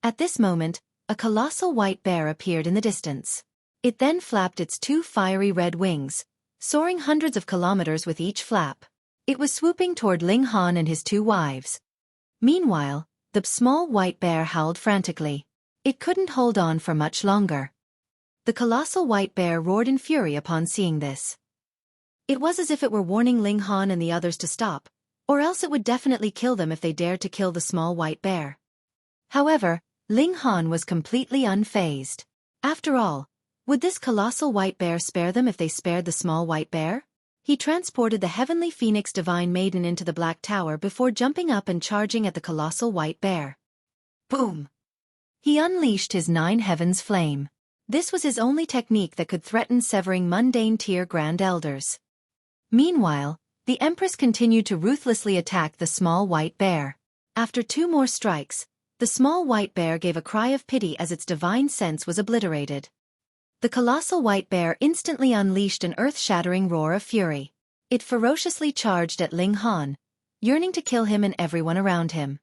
At this moment, a colossal white bear appeared in the distance. It then flapped its two fiery red wings, soaring hundreds of kilometers with each flap. It was swooping toward Ling Han and his two wives. Meanwhile, the small white bear howled frantically. It couldn't hold on for much longer. The colossal white bear roared in fury upon seeing this. It was as if it were warning Ling Han and the others to stop, or else it would definitely kill them if they dared to kill the small white bear. However, Ling Han was completely unfazed. After all, would this colossal white bear spare them if they spared the small white bear? He transported the heavenly phoenix divine maiden into the Black Tower before jumping up and charging at the colossal white bear. Boom! He unleashed his 9 heavens flame. This was his only technique that could threaten severing mundane tier grand elders. Meanwhile, the Empress continued to ruthlessly attack the small white bear. After 2 more strikes, the small white bear gave a cry of pity as its divine sense was obliterated. The colossal white bear instantly unleashed an earth-shattering roar of fury. It ferociously charged at Ling Han, yearning to kill him and everyone around him.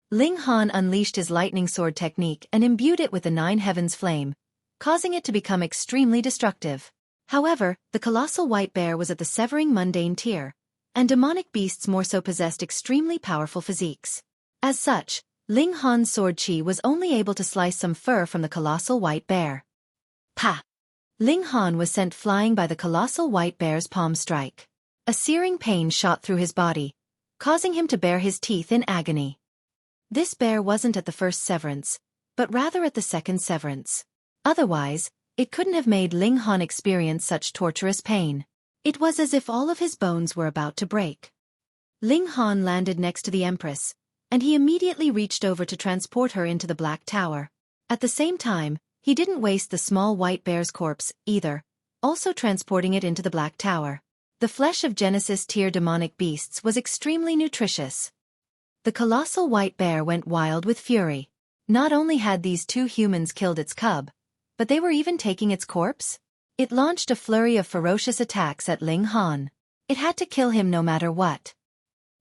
Ling Han unleashed his lightning sword technique and imbued it with the 9 heavens flame, causing it to become extremely destructive. However, the colossal white bear was at the severing mundane tier, and demonic beasts more so possessed extremely powerful physiques. As such, Ling Han's sword chi was only able to slice some fur from the colossal white bear. Pa! Ling Han was sent flying by the colossal white bear's palm strike. A searing pain shot through his body, causing him to bare his teeth in agony. This bear wasn't at the first severance, but rather at the second severance. Otherwise, it couldn't have made Ling Han experience such torturous pain. It was as if all of his bones were about to break. Ling Han landed next to the Empress, and he immediately reached over to transport her into the Black Tower. At the same time, he didn't waste the small white bear's corpse, either, also transporting it into the Black Tower. The flesh of Genesis tier demonic beasts was extremely nutritious. The colossal white bear went wild with fury. Not only had these 2 humans killed its cub, but they were even taking its corpse? It launched a flurry of ferocious attacks at Ling Han. It had to kill him no matter what.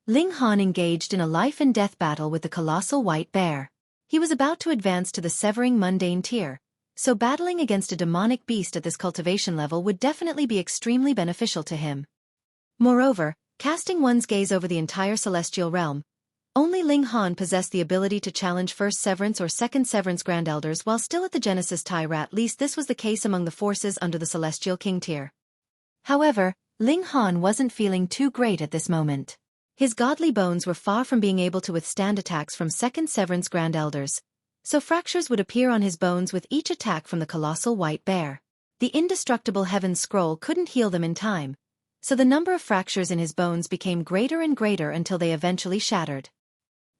Ling Han engaged in a life-and-death battle with the colossal white bear. He was about to advance to the severing mundane tier, so battling against a demonic beast at this cultivation level would definitely be extremely beneficial to him. Moreover, casting one's gaze over the entire celestial realm, only Ling Han possessed the ability to challenge first severance or second severance grand elders while still at the Genesis tier. At least this was the case among the forces under the celestial king tier. However, Ling Han wasn't feeling too great at this moment. His godly bones were far from being able to withstand attacks from second severance grand elders, so fractures would appear on his bones with each attack from the colossal white bear. The indestructible Heaven's Scroll couldn't heal them in time, so the number of fractures in his bones became greater and greater until they eventually shattered.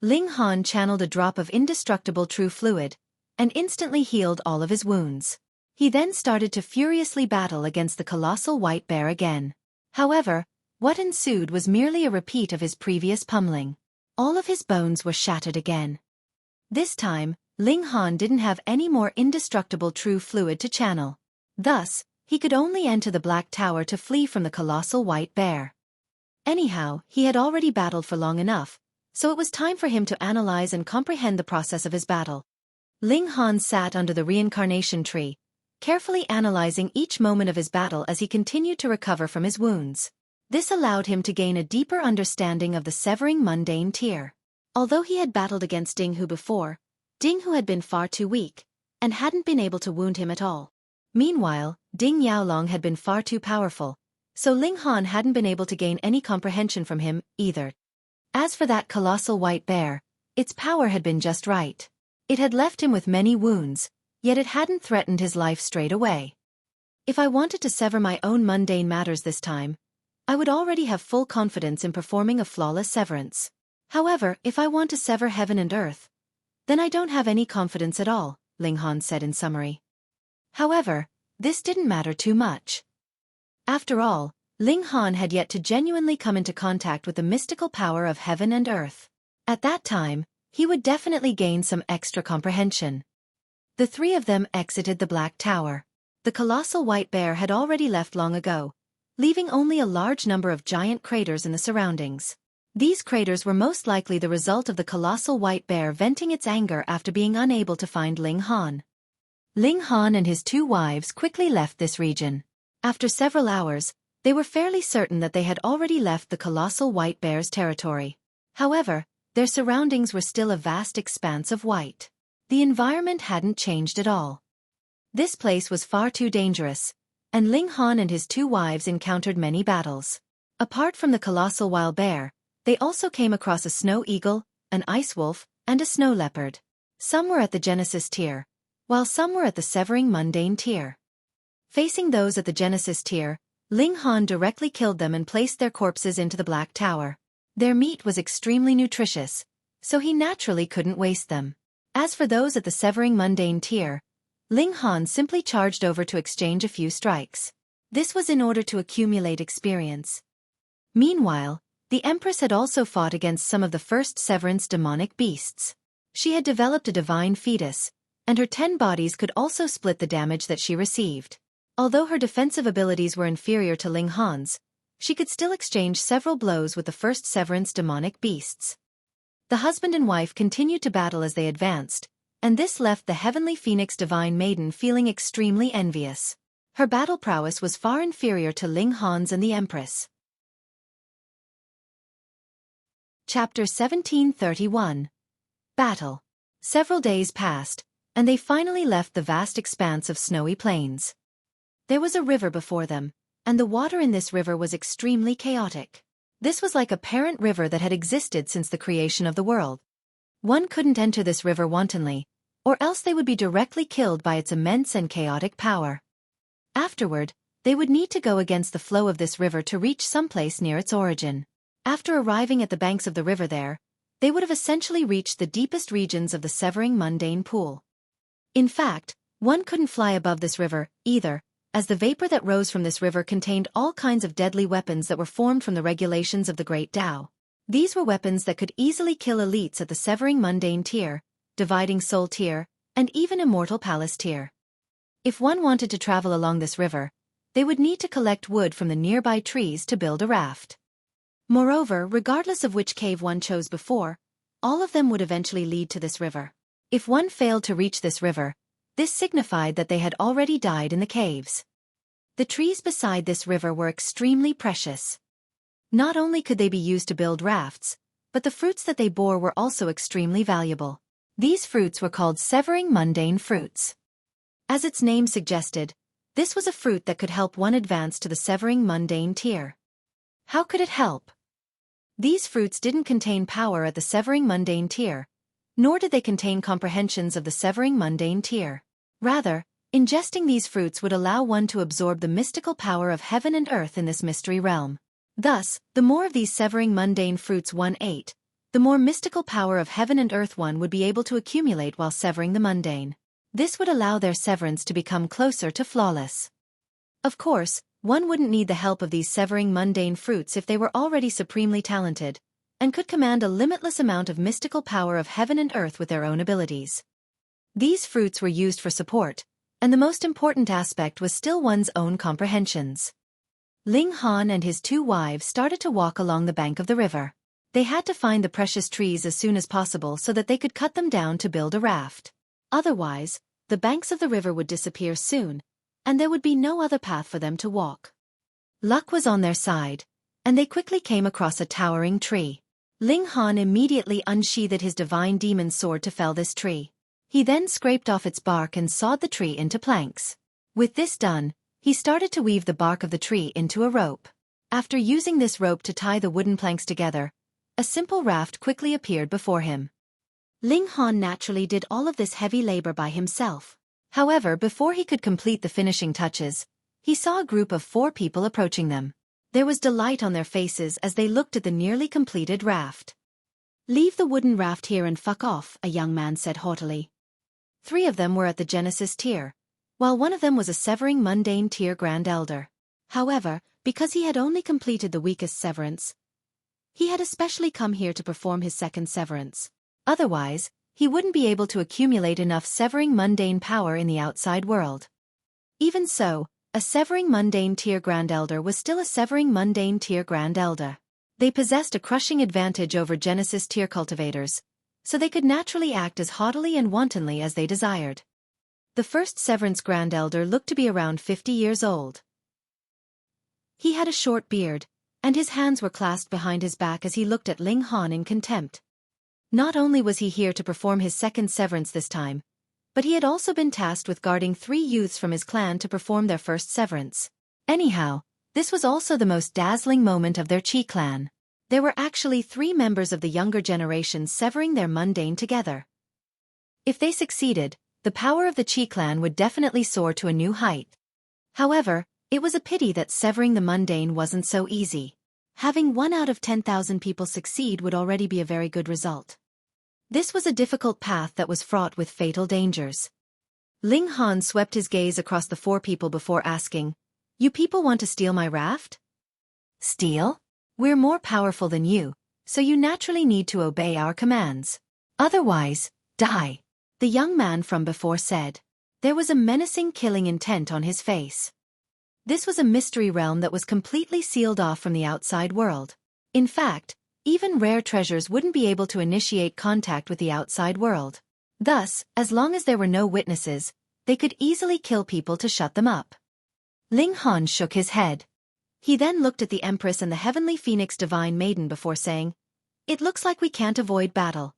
Ling Han channeled a drop of indestructible true fluid, and instantly healed all of his wounds. He then started to furiously battle against the colossal white bear again. However, what ensued was merely a repeat of his previous pummeling. All of his bones were shattered again. This time, Ling Han didn't have any more indestructible true fluid to channel. Thus, he could only enter the Black Tower to flee from the colossal white bear. Anyhow, he had already battled for long enough, so it was time for him to analyze and comprehend the process of his battle. Ling Han sat under the reincarnation tree, carefully analyzing each moment of his battle as he continued to recover from his wounds. This allowed him to gain a deeper understanding of the severing mundane tier. Although he had battled against Ding Hu before, Ding Hu had been far too weak, and hadn't been able to wound him at all. Meanwhile, Ding Yaolong had been far too powerful, so Ling Han hadn't been able to gain any comprehension from him, either. As for that colossal white bear, its power had been just right. It had left him with many wounds, yet it hadn't threatened his life straight away. If I wanted to sever my own mundane matters this time, I would already have full confidence in performing a flawless severance. However, if I want to sever heaven and earth, then I don't have any confidence at all, Ling Han said in summary. However, this didn't matter too much. After all, Ling Han had yet to genuinely come into contact with the mystical power of heaven and earth. At that time, he would definitely gain some extra comprehension. The 3 of them exited the Black Tower. The colossal white bear had already left long ago, leaving only a large number of giant craters in the surroundings. These craters were most likely the result of the colossal white bear venting its anger after being unable to find Ling Han. Ling Han and his 2 wives quickly left this region. After several hours, they were fairly certain that they had already left the colossal white bear's territory. However, their surroundings were still a vast expanse of white. The environment hadn't changed at all. This place was far too dangerous, and Ling Han and his 2 wives encountered many battles. Apart from the colossal wild bear, they also came across a snow eagle, an ice wolf, and a snow leopard. Some were at the Genesis tier, while some were at the Severing Mundane tier. Facing those at the Genesis tier, Ling Han directly killed them and placed their corpses into the Black Tower. Their meat was extremely nutritious, so he naturally couldn't waste them. As for those at the Severing Mundane tier, Ling Han simply charged over to exchange a few strikes. This was in order to accumulate experience. Meanwhile, the Empress had also fought against some of the first Severance demonic beasts. She had developed a divine fetus, and her 10 bodies could also split the damage that she received. Although her defensive abilities were inferior to Ling Han's, she could still exchange several blows with the first Severance demonic beasts. The husband and wife continued to battle as they advanced, and this left the Heavenly Phoenix Divine Maiden feeling extremely envious. Her battle prowess was far inferior to Ling Han's and the Empress. Chapter 1731. Battle. Several days passed, and they finally left the vast expanse of snowy plains. There was a river before them, and the water in this river was extremely chaotic. This was like a parent river that had existed since the creation of the world. One couldn't enter this river wantonly, or else they would be directly killed by its immense and chaotic power. Afterward, they would need to go against the flow of this river to reach someplace near its origin. After arriving at the banks of the river there, they would have essentially reached the deepest regions of the Severing Mundane pool. In fact, one couldn't fly above this river, either, as the vapor that rose from this river contained all kinds of deadly weapons that were formed from the regulations of the Great Tao. These were weapons that could easily kill elites at the Severing Mundane tier, Dividing Soul tier, and even Immortal Palace tier. If one wanted to travel along this river, they would need to collect wood from the nearby trees to build a raft. Moreover, regardless of which cave one chose before, all of them would eventually lead to this river. If one failed to reach this river, this signified that they had already died in the caves. The trees beside this river were extremely precious. Not only could they be used to build rafts, but the fruits that they bore were also extremely valuable. These fruits were called Severing Mundane fruits. As its name suggested, this was a fruit that could help one advance to the Severing Mundane tier. How could it help? These fruits didn't contain power at the Severing Mundane tier, nor did they contain comprehensions of the Severing Mundane tier. Rather, ingesting these fruits would allow one to absorb the mystical power of heaven and earth in this mystery realm. Thus, the more of these Severing Mundane fruits one ate, the more mystical power of heaven and earth one would be able to accumulate while severing the mundane. This would allow their severance to become closer to flawless. Of course, one wouldn't need the help of these Severing Mundane fruits if they were already supremely talented, and could command a limitless amount of mystical power of heaven and earth with their own abilities. These fruits were used for support, and the most important aspect was still one's own comprehensions. Ling Han and his 2 wives started to walk along the bank of the river. They had to find the precious trees as soon as possible so that they could cut them down to build a raft. Otherwise, the banks of the river would disappear soon, and there would be no other path for them to walk. Luck was on their side, and they quickly came across a towering tree. Ling Han immediately unsheathed his divine demon sword to fell this tree. He then scraped off its bark and sawed the tree into planks. With this done, he started to weave the bark of the tree into a rope. After using this rope to tie the wooden planks together, a simple raft quickly appeared before him. Ling Han naturally did all of this heavy labor by himself. However, before he could complete the finishing touches, he saw a group of 4 people approaching them. There was delight on their faces as they looked at the nearly completed raft. "Leave the wooden raft here and fuck off," a young man said haughtily. 3 of them were at the Genesis tier, while one of them was a Severing Mundane tier Grand Elder. However, because he had only completed the weakest severance, he had especially come here to perform his second severance. Otherwise, he wouldn't be able to accumulate enough Severing Mundane power in the outside world. Even so, a Severing Mundane tier Grand Elder was still a Severing Mundane tier Grand Elder. They possessed a crushing advantage over Genesis tier cultivators, so they could naturally act as haughtily and wantonly as they desired. The first Severance Grand Elder looked to be around 50 years old. He had a short beard, and his hands were clasped behind his back as he looked at Ling Han in contempt. Not only was he here to perform his second severance this time, but he had also been tasked with guarding 3 youths from his clan to perform their first severance. Anyhow, this was also the most dazzling moment of their Qi clan. There were actually 3 members of the younger generation severing their Mundane together. If they succeeded, the power of the Qi clan would definitely soar to a new height. However, it was a pity that severing the Mundane wasn't so easy. Having 1 out of 10,000 people succeed would already be a very good result. This was a difficult path that was fraught with fatal dangers. Ling Han swept his gaze across the 4 people before asking, "You people want to steal my raft?" "Steal? We're more powerful than you, so you naturally need to obey our commands. Otherwise, die," the young man from before said. There was a menacing killing intent on his face. This was a mystery realm that was completely sealed off from the outside world. In fact, even rare treasures wouldn't be able to initiate contact with the outside world. Thus, as long as there were no witnesses, they could easily kill people to shut them up. Ling Han shook his head. He then looked at the Empress and the Heavenly Phoenix Divine Maiden before saying, "It looks like we can't avoid battle."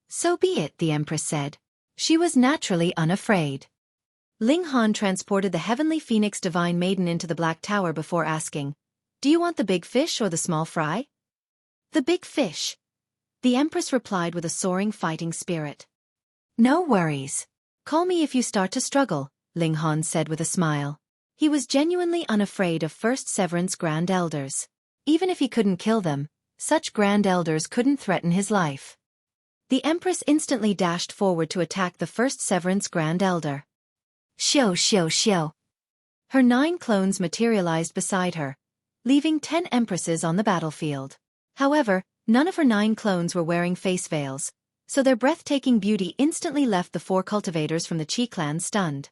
"So be it," the Empress said. She was naturally unafraid. Ling Han transported the Heavenly Phoenix Divine Maiden into the Black Tower before asking, "Do you want the big fish or the small fry?" "The big fish," the Empress replied with a soaring fighting spirit. "No worries. Call me if you start to struggle," Ling Han said with a smile. He was genuinely unafraid of First Severance Grand Elders. Even if he couldn't kill them, such Grand Elders couldn't threaten his life. The Empress instantly dashed forward to attack the First Severance Grand Elder. Xiu xiu xiu. Her 9 clones materialized beside her, leaving 10 empresses on the battlefield. However, none of her 9 clones were wearing face veils, so their breathtaking beauty instantly left the 4 cultivators from the Qi clan stunned.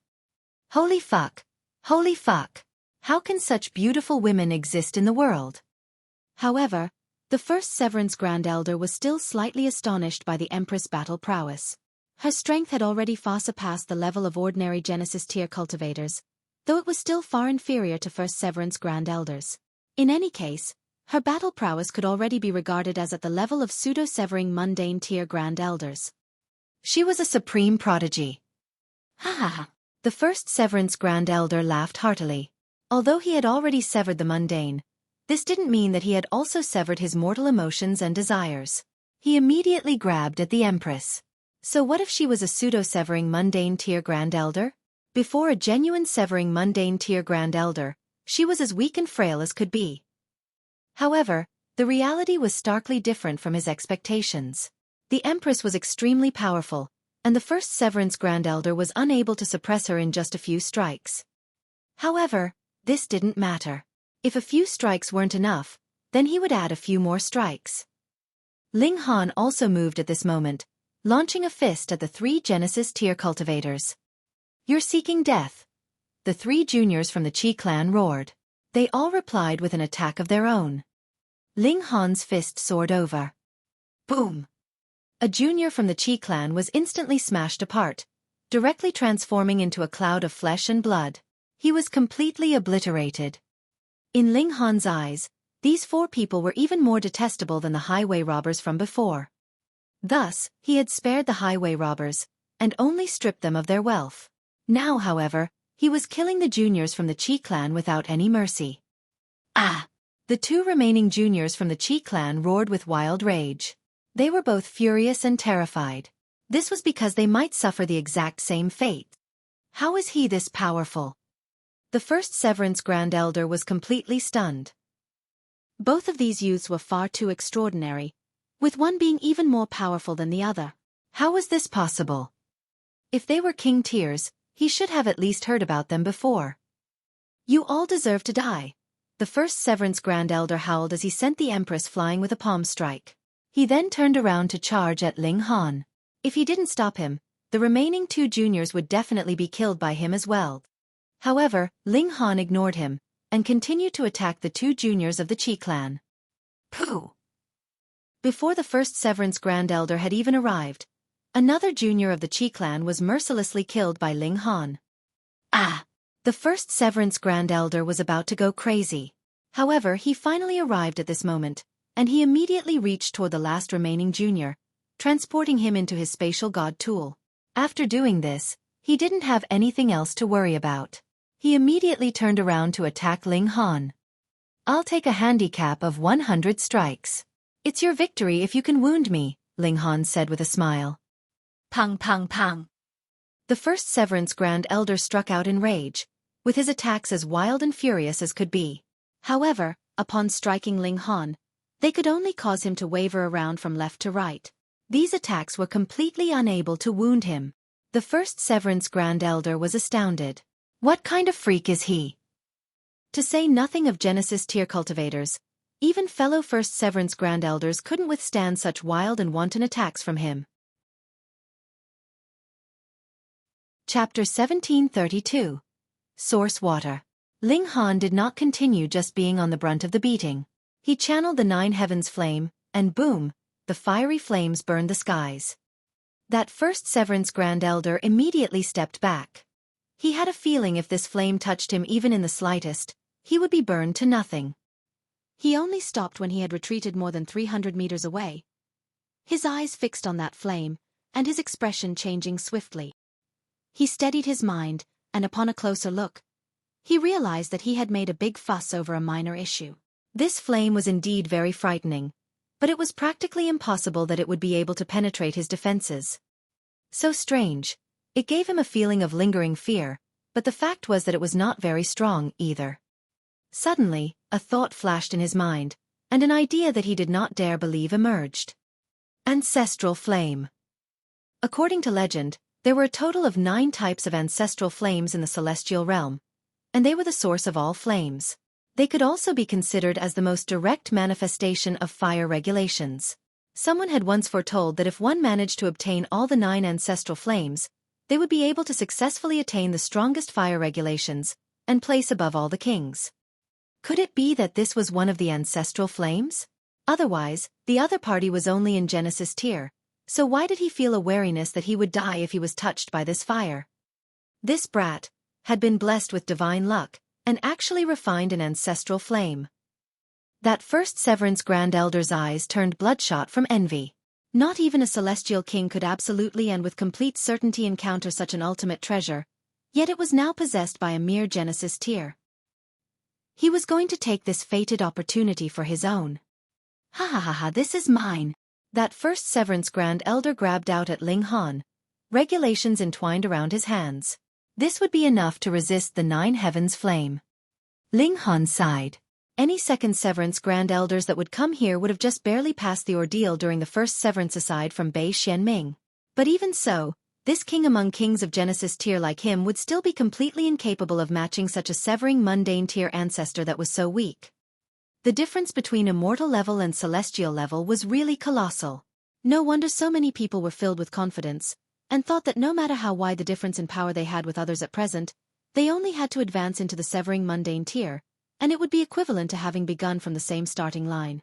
Holy fuck! Holy fuck! How can such beautiful women exist in the world? However, the first Severance Grand Elder was still slightly astonished by the Empress' battle prowess. Her strength had already far surpassed the level of ordinary Genesis tier cultivators, though it was still far inferior to First Severance Grand Elders. In any case, her battle prowess could already be regarded as at the level of pseudo-severing Mundane tier Grand Elders. She was a supreme prodigy. Ha ha ha! The First Severance Grand Elder laughed heartily. Although he had already severed the Mundane, this didn't mean that he had also severed his mortal emotions and desires. He immediately grabbed at the Empress. So what if she was a pseudo-severing Mundane tier Grand Elder? Before a genuine severing Mundane tier Grand Elder, she was as weak and frail as could be. However, the reality was starkly different from his expectations. The Empress was extremely powerful, and the first Severance Grand Elder was unable to suppress her in just a few strikes. However, this didn't matter. If a few strikes weren't enough, then he would add a few more strikes. Ling Han also moved at this moment, launching a fist at the 3 Genesis tier cultivators. "You're seeking death," the 3 juniors from the Qi clan roared. They all replied with an attack of their own. Ling Han's fist soared over. Boom! A junior from the Qi clan was instantly smashed apart, directly transforming into a cloud of flesh and blood. He was completely obliterated. In Ling Han's eyes, these 4 people were even more detestable than the highway robbers from before. Thus, he had spared the highway robbers, and only stripped them of their wealth. Now, however, he was killing the juniors from the Qi clan without any mercy. Ah! The 2 remaining juniors from the Qi clan roared with wild rage. They were both furious and terrified. This was because they might suffer the exact same fate. How is he this powerful? The first Severance Grand Elder was completely stunned. Both of these youths were far too extraordinary, with one being even more powerful than the other. How was this possible? If they were king tiers, he should have at least heard about them before. "You all deserve to die," the first Severance Grand Elder howled as he sent the Empress flying with a palm strike. He then turned around to charge at Ling Han. If he didn't stop him, the remaining 2 juniors would definitely be killed by him as well. However, Ling Han ignored him, and continued to attack the 2 juniors of the Qi clan. Pooh! Before the first Severance Grand Elder had even arrived, another junior of the Qi clan was mercilessly killed by Ling Han. Ah! The first Severance Grand Elder was about to go crazy. However, he finally arrived at this moment, and he immediately reached toward the last remaining junior, transporting him into his spatial god tool. After doing this, he didn't have anything else to worry about. He immediately turned around to attack Ling Han. I'll take a handicap of 100 strikes. It's your victory if you can wound me, Ling Han said with a smile. Pang pang pang. The first Severance Grand Elder struck out in rage, with his attacks as wild and furious as could be. However, upon striking Ling Han, they could only cause him to waver around from left to right. These attacks were completely unable to wound him. The first Severance Grand Elder was astounded. What kind of freak is he? To say nothing of Genesis tier cultivators, even fellow first Severance Grand Elders couldn't withstand such wild and wanton attacks from him. Chapter 1732. Source Water. Ling Han did not continue just being on the brunt of the beating. He channeled the nine heavens flame, and boom, the fiery flames burned the skies. That first Severance Grand Elder immediately stepped back. He had a feeling if this flame touched him even in the slightest, he would be burned to nothing. He only stopped when he had retreated more than 300 meters away. His eyes fixed on that flame, and his expression changing swiftly. He steadied his mind, and upon a closer look, he realized that he had made a big fuss over a minor issue. This flame was indeed very frightening, but it was practically impossible that it would be able to penetrate his defenses. So strange, it gave him a feeling of lingering fear, but the fact was that it was not very strong either. Suddenly, a thought flashed in his mind, and an idea that he did not dare believe emerged. Ancestral flame. According to legend, there were a total of 9 types of ancestral flames in the celestial realm, and they were the source of all flames. They could also be considered as the most direct manifestation of fire regulations. Someone had once foretold that if one managed to obtain all the 9 ancestral flames, they would be able to successfully attain the strongest fire regulations, and place above all the kings. Could it be that this was one of the ancestral flames? Otherwise, the other party was only in Genesis tier, so why did he feel a wariness that he would die if he was touched by this fire? This brat had been blessed with divine luck, and actually refined an ancestral flame. That first Severance Grand Elder's eyes turned bloodshot from envy. Not even a celestial king could absolutely and with complete certainty encounter such an ultimate treasure, yet it was now possessed by a mere Genesis tier. He was going to take this fated opportunity for his own. Ha ha ha ha, this is mine. That first Severance Grand Elder grabbed out at Ling Han, regulations entwined around his hands. This would be enough to resist the 9 heavens flame. Ling Han sighed. Any second Severance Grand Elders that would come here would have just barely passed the ordeal during the first Severance aside from Bei Xuanming. But even so, this king among kings of Genesis tier like him would still be completely incapable of matching such a severing mundane tier ancestor that was so weak. The difference between immortal level and celestial level was really colossal. No wonder so many people were filled with confidence, and thought that no matter how wide the difference in power they had with others at present, they only had to advance into the severing mundane tier, and it would be equivalent to having begun from the same starting line.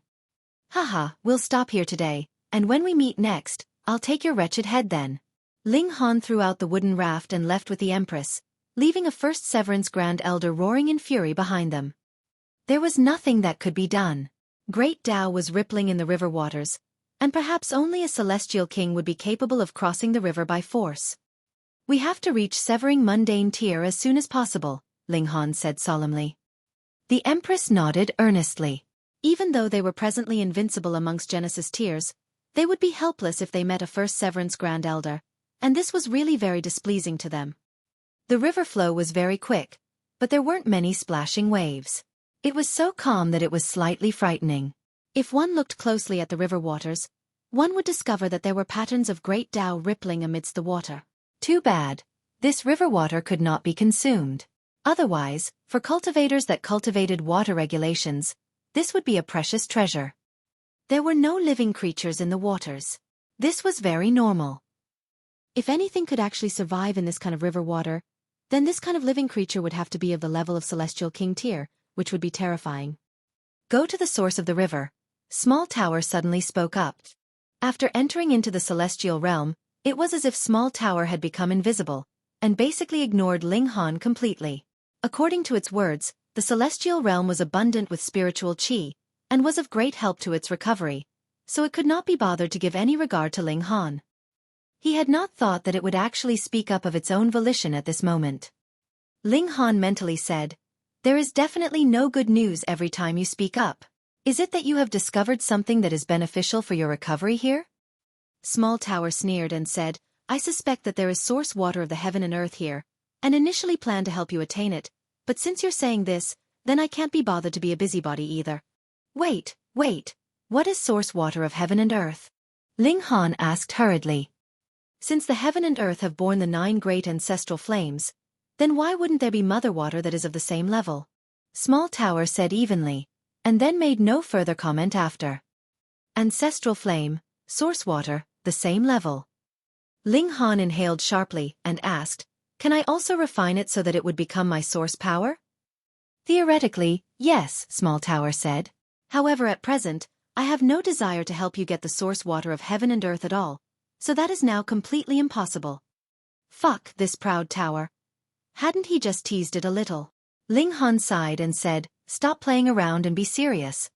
Haha, we'll stop here today, and when we meet next, I'll take your wretched head then. Ling Han threw out the wooden raft and left with the Empress, leaving a first Severance Grand Elder roaring in fury behind them. There was nothing that could be done. Great Tao was rippling in the river waters, and perhaps only a celestial king would be capable of crossing the river by force. We have to reach severing mundane tier as soon as possible, Ling Han said solemnly. The Empress nodded earnestly. Even though they were presently invincible amongst Genesis tiers, they would be helpless if they met a first Severance Grand Elder, and this was really very displeasing to them. The river flow was very quick, but there weren't many splashing waves. It was so calm that it was slightly frightening. If one looked closely at the river waters, one would discover that there were patterns of great Tao rippling amidst the water. Too bad. This river water could not be consumed. Otherwise, for cultivators that cultivated water regulations, this would be a precious treasure. There were no living creatures in the waters. This was very normal. If anything could actually survive in this kind of river water, then this kind of living creature would have to be of the level of Celestial King tier, which would be terrifying. Go to the source of the river, Small Tower suddenly spoke up. After entering into the celestial realm, it was as if Small Tower had become invisible, and basically ignored Ling Han completely. According to its words, the celestial realm was abundant with spiritual qi, and was of great help to its recovery, so it could not be bothered to give any regard to Ling Han. He had not thought that it would actually speak up of its own volition at this moment. Ling Han mentally said, "There is definitely no good news every time you speak up. Is it that you have discovered something that is beneficial for your recovery here?" Small Tower sneered and said, "I suspect that there is source water of the heaven and earth here, and initially planned to help you attain it, but since you're saying this, then I can't be bothered to be a busybody either." Wait, what is source water of heaven and earth?" Ling Han asked hurriedly. "Since the heaven and earth have borne the 9 great ancestral flames, then why wouldn't there be mother water that is of the same level?" Small Tower said evenly, and then made no further comment after. Ancestral flame, source water, the same level. Ling Han inhaled sharply and asked, "Can I also refine it so that it would become my source power?" "Theoretically, yes," Small Tower said. "However, at present, I have no desire to help you get the source water of heaven and earth at all, so that is now completely impossible." Fuck this proud tower. Hadn't he just teased it a little? Ling Han sighed and said, "Stop playing around and be serious."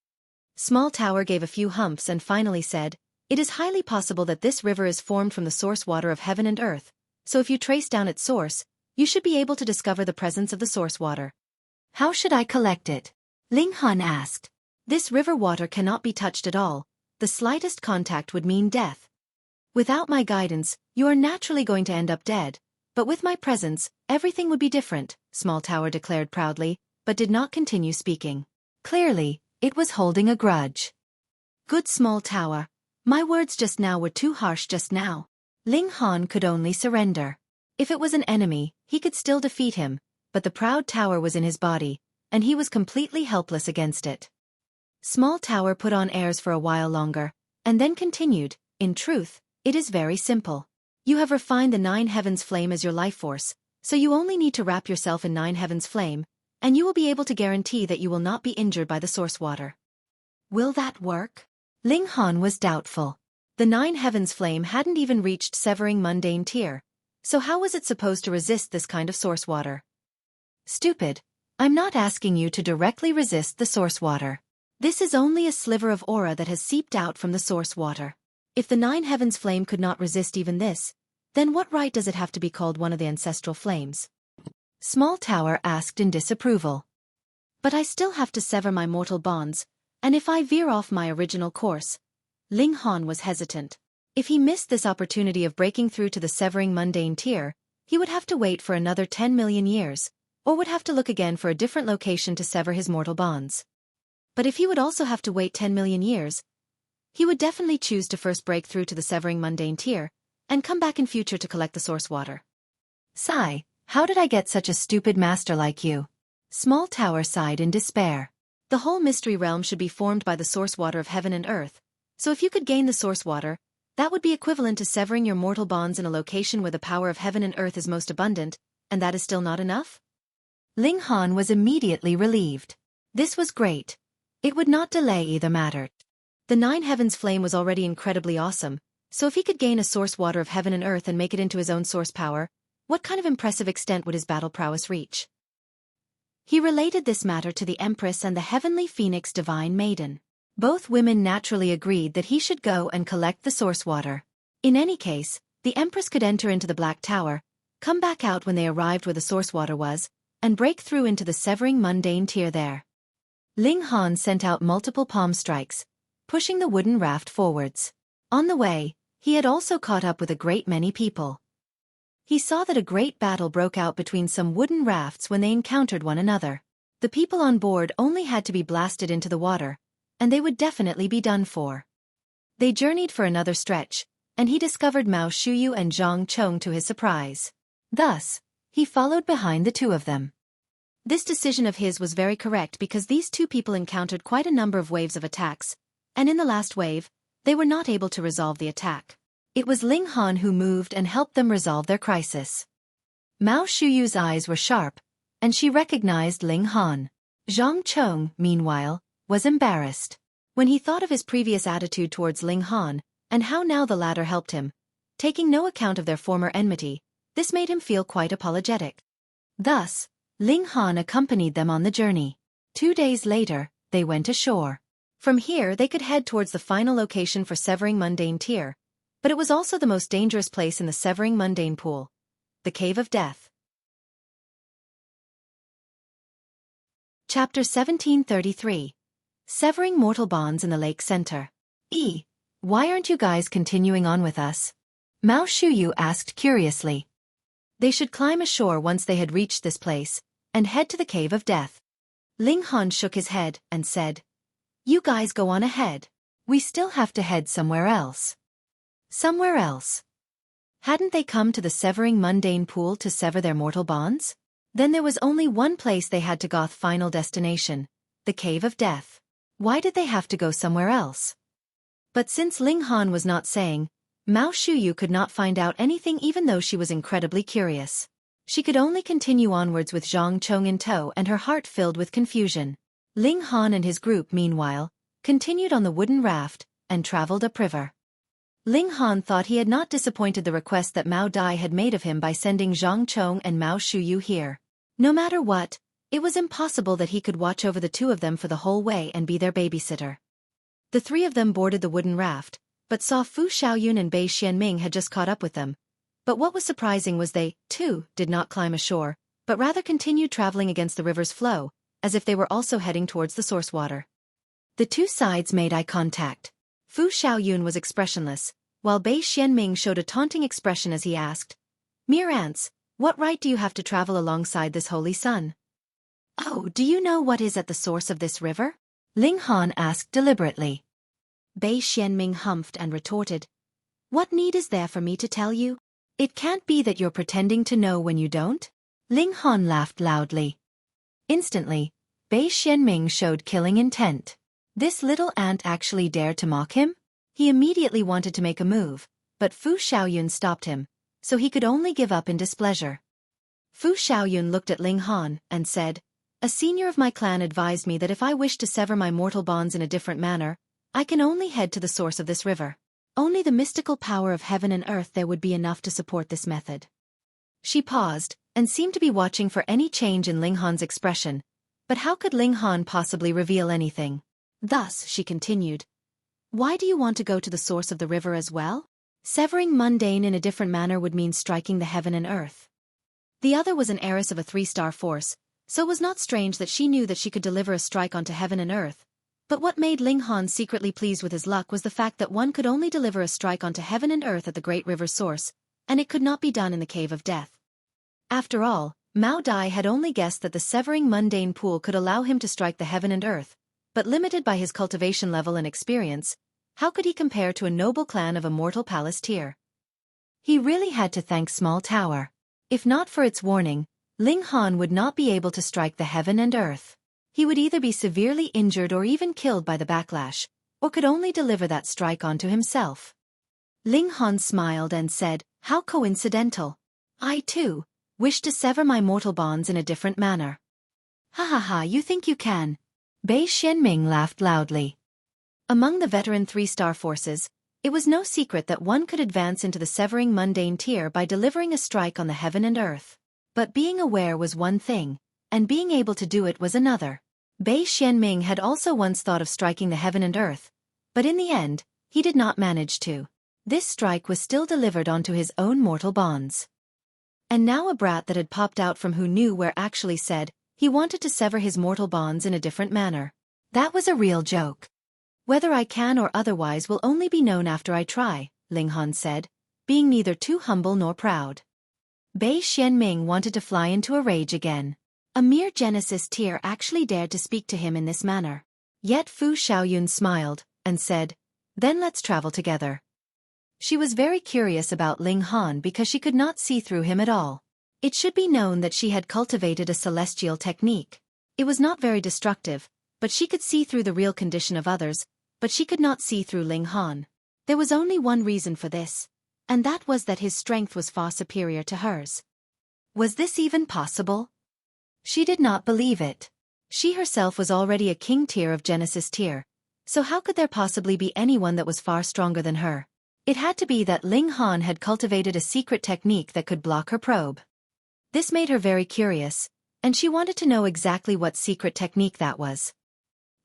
Small Tower gave a few humps and finally said, "It is highly possible that this river is formed from the source water of heaven and earth, so if you trace down its source, you should be able to discover the presence of the source water." "How should I collect it?" Ling Han asked. "This river water cannot be touched at all. The slightest contact would mean death. Without my guidance, you are naturally going to end up dead, but with my presence, everything would be different," Small Tower declared proudly, but did not continue speaking. Clearly, it was holding a grudge. "Good Small Tower. My words just now were too harsh just now." Ling Han could only surrender. If it was an enemy, he could still defeat him, but the proud tower was in his body, and he was completely helpless against it. Small Tower put on airs for a while longer, and then continued, "In truth, it is very simple. You have refined the 9 heavens flame as your life force, so you only need to wrap yourself in 9 heavens flame, and you will be able to guarantee that you will not be injured by the source water." "Will that work?" Ling Han was doubtful. The 9 heavens flame hadn't even reached severing mundane tier, so how was it supposed to resist this kind of source water? "Stupid. I'm not asking you to directly resist the source water. This is only a sliver of aura that has seeped out from the source water. If the 9 heavens flame could not resist even this, then what right does it have to be called one of the ancestral flames?" Small Tower asked in disapproval. "But I still have to sever my mortal bonds, and if I veer off my original course..." Ling Han was hesitant. If he missed this opportunity of breaking through to the severing mundane tier, he would have to wait for another 10 million years, or would have to look again for a different location to sever his mortal bonds. But if he would also have to wait 10 million years, he would definitely choose to first break through to the severing mundane tier, and come back in future to collect the source water. "Sigh, how did I get such a stupid master like you?" Small Tower sighed in despair. The whole mystery realm should be formed by the source water of heaven and earth, so if you could gain the source water, that would be equivalent to severing your mortal bonds in a location where the power of heaven and earth is most abundant, and that is still not enough? Ling Han was immediately relieved. This was great. It would not delay either matter. The 9 heavens flame was already incredibly awesome, so if he could gain a source water of heaven and earth and make it into his own source power, what kind of impressive extent would his battle prowess reach? He related this matter to the Empress and the Heavenly Phoenix Divine Maiden. Both women naturally agreed that he should go and collect the source water. In any case, the Empress could enter into the Black Tower, come back out when they arrived where the source water was, and break through into the severing mundane tier there. Ling Han sent out multiple palm strikes, pushing the wooden raft forwards. On the way, he had also caught up with a great many people. He saw that a great battle broke out between some wooden rafts when they encountered one another. The people on board only had to be blasted into the water, and they would definitely be done for. They journeyed for another stretch, and he discovered Mao Shuyu and Zhang Chong to his surprise. Thus, he followed behind the two of them. This decision of his was very correct because these two people encountered quite a number of waves of attacks, and in the last wave, they were not able to resolve the attack. It was Ling Han who moved and helped them resolve their crisis. Mao Shuyu's eyes were sharp, and she recognized Ling Han. Zhang Chong, meanwhile, was embarrassed. When he thought of his previous attitude towards Ling Han, and how now the latter helped him, taking no account of their former enmity, this made him feel quite apologetic. Thus, Ling Han accompanied them on the journey. 2 days later, they went ashore. From here they could head towards the final location for severing Mundane tier, but it was also the most dangerous place in the severing Mundane pool, the Cave of Death. Chapter 1733. Severing Mortal Bonds in the Lake Center. Why aren't you guys continuing on with us? Mao Shuyu asked curiously. They should climb ashore once they had reached this place, and head to the Cave of Death. Ling Han shook his head and said, "You guys go on ahead. We still have to head somewhere else." Somewhere else? Hadn't they come to the severing Mundane pool to sever their mortal bonds? Then there was only one place they had to go: final destination, the Cave of Death. Why did they have to go somewhere else? But since Ling Han was not saying, Mao Shuyu could not find out anything even though she was incredibly curious. She could only continue onwards with Zhang Chong in tow and her heart filled with confusion. Ling Han and his group, meanwhile, continued on the wooden raft and traveled upriver. Ling Han thought he had not disappointed the request that Mao Dai had made of him by sending Zhang Chong and Mao Shuyu here. No matter what, it was impossible that he could watch over the two of them for the whole way and be their babysitter. The three of them boarded the wooden raft, but saw Fu Xiaoyun and Bei Xuanming had just caught up with them. But what was surprising was they, too, did not climb ashore, but rather continued traveling against the river's flow, as if they were also heading towards the source water. The two sides made eye contact. Fu Xiaoyun was expressionless, while Bei Xuanming showed a taunting expression as he asked, "Mere ants, what right do you have to travel alongside this holy sun?" "Oh, do you know what is at the source of this river?" Ling Han asked deliberately. Bei Xuanming humphed and retorted, "What need is there for me to tell you? It can't be that you're pretending to know when you don't?" Ling Han laughed loudly. Instantly, Bei Xuanming showed killing intent. This little ant actually dared to mock him? He immediately wanted to make a move, but Fu Xiaoyun stopped him, so he could only give up in displeasure. Fu Xiaoyun looked at Ling Han and said, "A senior of my clan advised me that if I wish to sever my mortal bonds in a different manner, I can only head to the source of this river. Only the mystical power of heaven and earth there would be enough to support this method." She paused, and seemed to be watching for any change in Ling Han's expression, but how could Ling Han possibly reveal anything? Thus, she continued, "Why do you want to go to the source of the river as well? Severing Mundane in a different manner would mean striking the heaven and earth." The other was an heiress of a 3-star force, so it was not strange that she knew that she could deliver a strike onto heaven and earth. But what made Ling Han secretly pleased with his luck was the fact that one could only deliver a strike onto heaven and earth at the great river's source, and it could not be done in the Cave of Death. After all, Mao Dai had only guessed that the severing Mundane pool could allow him to strike the heaven and earth, but limited by his cultivation level and experience, how could he compare to a noble clan of a mortal palace tier? He really had to thank Small Tower. If not for its warning, Ling Han would not be able to strike the heaven and earth. He would either be severely injured or even killed by the backlash, or could only deliver that strike onto himself. Ling Han smiled and said, "How coincidental. I, too, wish to sever my mortal bonds in a different manner." "Ha ha ha, you think you can?" Bei Xuanming laughed loudly. Among the veteran 3-star forces, it was no secret that one could advance into the severing Mundane tier by delivering a strike on the heaven and earth. But being aware was one thing, and being able to do it was another. Bei Xuanming had also once thought of striking the heaven and earth, but in the end, he did not manage to. This strike was still delivered onto his own mortal bonds. And now a brat that had popped out from who knew where actually said he wanted to sever his mortal bonds in a different manner. That was a real joke. "Whether I can or otherwise will only be known after I try," Ling Han said, being neither too humble nor proud. Bei Xuanming wanted to fly into a rage again. A mere Genesis tier actually dared to speak to him in this manner. Yet Fu Xiaoyun smiled, and said, "Then let's travel together." She was very curious about Ling Han because she could not see through him at all. It should be known that she had cultivated a celestial technique. It was not very destructive, but she could see through the real condition of others, but she could not see through Ling Han. There was only one reason for this, and that was that his strength was far superior to hers. Was this even possible? She did not believe it. She herself was already a king tier of Genesis tier, So how could there possibly be anyone that was far stronger than her? It had to be that Ling Han had cultivated a secret technique that could block her probe. This made her very curious, and she wanted to know exactly what secret technique that was.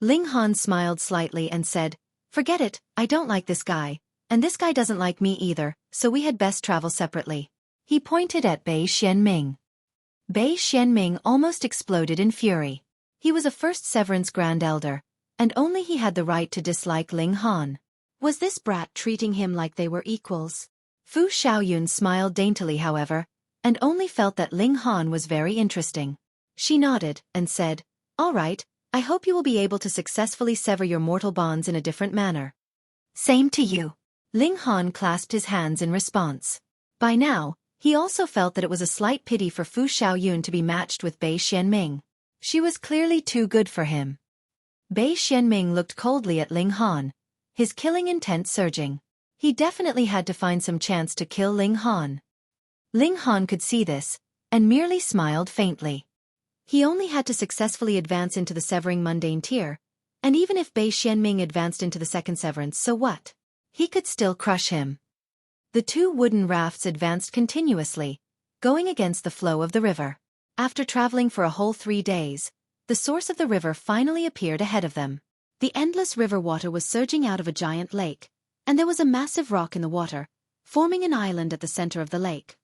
Ling Han smiled slightly and said, "Forget it, I don't like this guy, and this guy doesn't like me either, so we had best travel separately." He pointed at Bei Xuanming. Bei Xuanming almost exploded in fury. He was a first Severance Grand Elder, and only he had the right to dislike Ling Han. Was this brat treating him like they were equals? Fu Xiaoyun smiled daintily however, and only felt that Ling Han was very interesting. She nodded and said, "All right, I hope you will be able to successfully sever your mortal bonds in a different manner." "Same to you." Ling Han clasped his hands in response. By now, he also felt that it was a slight pity for Fu Xiaoyun to be matched with Bei Xuanming. She was clearly too good for him. Bei Xuanming looked coldly at Ling Han, his killing intent surging. He definitely had to find some chance to kill Ling Han. Ling Han could see this, and merely smiled faintly. He only had to successfully advance into the severing mundane tier, and even if Bei Xuanming advanced into the second severance, so what? He could still crush him. The two wooden rafts advanced continuously, going against the flow of the river. After traveling for a whole 3 days, the source of the river finally appeared ahead of them. The endless river water was surging out of a giant lake, and there was a massive rock in the water, forming an island at the center of the lake.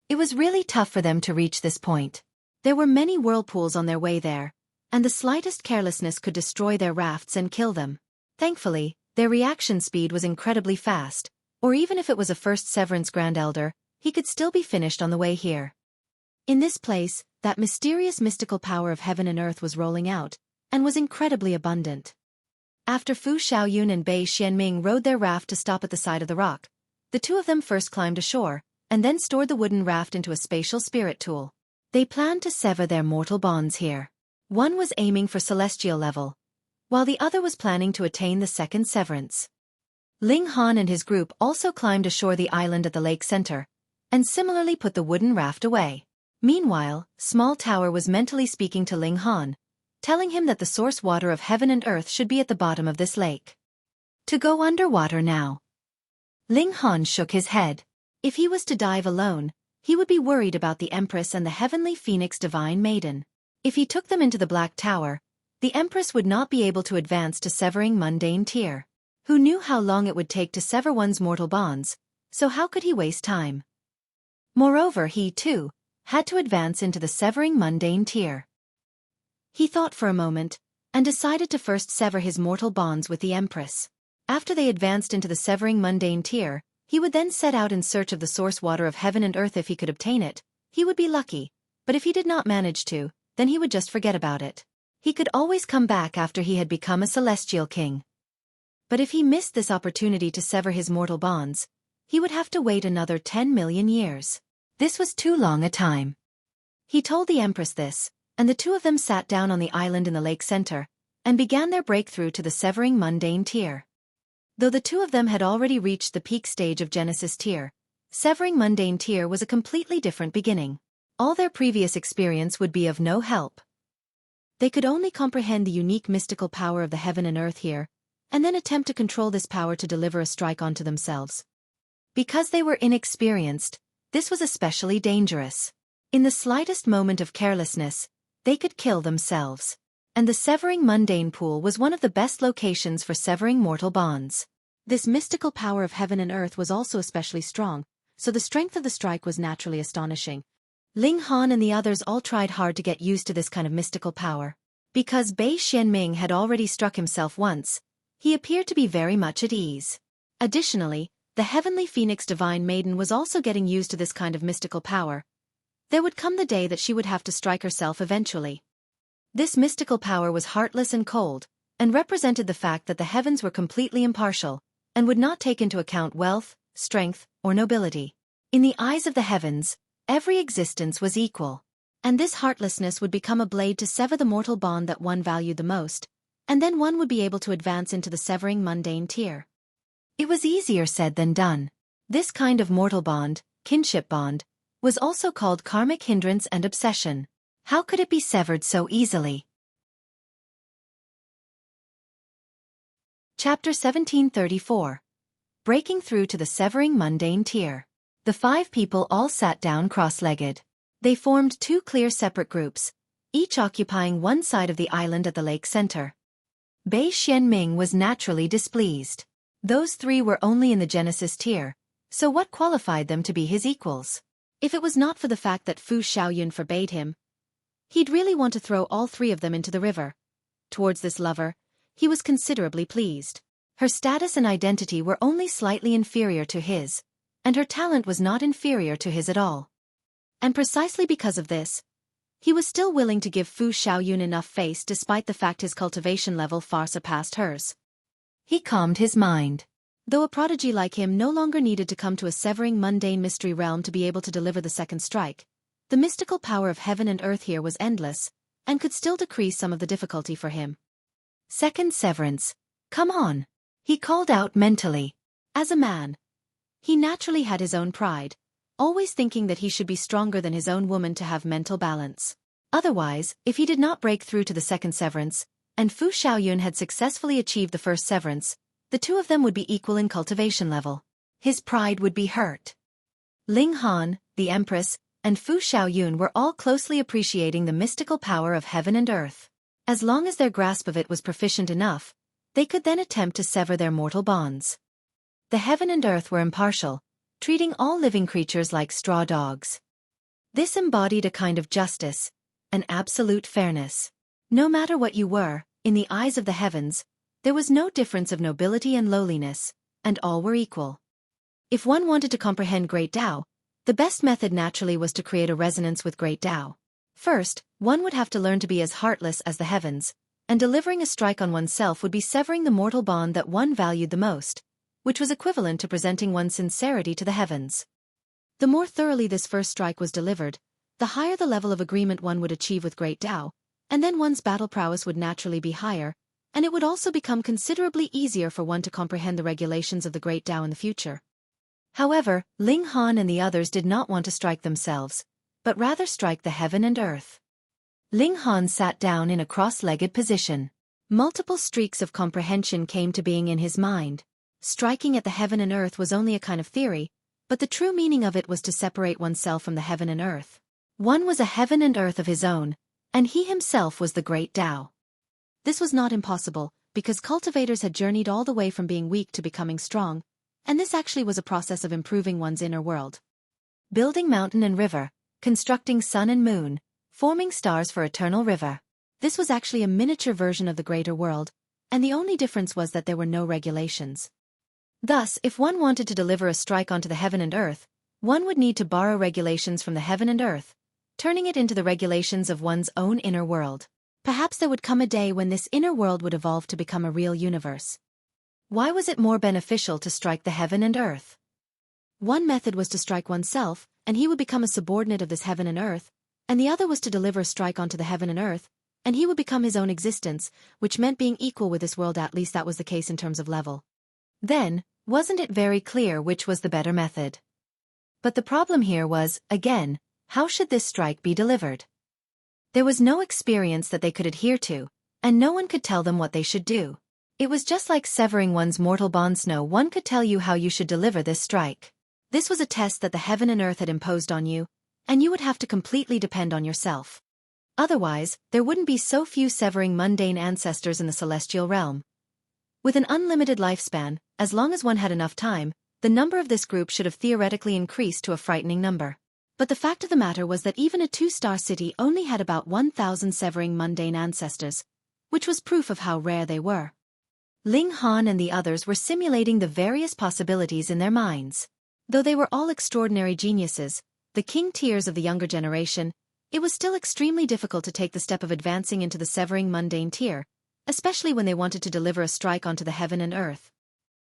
It was really tough for them to reach this point. There were many whirlpools on their way there, and the slightest carelessness could destroy their rafts and kill them. Thankfully, their reaction speed was incredibly fast, or even if it was a first Severance Grand Elder, he could still be finished on the way here. In this place, that mysterious mystical power of heaven and earth was rolling out, and was incredibly abundant. After Fu Xiaoyun and Bei Xuanming rowed their raft to stop at the side of the rock, the two of them first climbed ashore, and then stored the wooden raft into a spatial spirit tool. They planned to sever their mortal bonds here. One was aiming for celestial level, while the other was planning to attain the second severance. Ling Han and his group also climbed ashore the island at the lake center, and similarly put the wooden raft away. Meanwhile, Small Tower was mentally speaking to Ling Han, telling him that the source water of heaven and earth should be at the bottom of this lake. To go underwater now. Ling Han shook his head. If he was to dive alone, he would be worried about the Empress and the Heavenly Phoenix Divine Maiden. If he took them into the Black Tower, the Empress would not be able to advance to severing mundane tier. Who knew how long it would take to sever one's mortal bonds, so how could he waste time? Moreover, he, too, had to advance into the severing mundane tier. He thought for a moment, and decided to first sever his mortal bonds with the Empress. After they advanced into the severing mundane tier, he would then set out in search of the source water of heaven and earth. If he could obtain it, he would be lucky, but if he did not manage to, then he would just forget about it. He could always come back after he had become a celestial king. But if he missed this opportunity to sever his mortal bonds, he would have to wait another 10 million years. This was too long a time. He told the Empress this, and the two of them sat down on the island in the lake center, and began their breakthrough to the severing mundane tier. Though the two of them had already reached the peak stage of Genesis tier, severing mundane tier was a completely different beginning. All their previous experience would be of no help. They could only comprehend the unique mystical power of the heaven and earth here, and then attempt to control this power to deliver a strike onto themselves. Because they were inexperienced, this was especially dangerous. In the slightest moment of carelessness, they could kill themselves. And the severing mundane pool was one of the best locations for severing mortal bonds. This mystical power of heaven and earth was also especially strong, so the strength of the strike was naturally astonishing. Ling Han and the others all tried hard to get used to this kind of mystical power. Because Bei Xuanming had already struck himself once, he appeared to be very much at ease. Additionally, the Heavenly Phoenix Divine Maiden was also getting used to this kind of mystical power. There would come the day that she would have to strike herself eventually. This mystical power was heartless and cold, and represented the fact that the heavens were completely impartial, and would not take into account wealth, strength, or nobility. In the eyes of the heavens, every existence was equal. And this heartlessness would become a blade to sever the mortal bond that one valued the most, and then one would be able to advance into the severing mundane tier. It was easier said than done. This kind of mortal bond, kinship bond, was also called karmic hindrance and obsession. How could it be severed so easily? Chapter 1734. Breaking through to the severing mundane tier. The 5 people all sat down cross-legged. They formed 2 clear separate groups, each occupying one side of the island at the lake center. Bei Xuanming was naturally displeased. Those 3 were only in the Genesis tier, so what qualified them to be his equals? If it was not for the fact that Fu Xiaoyun forbade him, he'd really want to throw all 3 of them into the river. Towards this lover, he was considerably pleased. Her status and identity were only slightly inferior to his, and her talent was not inferior to his at all. And precisely because of this, he was still willing to give Fu Xiaoyun enough face despite the fact his cultivation level far surpassed hers. He calmed his mind. Though a prodigy like him no longer needed to come to a severing mundane mystery realm to be able to deliver the second strike, the mystical power of heaven and earth here was endless, and could still decrease some of the difficulty for him. Second severance. Come on, he called out mentally. As a man, he naturally had his own pride, always thinking that he should be stronger than his own woman to have mental balance. Otherwise, if he did not break through to the second severance, and Fu Xiaoyun had successfully achieved the first severance, the 2 of them would be equal in cultivation level. His pride would be hurt. Ling Han, the Empress, and Fu Xiaoyun were all closely appreciating the mystical power of heaven and earth. As long as their grasp of it was proficient enough, they could then attempt to sever their mortal bonds. The heaven and earth were impartial, treating all living creatures like straw dogs. This embodied a kind of justice, an absolute fairness. No matter what you were, in the eyes of the heavens, there was no difference of nobility and lowliness, and all were equal. If one wanted to comprehend Great Tao, the best method naturally was to create a resonance with Great Tao. First, one would have to learn to be as heartless as the heavens, and delivering a strike on oneself would be severing the mortal bond that one valued the most, which was equivalent to presenting one's sincerity to the heavens. The more thoroughly this first strike was delivered, the higher the level of agreement one would achieve with Great Tao, and then one's battle prowess would naturally be higher, and it would also become considerably easier for one to comprehend the regulations of the Great Tao in the future. However, Ling Han and the others did not want to strike themselves, but rather strike the heaven and earth. Ling Han sat down in a cross-legged position. Multiple streaks of comprehension came to being in his mind. Striking at the heaven and earth was only a kind of theory, but the true meaning of it was to separate oneself from the heaven and earth. One was a heaven and earth of his own, and he himself was the Great Tao. This was not impossible, because cultivators had journeyed all the way from being weak to becoming strong, and this actually was a process of improving one's inner world. Building mountain and river, constructing sun and moon, forming stars for eternal river. This was actually a miniature version of the greater world, and the only difference was that there were no regulations. Thus, if one wanted to deliver a strike onto the heaven and earth, one would need to borrow regulations from the heaven and earth, turning it into the regulations of one's own inner world. Perhaps there would come a day when this inner world would evolve to become a real universe. Why was it more beneficial to strike the heaven and earth? One method was to strike oneself, and he would become a subordinate of this heaven and earth, and the other was to deliver a strike onto the heaven and earth, and he would become his own existence, which meant being equal with this world. At least that was the case in terms of level. Then, wasn't it very clear which was the better method? But the problem here was, again, how should this strike be delivered? There was no experience that they could adhere to, and no one could tell them what they should do. It was just like severing one's mortal bonds. No one could tell you how you should deliver this strike. This was a test that the heaven and earth had imposed on you, and you would have to completely depend on yourself. Otherwise, there wouldn't be so few severing mundane ancestors in the celestial realm. With an unlimited lifespan, as long as one had enough time, the number of this group should have theoretically increased to a frightening number. But the fact of the matter was that even a 2-star city only had about 1,000 severing mundane ancestors, which was proof of how rare they were. Ling Han and the others were simulating the various possibilities in their minds. Though they were all extraordinary geniuses, the king tiers of the younger generation, it was still extremely difficult to take the step of advancing into the severing mundane tier, especially when they wanted to deliver a strike onto the heaven and earth.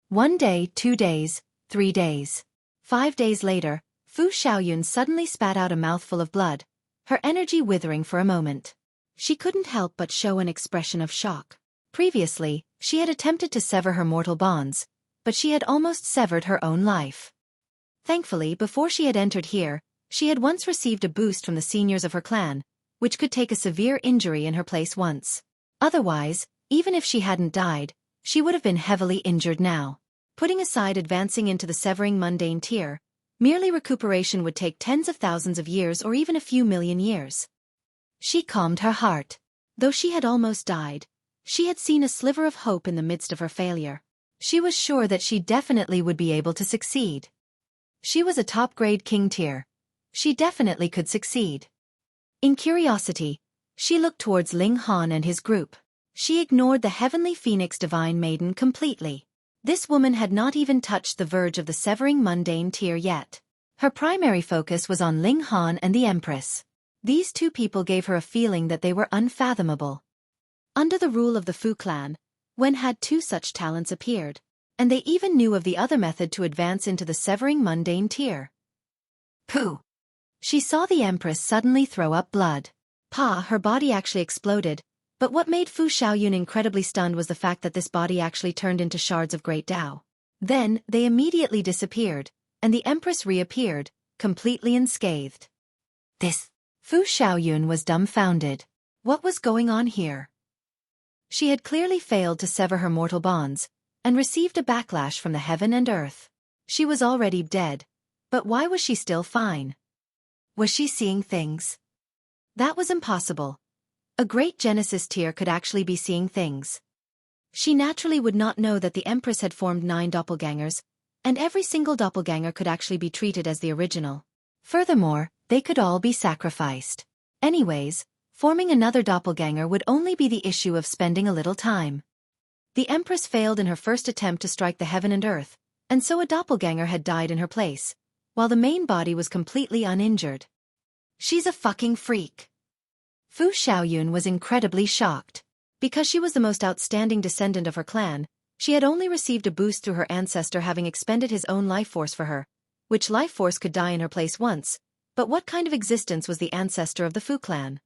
1 day, 2 days, 3 days. 5 days later, Fu Xiaoyun suddenly spat out a mouthful of blood, her energy withering for a moment. She couldn't help but show an expression of shock. Previously, she had attempted to sever her mortal bonds, but she had almost severed her own life. Thankfully, before she had entered here, she had once received a boost from the seniors of her clan, which could take a severe injury in her place once. Otherwise, even if she hadn't died, she would have been heavily injured now. Putting aside advancing into the severing mundane tier, merely recuperation would take tens of thousands of years or even a few million years. She calmed her heart. Though she had almost died, she had seen a sliver of hope in the midst of her failure. She was sure that she definitely would be able to succeed. She was a top-grade king tier. She definitely could succeed. In curiosity, she looked towards Ling Han and his group. She ignored the heavenly phoenix divine maiden completely. This woman had not even touched the verge of the severing mundane tier yet. Her primary focus was on Ling Han and the Empress. These two people gave her a feeling that they were unfathomable. Under the rule of the Fu clan, when had two such talents appeared? And they even knew of the other method to advance into the severing mundane tier. Pooh! She saw the Empress suddenly throw up blood. Her body actually exploded, but what made Fu Xiaoyun incredibly stunned was the fact that this body actually turned into shards of great Tao. Then, they immediately disappeared, and the Empress reappeared, completely unscathed. Fu Xiaoyun was dumbfounded. What was going on here? She had clearly failed to sever her mortal bonds, and received a backlash from the heaven and earth. She was already dead, but why was she still fine? Was she seeing things? That was impossible. A great Genesis tier could actually be seeing things. She naturally would not know that the Empress had formed 9 doppelgangers, and every single doppelganger could actually be treated as the original. Furthermore, they could all be sacrificed. Anyways, forming another doppelganger would only be the issue of spending a little time. The Empress failed in her first attempt to strike the heaven and earth, and so a doppelganger had died in her place, while the main body was completely uninjured. She's a fucking freak. Fu Xiaoyun was incredibly shocked. Because she was the most outstanding descendant of her clan, she had only received a boost through her ancestor having expended his own life force for her, which life force could die in her place once, but what kind of existence was the ancestor of the Fu clan?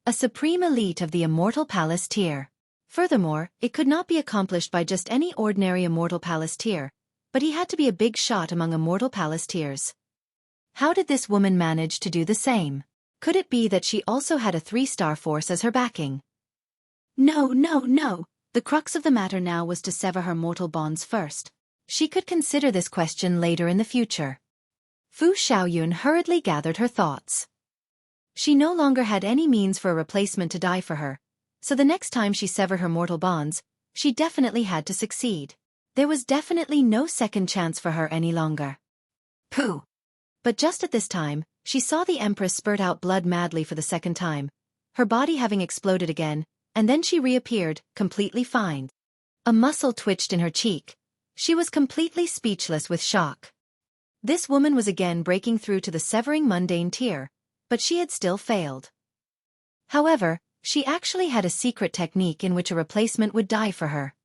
A supreme elite of the Immortal Palace tier. Furthermore, it could not be accomplished by just any ordinary Immortal Palace tier, but he had to be a big shot among Immortal Palace tiers. How did this woman manage to do the same? Could it be that she also had a 3-star force as her backing? No. The crux of the matter now was to sever her mortal bonds first. She could consider this question later in the future. Fu Xiaoyun hurriedly gathered her thoughts. She no longer had any means for a replacement to die for her, so the next time she severed her mortal bonds, she definitely had to succeed. There was definitely no second chance for her any longer. Pooh! But just at this time, she saw the Empress spurt out blood madly for the second time, her body having exploded again, and then she reappeared, completely fine. A muscle twitched in her cheek. She was completely speechless with shock. This woman was again breaking through to the severing mundane tier, but she had still failed. However, she actually had a secret technique in which a replacement would die for her.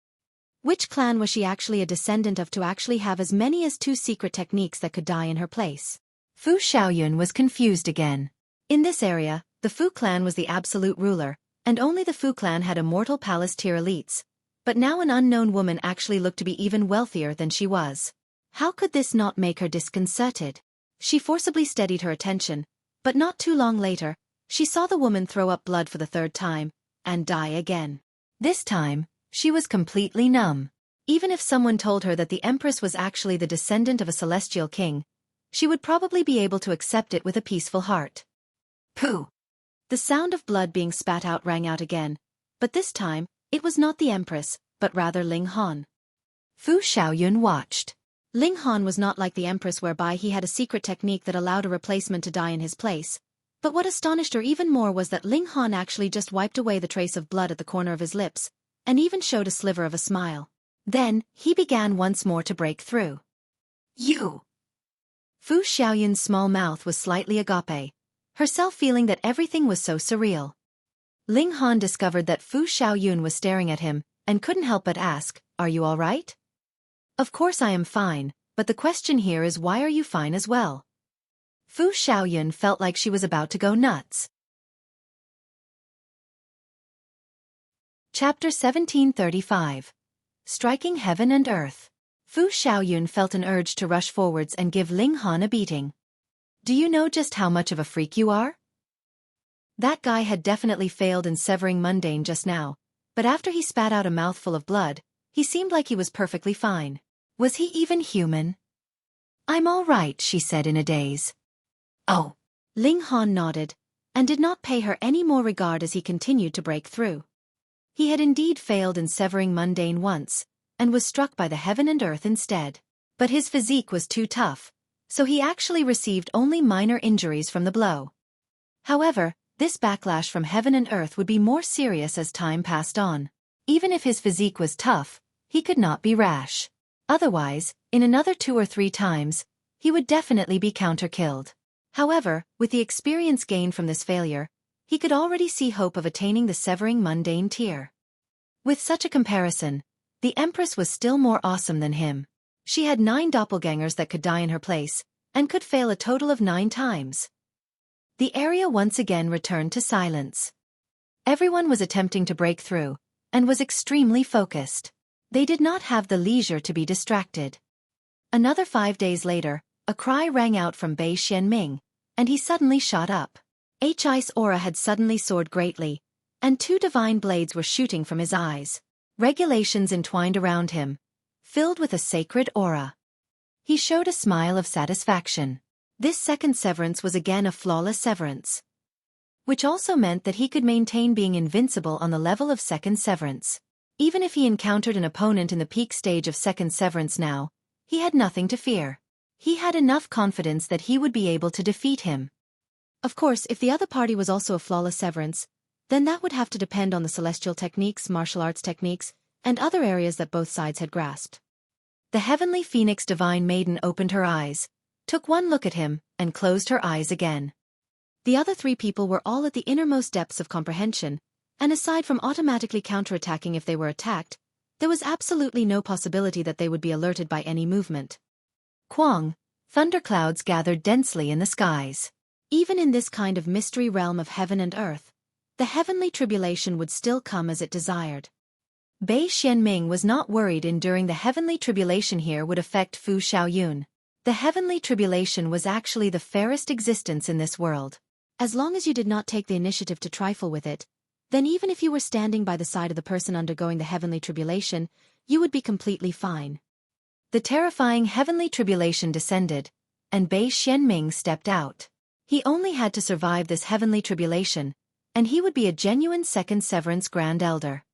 Which clan was she actually a descendant of to actually have as many as 2 secret techniques that could die in her place? Fu Xiaoyun was confused again. In this area, the Fu clan was the absolute ruler, and only the Fu clan had Immortal Palace tier elites, but now an unknown woman actually looked to be even wealthier than she was. How could this not make her disconcerted? She forcibly steadied her attention, but not too long later, she saw the woman throw up blood for the 3rd time, and die again. This time, she was completely numb. Even if someone told her that the Empress was actually the descendant of a celestial king, she would probably be able to accept it with a peaceful heart. Pooh! The sound of blood being spat out rang out again, but this time, it was not the Empress, but rather Ling Han. Fu Xiaoyun watched. Ling Han was not like the Empress whereby he had a secret technique that allowed a replacement to die in his place, but what astonished her even more was that Ling Han actually just wiped away the trace of blood at the corner of his lips, and even showed a sliver of a smile. Then, he began once more to break through. You! Fu Xiaoyun's small mouth was slightly agape, herself feeling that everything was so surreal. Ling Han discovered that Fu Xiaoyun was staring at him, and couldn't help but ask, "Are you all right?" "Of course I am fine, but the question here is why are you fine as well?" Fu Xiaoyun felt like she was about to go nuts. Chapter 1735. Striking Heaven and Earth. Fu Xiaoyun felt an urge to rush forwards and give Ling Han a beating. "Do you know just how much of a freak you are?" That guy had definitely failed in severing Mundane just now, but after he spat out a mouthful of blood, He seemed like he was perfectly fine. Was he even human? "I'm all right," she said in a daze. "Oh." Ling Han nodded, and did not pay her any more regard as he continued to break through. He had indeed failed in severing Mundane once, and was struck by the heaven and earth instead. But his physique was too tough, so he actually received only minor injuries from the blow. However, this backlash from heaven and earth would be more serious as time passed on. Even if his physique was tough, he could not be rash. Otherwise, in another 2 or 3 times, he would definitely be counter-killed. However, with the experience gained from this failure, he could already see hope of attaining the severing Mundane tier. With such a comparison, the Empress was still more awesome than him. She had 9 doppelgangers that could die in her place, and could fail a total of 9 times. The area once again returned to silence. Everyone was attempting to break through, and was extremely focused. They did not have the leisure to be distracted. Another 5 days later, a cry rang out from Bei Xuanming, and he suddenly shot up. His aura had suddenly soared greatly, and 2 divine blades were shooting from his eyes. Regulations entwined around him, filled with a sacred aura. He showed a smile of satisfaction. This second severance was again a flawless severance, which also meant that he could maintain being invincible on the level of second severance. Even if he encountered an opponent in the peak stage of second severance now, he had nothing to fear. He had enough confidence that he would be able to defeat him. Of course, if the other party was also a flawless severance, then that would have to depend on the celestial techniques, martial arts techniques, and other areas that both sides had grasped. The heavenly phoenix divine maiden opened her eyes, took one look at him, and closed her eyes again. The other 3 people were all at the innermost depths of comprehension, and aside from automatically counterattacking if they were attacked, there was absolutely no possibility that they would be alerted by any movement. Quang, thunderclouds gathered densely in the skies. Even in this kind of mystery realm of heaven and earth, the heavenly tribulation would still come as it desired. Bei Xuanming was not worried enduring the heavenly tribulation here would affect Fu Xiaoyun. The heavenly tribulation was actually the fairest existence in this world. As long as you did not take the initiative to trifle with it, then even if you were standing by the side of the person undergoing the heavenly tribulation, you would be completely fine. The terrifying heavenly tribulation descended, and Bei Xuanming stepped out. He only had to survive this heavenly tribulation, and he would be a genuine second severance Grand Elder.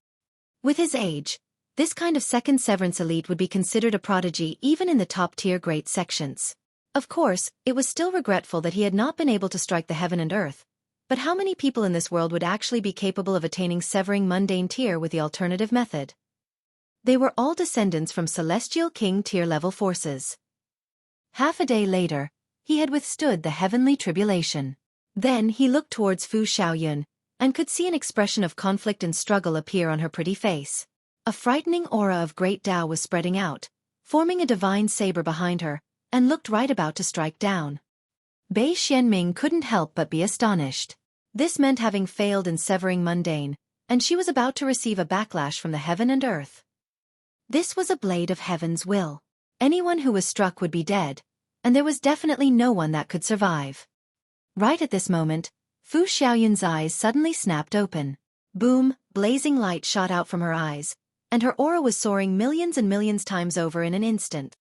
With his age, this kind of second severance elite would be considered a prodigy even in the top-tier great sections. Of course, it was still regretful that he had not been able to strike the heaven and earth, but how many people in this world would actually be capable of attaining severing Mundane tier with the alternative method? They were all descendants from Celestial King tier level forces. Half a day later, he had withstood the heavenly tribulation. Then he looked towards Fu Xiaoyun, and could see an expression of conflict and struggle appear on her pretty face. A frightening aura of great Tao was spreading out, forming a divine saber behind her, and looked right about to strike down. Bei Xuanming couldn't help but be astonished. This meant having failed in severing Mundane, and she was about to receive a backlash from the heaven and earth. This was a blade of heaven's will. Anyone who was struck would be dead, and there was definitely no one that could survive. Right at this moment, Fu Xiaoyun's eyes suddenly snapped open. Boom, blazing light shot out from her eyes, and her aura was soaring millions and millions times over in an instant.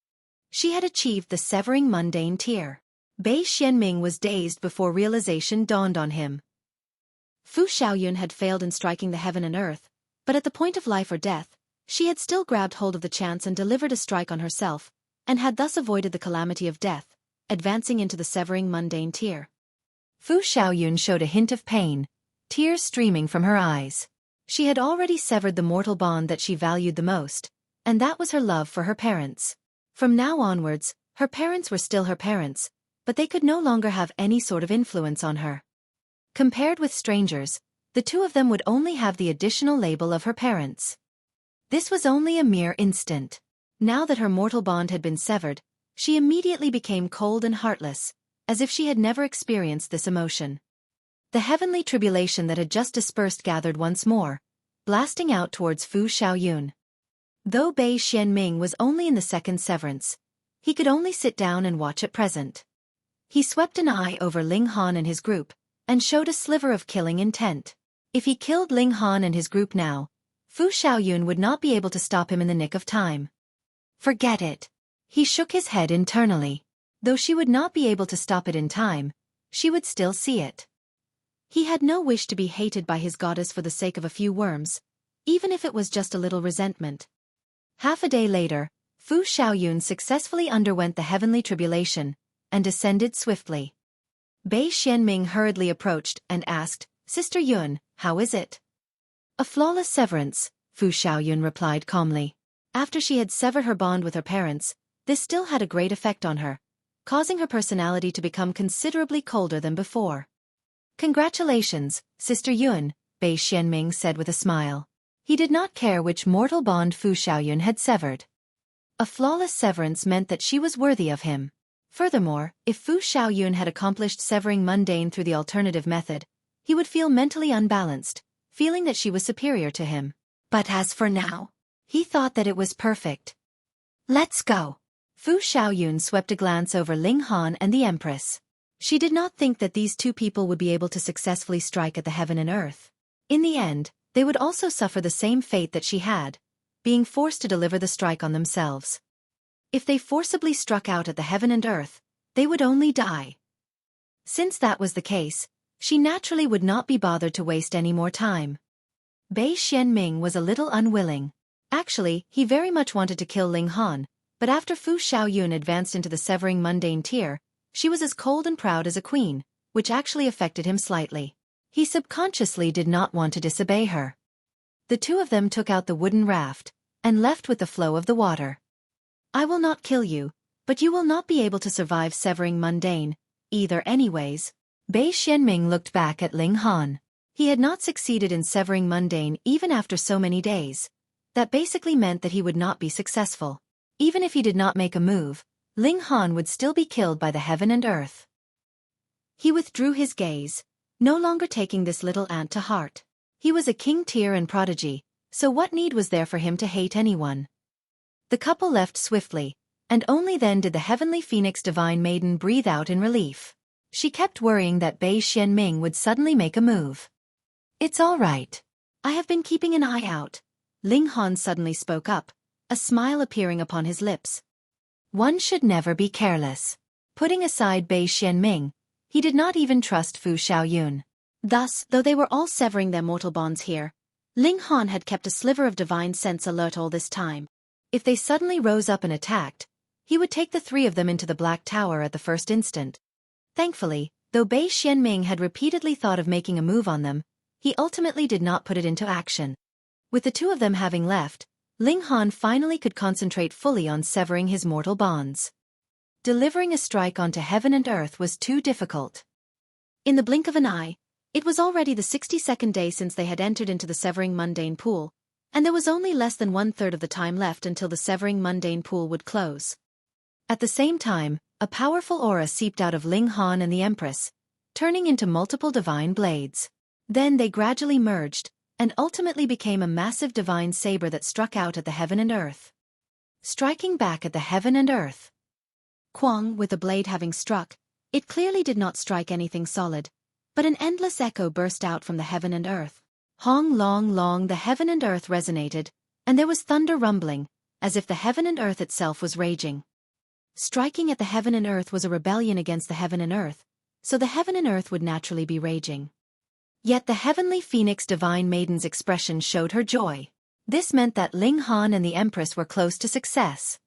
She had achieved the severing Mundane tier. Bei Xuanming was dazed before realization dawned on him. Fu Xiaoyun had failed in striking the heaven and earth, but at the point of life or death, she had still grabbed hold of the chance and delivered a strike on herself, and had thus avoided the calamity of death, advancing into the severing Mundane tier. Fu Xiaoyun showed a hint of pain, tears streaming from her eyes. She had already severed the mortal bond that she valued the most, and that was her love for her parents. From now onwards, her parents were still her parents, but they could no longer have any sort of influence on her. Compared with strangers, the 2 of them would only have the additional label of her parents. This was only a mere instant. Now that her mortal bond had been severed, she immediately became cold and heartless, as if she had never experienced this emotion. The heavenly tribulation that had just dispersed gathered once more, blasting out towards Fu Xiaoyun. Though Bei Xuanming was only in the second severance, he could only sit down and watch at present. He swept an eye over Ling Han and his group, and showed a sliver of killing intent. If he killed Ling Han and his group now, Fu Xiaoyun would not be able to stop him in the nick of time. Forget it. He shook his head internally. Though she would not be able to stop it in time, she would still see it. He had no wish to be hated by his goddess for the sake of a few worms, even if it was just a little resentment. Half a day later, Fu Xiaoyun successfully underwent the heavenly tribulation, and descended swiftly. Bei Xuanming hurriedly approached and asked, "Sister Yun, how is it?" "A flawless severance," Fu Xiaoyun replied calmly. After she had severed her bond with her parents, this still had a great effect on her, causing her personality to become considerably colder than before. "Congratulations, Sister Yun," Bei Xuanming said with a smile. He did not care which mortal bond Fu Xiaoyun had severed. A flawless severance meant that she was worthy of him. Furthermore, if Fu Xiaoyun had accomplished severing Mundane through the alternative method, he would feel mentally unbalanced, feeling that she was superior to him. But as for now, he thought that it was perfect. "Let's go." Fu Xiaoyun swept a glance over Ling Han and the Empress. She did not think that these two people would be able to successfully strike at the heaven and earth. In the end, they would also suffer the same fate that she had, being forced to deliver the strike on themselves. If they forcibly struck out at the heaven and earth, they would only die. Since that was the case, she naturally would not be bothered to waste any more time. Bei Xuanming was a little unwilling. Actually, he very much wanted to kill Ling Han, but after Fu Xiaoyun advanced into the severing Mundane tier, she was as cold and proud as a queen, which actually affected him slightly. He subconsciously did not want to disobey her. The two of them took out the wooden raft, and left with the flow of the water. "I will not kill you, but you will not be able to survive severing Mundane, either anyways." Bei Xuanming looked back at Ling Han. He had not succeeded in severing Mundane even after so many days. That basically meant that he would not be successful. Even if he did not make a move, Ling Han would still be killed by the heaven and earth. He withdrew his gaze, no longer taking this little ant to heart. He was a king tier and prodigy, so what need was there for him to hate anyone? The couple left swiftly, and only then did the heavenly phoenix divine maiden breathe out in relief. She kept worrying that Bei Xuanming would suddenly make a move. "It's all right. I have been keeping an eye out." Ling Han suddenly spoke up, a smile appearing upon his lips. One should never be careless. Putting aside Bei Xuanming, he did not even trust Fu Xiaoyun. Thus, though they were all severing their mortal bonds here, Ling Han had kept a sliver of divine sense alert all this time. If they suddenly rose up and attacked, he would take the three of them into the Black Tower at the first instant. Thankfully, though Bei Xuanming had repeatedly thought of making a move on them, he ultimately did not put it into action. With the two of them having left, Ling Han finally could concentrate fully on severing his mortal bonds. Delivering a strike onto heaven and earth was too difficult. In the blink of an eye, it was already the 62nd day since they had entered into the severing Mundane pool, and there was only less than 1/3 of the time left until the severing Mundane pool would close. At the same time, a powerful aura seeped out of Ling Han and the Empress, turning into multiple divine blades. Then they gradually merged, and ultimately became a massive divine saber that struck out at the heaven and earth. Striking back at the heaven and earth. Quang, with the blade having struck, it clearly did not strike anything solid, but an endless echo burst out from the heaven and earth. Hong long long the heaven and earth resonated, and there was thunder rumbling, as if the heaven and earth itself was raging. Striking at the heaven and earth was a rebellion against the heaven and earth, so the heaven and earth would naturally be raging. Yet the heavenly phoenix divine maiden's expression showed her joy. This meant that Ling Han and the Empress were close to success.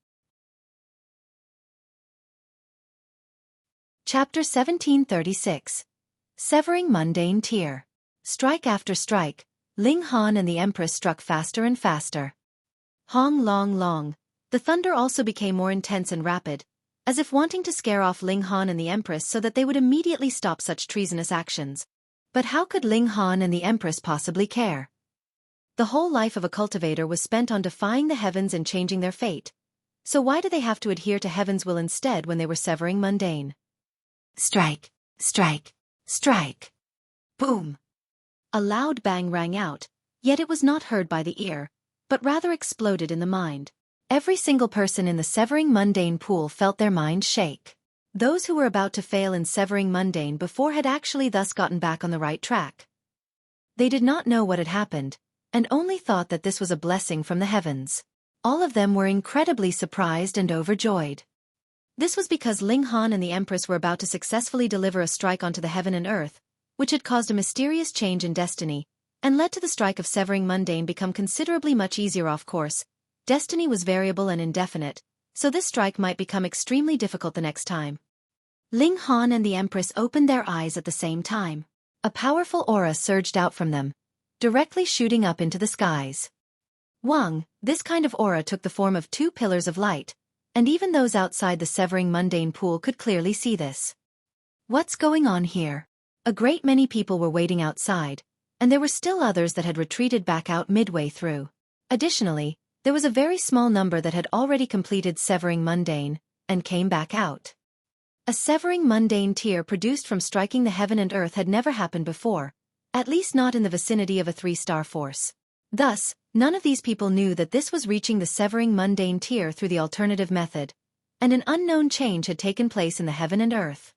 Chapter 1736. Severing Mundane Tier. Strike after strike, Ling Han and the Empress struck faster and faster. Hong long long, the thunder also became more intense and rapid, as if wanting to scare off Ling Han and the Empress so that they would immediately stop such treasonous actions. But how could Ling Han and the Empress possibly care? The whole life of a cultivator was spent on defying the heavens and changing their fate. So why do they have to adhere to heaven's will instead when they were severing Mundane? Strike, strike, strike. Boom! A loud bang rang out, yet it was not heard by the ear, but rather exploded in the mind. Every single person in the severing Mundane pool felt their mind shake. Those who were about to fail in severing Mundane before had actually thus gotten back on the right track. They did not know what had happened, and only thought that this was a blessing from the heavens. All of them were incredibly surprised and overjoyed. This was because Ling Han and the Empress were about to successfully deliver a strike onto the heaven and earth, which had caused a mysterious change in destiny, and led to the strike of severing Mundane become considerably much easier. Of course, destiny was variable and indefinite, so this strike might become extremely difficult the next time. Ling Han and the Empress opened their eyes at the same time. A powerful aura surged out from them, directly shooting up into the skies. Wang, this kind of aura took the form of two pillars of light, and even those outside the severing Mundane pool could clearly see this. What's going on here? A great many people were waiting outside, and there were still others that had retreated back out midway through. Additionally, there was a very small number that had already completed severing Mundane, and came back out. A severing Mundane tear produced from striking the heaven and earth had never happened before, at least not in the vicinity of a 3-star force. Thus, none of these people knew that this was reaching the severing Mundane tier through the alternative method, and an unknown change had taken place in the heaven and earth.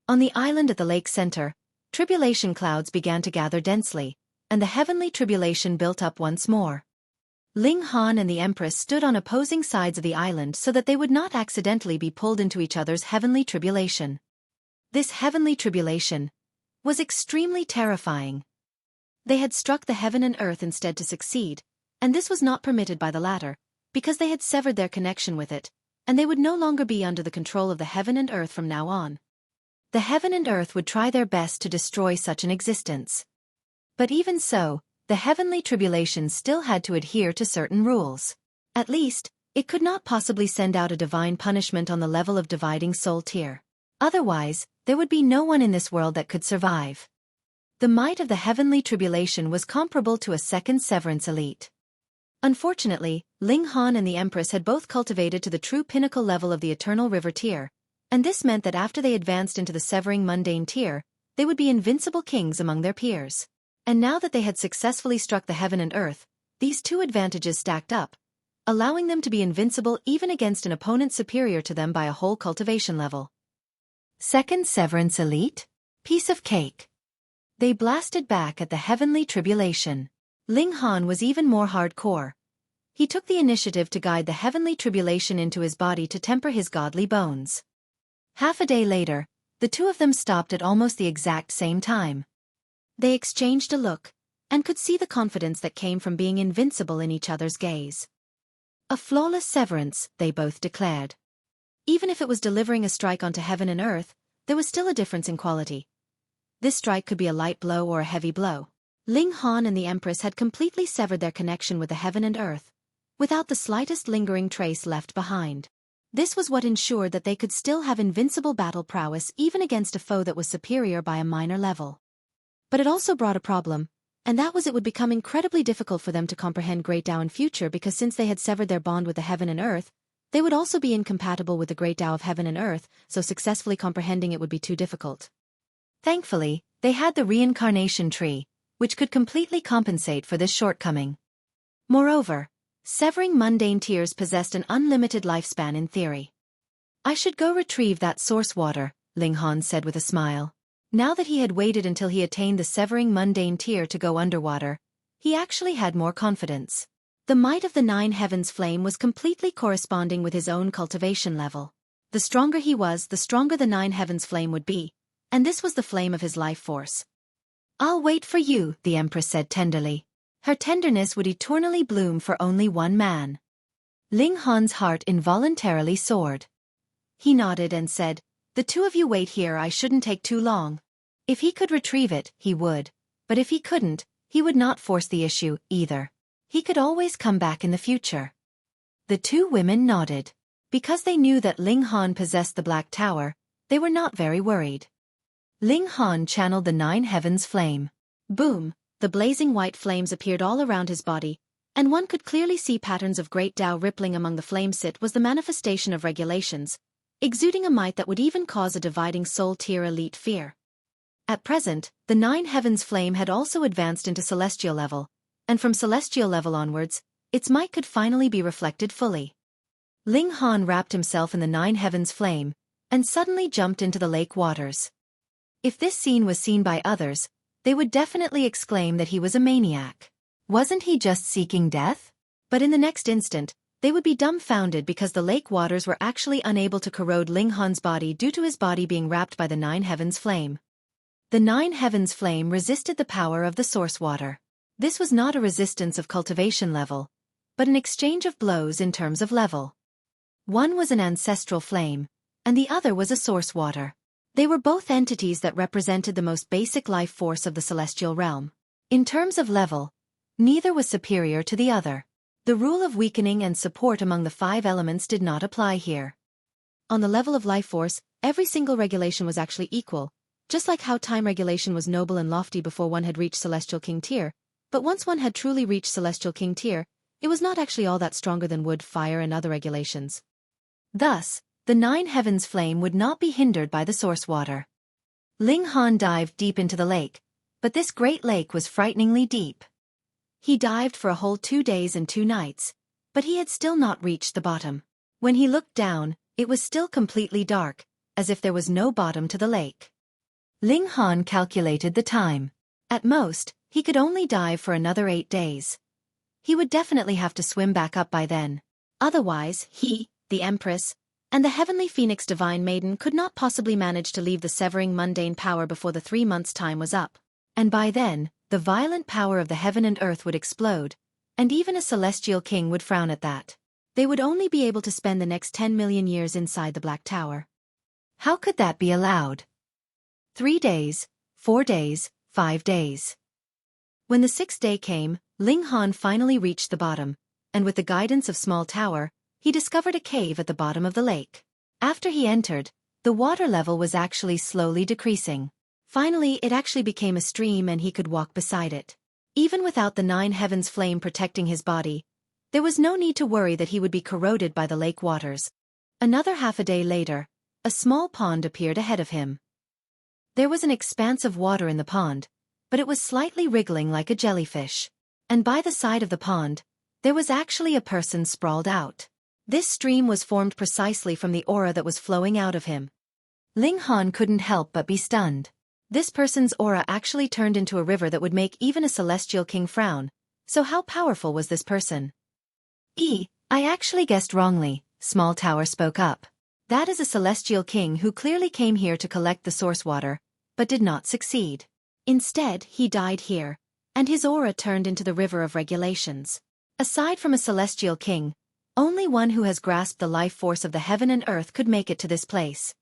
On the island at the lake center, tribulation clouds began to gather densely, and the heavenly tribulation built up once more. Ling Han and the Empress stood on opposing sides of the island so that they would not accidentally be pulled into each other's heavenly tribulation. This heavenly tribulation was extremely terrifying. They had struck the heaven and earth instead to succeed, and this was not permitted by the latter, because they had severed their connection with it, and they would no longer be under the control of the heaven and earth from now on. The heaven and earth would try their best to destroy such an existence. But even so, the heavenly tribulation still had to adhere to certain rules. At least, it could not possibly send out a divine punishment on the level of dividing soul tier. Otherwise, there would be no one in this world that could survive. The might of the heavenly tribulation was comparable to a second severance elite. Unfortunately, Ling Han and the Empress had both cultivated to the true pinnacle level of the Eternal River tier, and this meant that after they advanced into the severing Mundane tier, they would be invincible kings among their peers. And now that they had successfully struck the heaven and earth, these two advantages stacked up, allowing them to be invincible even against an opponent superior to them by a whole cultivation level. Second Severance Elite? Piece of cake. They blasted back at the heavenly tribulation. Ling Han was even more hardcore. He took the initiative to guide the heavenly tribulation into his body to temper his godly bones. Half a day later, the two of them stopped at almost the exact same time. They exchanged a look, and could see the confidence that came from being invincible in each other's gaze. A flawless severance, they both declared. Even if it was delivering a strike onto heaven and earth, there was still a difference in quality. This strike could be a light blow or a heavy blow. Ling Han and the Empress had completely severed their connection with the heaven and earth, without the slightest lingering trace left behind. This was what ensured that they could still have invincible battle prowess even against a foe that was superior by a minor level. But it also brought a problem, and that was it would become incredibly difficult for them to comprehend Great Tao in future because since they had severed their bond with the heaven and earth, they would also be incompatible with the Great Tao of heaven and earth, so successfully comprehending it would be too difficult. Thankfully, they had the reincarnation tree, which could completely compensate for this shortcoming. Moreover, severing Mundane tiers possessed an unlimited lifespan in theory. I should go retrieve that source water, Ling Han said with a smile. Now that he had waited until he attained the severing Mundane tier to go underwater, he actually had more confidence. The might of the 9 heavens flame was completely corresponding with his own cultivation level. The stronger he was, the stronger the 9 heavens flame would be, and this was the flame of his life force. I'll wait for you, the Empress said tenderly. Her tenderness would eternally bloom for only one man. Ling Han's heart involuntarily soared. He nodded and said, "The two of you wait here, I shouldn't take too long." If he could retrieve it, he would. But if he couldn't, he would not force the issue, either. He could always come back in the future. The two women nodded. Because they knew that Ling Han possessed the Black Tower, they were not very worried. Ling Han channeled the 9 heavens flame. Boom! The blazing white flames appeared all around his body, and one could clearly see patterns of great Tao rippling among the flames. It was the manifestation of regulations, exuding a might that would even cause a dividing soul tier elite fear. At present, the 9 heavens flame had also advanced into celestial level, and from celestial level onwards, its might could finally be reflected fully. Ling Han wrapped himself in the 9 heavens flame, and suddenly jumped into the lake waters. If this scene was seen by others, they would definitely exclaim that he was a maniac. Wasn't he just seeking death? But in the next instant, they would be dumbfounded because the lake waters were actually unable to corrode Ling Han's body due to his body being wrapped by the Nine Heavens flame. The Nine Heavens flame resisted the power of the source water. This was not a resistance of cultivation level, but an exchange of blows in terms of level. One was an ancestral flame, and the other was a source water. They were both entities that represented the most basic life force of the celestial realm. In terms of level, neither was superior to the other. The rule of weakening and support among the 5 elements did not apply here. On the level of life force, every single regulation was actually equal, just like how time regulation was noble and lofty before one had reached Celestial King tier, but once one had truly reached Celestial King tier, it was not actually all that stronger than wood, fire and other regulations. Thus, the Nine Heavens flame would not be hindered by the source water. Ling Han dived deep into the lake, but this great lake was frighteningly deep. He dived for a whole 2 days and 2 nights, but he had still not reached the bottom. When he looked down, it was still completely dark, as if there was no bottom to the lake. Ling Han calculated the time. At most, he could only dive for another 8 days. He would definitely have to swim back up by then. Otherwise, he, the Empress, and the Heavenly Phoenix Divine Maiden could not possibly manage to leave the severing mundane power before the 3 months' time was up. And by then, the violent power of the heaven and earth would explode, and even a celestial king would frown at that. They would only be able to spend the next 10 million years inside the Black Tower. How could that be allowed? 3 days, 4 days, 5 days. When the 6th day came, Ling Han finally reached the bottom, and with the guidance of Small Tower, he discovered a cave at the bottom of the lake. After he entered, the water level was actually slowly decreasing. Finally, it actually became a stream and he could walk beside it. Even without the Nine Heavens flame protecting his body, there was no need to worry that he would be corroded by the lake waters. Another half a day later, a small pond appeared ahead of him. There was an expanse of water in the pond, but it was slightly wriggling like a jellyfish. And by the side of the pond, there was actually a person sprawled out. This stream was formed precisely from the aura that was flowing out of him. Ling Han couldn't help but be stunned. This person's aura actually turned into a river that would make even a celestial king frown, so how powerful was this person? I actually guessed wrongly, Small Tower spoke up. That is a celestial king who clearly came here to collect the source water, but did not succeed. Instead, he died here, and his aura turned into the river of regulations. Aside from a celestial king, only one who has grasped the life force of the heaven and earth could make it to this place.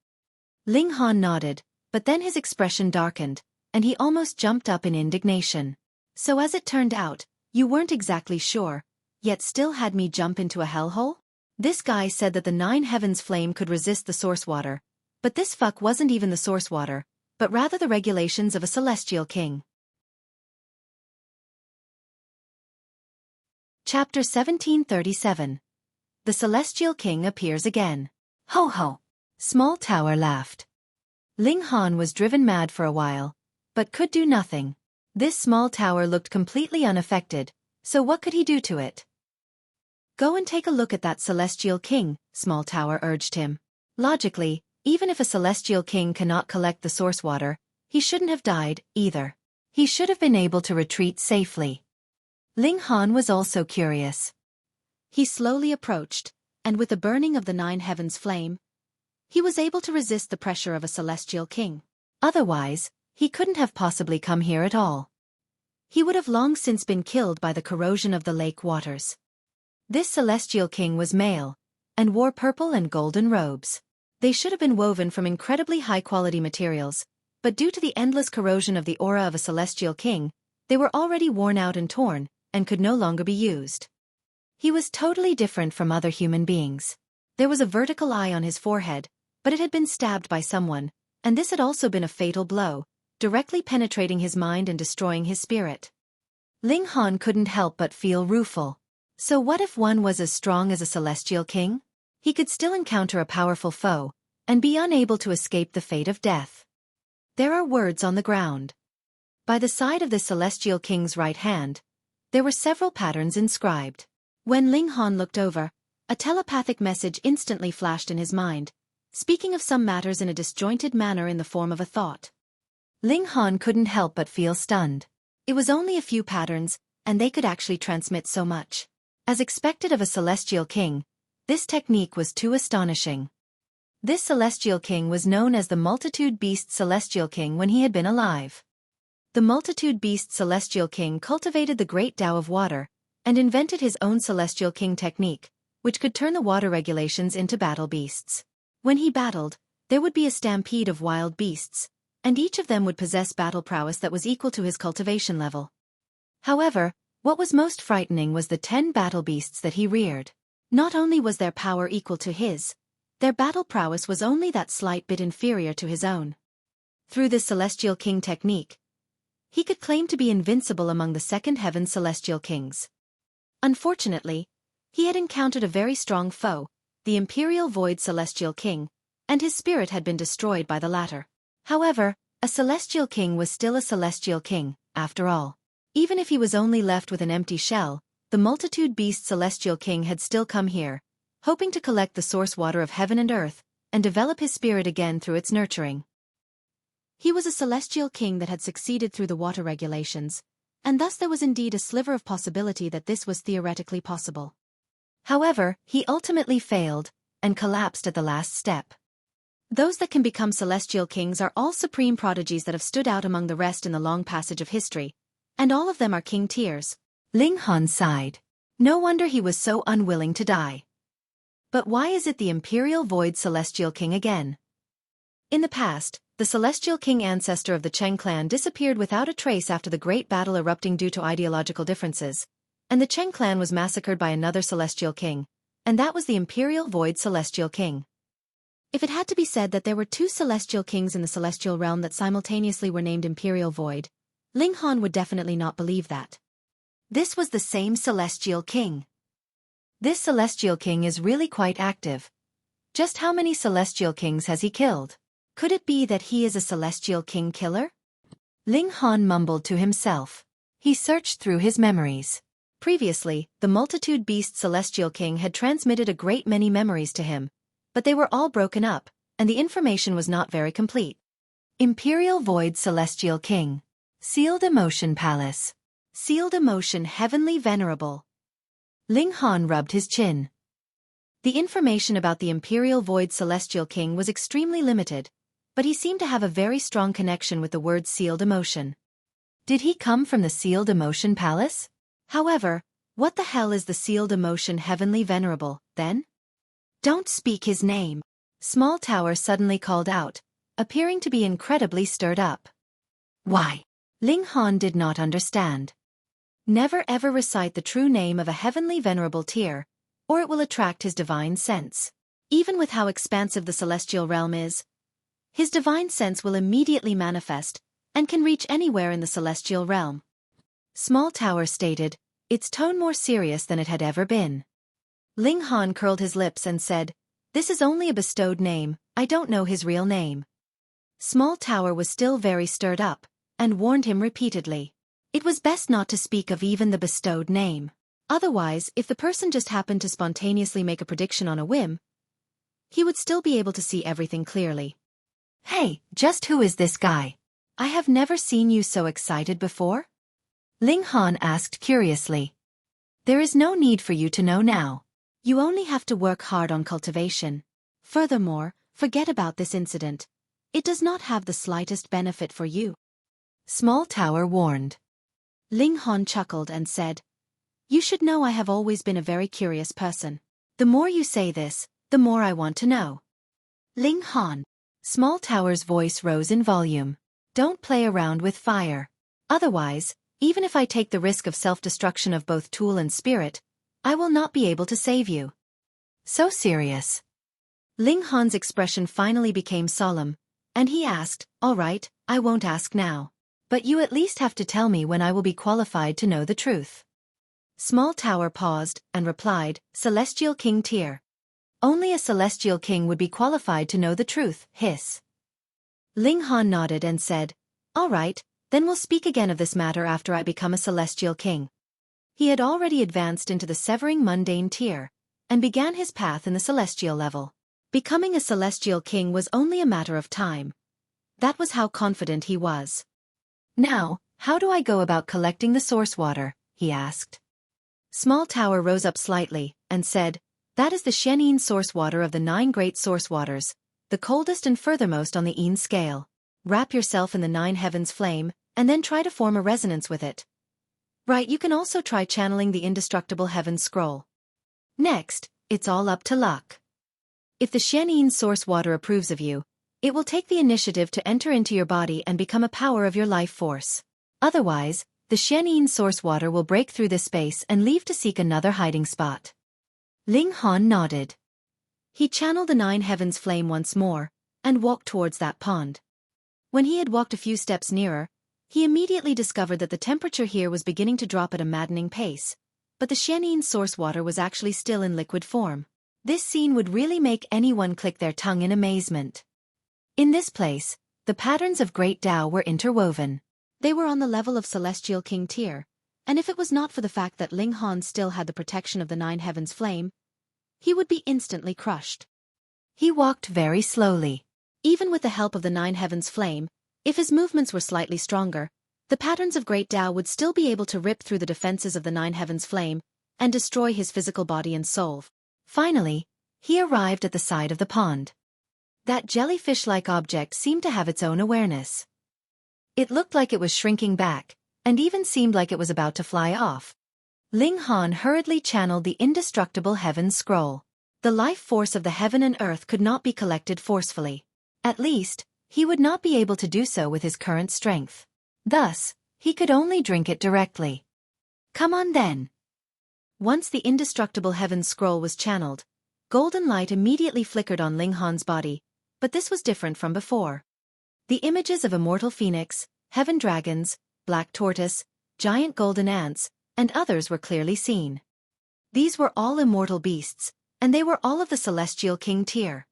Ling Han nodded, but then his expression darkened, and he almost jumped up in indignation. So as it turned out, you weren't exactly sure, yet still had me jump into a hellhole? This guy said that the Nine Heavens flame could resist the source water, but this fuck wasn't even the source water, but rather the regulations of a celestial king. Chapter 1737. The Celestial King appears again. Ho ho! Small Tower laughed. Ling Han was driven mad for a while, but could do nothing. This Small Tower looked completely unaffected, so what could he do to it? Go and take a look at that Celestial King, Small Tower urged him. Logically, even if a Celestial King cannot collect the source water, he shouldn't have died, either. He should have been able to retreat safely. Ling Han was also curious. He slowly approached, and with the burning of the Nine Heavens flame, he was able to resist the pressure of a Celestial King. Otherwise, he couldn't have possibly come here at all. He would have long since been killed by the corrosion of the lake waters. This Celestial King was male, and wore purple and golden robes. They should have been woven from incredibly high-quality materials, but due to the endless corrosion of the aura of a Celestial King, they were already worn out and torn, and could no longer be used. He was totally different from other human beings. There was a vertical eye on his forehead, but it had been stabbed by someone, and this had also been a fatal blow, directly penetrating his mind and destroying his spirit. Ling Han couldn't help but feel rueful. So what if one was as strong as a Celestial King? He could still encounter a powerful foe, and be unable to escape the fate of death. There are words on the ground. By the side of the Celestial King's right hand, there were several patterns inscribed. When Ling Han looked over, a telepathic message instantly flashed in his mind, speaking of some matters in a disjointed manner in the form of a thought. Ling Han couldn't help but feel stunned. It was only a few patterns, and they could actually transmit so much. As expected of a celestial king, this technique was too astonishing. This celestial king was known as the Multitude Beast Celestial King when he had been alive. The Multitude Beast Celestial King cultivated the great Tao of water, and invented his own Celestial King technique, which could turn the water regulations into battle beasts. When he battled, there would be a stampede of wild beasts, and each of them would possess battle prowess that was equal to his cultivation level. However, what was most frightening was the 10 battle beasts that he reared. Not only was their power equal to his, their battle prowess was only that slight bit inferior to his own. Through this Celestial King technique, he could claim to be invincible among the second heaven Celestial Kings. Unfortunately, he had encountered a very strong foe, the Imperial Void Celestial King, and his spirit had been destroyed by the latter. However, a Celestial King was still a Celestial King, after all. Even if he was only left with an empty shell, the Multitude Beast Celestial King had still come here, hoping to collect the source water of heaven and earth, and develop his spirit again through its nurturing. He was a Celestial King that had succeeded through the water regulations, and thus there was indeed a sliver of possibility that this was theoretically possible. However, he ultimately failed, and collapsed at the last step. Those that can become Celestial Kings are all supreme prodigies that have stood out among the rest in the long passage of history, and all of them are king tiers. Ling Han sighed. No wonder he was so unwilling to die. But why is it the Imperial Void Celestial King again? In the past, the Celestial King ancestor of the Cheng clan disappeared without a trace after the great battle erupting due to ideological differences, and the Cheng clan was massacred by another Celestial King, and that was the Imperial Void Celestial King. If it had to be said that there were 2 Celestial Kings in the Celestial Realm that simultaneously were named Imperial Void, Ling Han would definitely not believe that. This was the same Celestial King. This Celestial King is really quite active. Just how many Celestial Kings has he killed? Could it be that he is a Celestial King killer? Ling Han mumbled to himself. He searched through his memories. Previously, the Multitude Beast Celestial King had transmitted a great many memories to him, but they were all broken up, and the information was not very complete. Imperial Void Celestial King. Sealed Emotion Palace. Sealed Emotion Heavenly Venerable. Ling Han rubbed his chin. The information about the Imperial Void Celestial King was extremely limited, but he seemed to have a very strong connection with the word Sealed Emotion. Did he come from the Sealed Emotion Palace? However, what the hell is the Sealed Emotion Heavenly Venerable, then? Don't speak his name. Small Tower suddenly called out, appearing to be incredibly stirred up. Why? Ling Han did not understand. Never ever recite the true name of a Heavenly Venerable tier, or it will attract his divine sense. Even with how expansive the Celestial Realm is, his divine sense will immediately manifest, and can reach anywhere in the Celestial Realm. Small Tower stated, its tone more serious than it had ever been. Ling Han curled his lips and said, "This is only a bestowed name, I don't know his real name." Small Tower was still very stirred up, and warned him repeatedly. It was best not to speak of even the bestowed name. Otherwise, if the person just happened to spontaneously make a prediction on a whim, he would still be able to see everything clearly. Hey, just who is this guy? I have never seen you so excited before? Ling Han asked curiously. There is no need for you to know now. You only have to work hard on cultivation. Furthermore, forget about this incident. It does not have the slightest benefit for you. Small Tower warned. Ling Han chuckled and said, You should know I have always been a very curious person. The more you say this, the more I want to know. Ling Han. Small Tower's voice rose in volume. Don't play around with fire. Otherwise, even if I take the risk of self-destruction of both tool and spirit, I will not be able to save you. So serious. Ling Han's expression finally became solemn, and he asked, All right, I won't ask now. But you at least have to tell me when I will be qualified to know the truth. Small Tower paused, and replied, Celestial King tier. Only a Celestial King would be qualified to know the truth, hiss. Ling Han nodded and said, All right, then we'll speak again of this matter after I become a Celestial King. He had already advanced into the severing mundane tier, and began his path in the Celestial level. Becoming a Celestial King was only a matter of time. That was how confident he was. Now, how do I go about collecting the source water? he asked. Small Tower rose up slightly, and said, "That is the Xianyin source water of the 9 great source waters, the coldest and furthermost on the Yin scale. Wrap yourself in the 9 heavens flame, and then try to form a resonance with it. Right, you can also try channeling the indestructible heavens scroll. Next, it's all up to luck. If the Xianyin source water approves of you, it will take the initiative to enter into your body and become a power of your life force. Otherwise, the Xianyin source water will break through this space and leave to seek another hiding spot." Ling Han nodded. He channeled the 9 heavens flame once more, and walked towards that pond. When he had walked a few steps nearer, he immediately discovered that the temperature here was beginning to drop at a maddening pace, but the Xianyin source water was actually still in liquid form. This scene would really make anyone click their tongue in amazement. In this place, the patterns of Great Tao were interwoven. They were on the level of Celestial King tier, and if it was not for the fact that Ling Han still had the protection of the 9 heavens flame, he would be instantly crushed. He walked very slowly. Even with the help of the 9 heavens flame, if his movements were slightly stronger, the patterns of Great Tao would still be able to rip through the defenses of the 9 heavens flame and destroy his physical body and soul. Finally, he arrived at the side of the pond. That jellyfish-like object seemed to have its own awareness. It looked like it was shrinking back, and even seemed like it was about to fly off. Ling Han hurriedly channeled the indestructible heaven scroll. The life force of the heaven and earth could not be collected forcefully. At least, he would not be able to do so with his current strength. Thus, he could only drink it directly. Come on then. Once the indestructible heaven scroll was channeled, golden light immediately flickered on Ling Han's body, but this was different from before. The images of immortal phoenix, heaven dragons, black tortoise, giant golden ants, and others were clearly seen. These were all immortal beasts, and they were all of the Celestial King tier.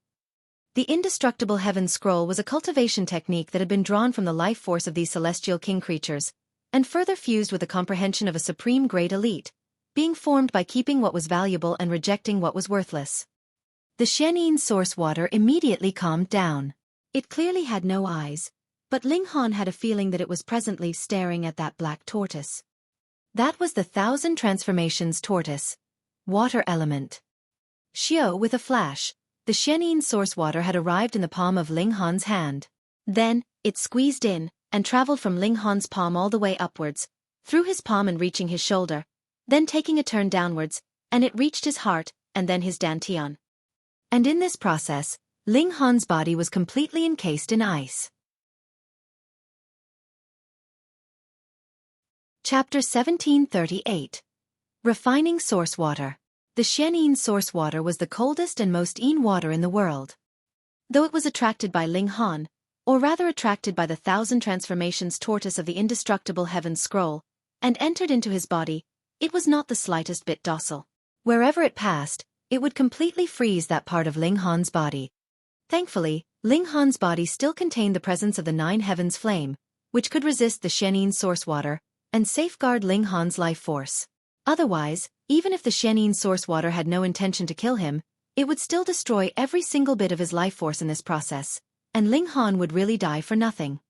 The indestructible heaven scroll was a cultivation technique that had been drawn from the life force of these Celestial King creatures, and further fused with the comprehension of a supreme great elite, being formed by keeping what was valuable and rejecting what was worthless. The Xianyin source water immediately calmed down. It clearly had no eyes, but Ling Han had a feeling that it was presently staring at that black tortoise. That was the 1,000 transformations tortoise, water element. Xiao, with a flash, the Xianyin source water had arrived in the palm of Ling Han's hand. Then, it squeezed in, and traveled from Ling Han's palm all the way upwards, through his palm and reaching his shoulder, then taking a turn downwards, and it reached his heart, and then his dantian. And in this process, Ling Han's body was completely encased in ice. Chapter 1738. Refining Source Water. The Xianyin source water was the coldest and most yin water in the world. Though it was attracted by Ling Han, or rather attracted by the 1,000 transformations tortoise of the indestructible heaven scroll, and entered into his body, it was not the slightest bit docile. Wherever it passed, it would completely freeze that part of Ling Han's body. Thankfully, Ling Han's body still contained the presence of the 9 heavens flame, which could resist the Xianyin source water, and safeguard Ling Han's life force. Otherwise, even if the Xianyin source water had no intention to kill him, it would still destroy every single bit of his life force in this process, and Ling Han would really die for nothing.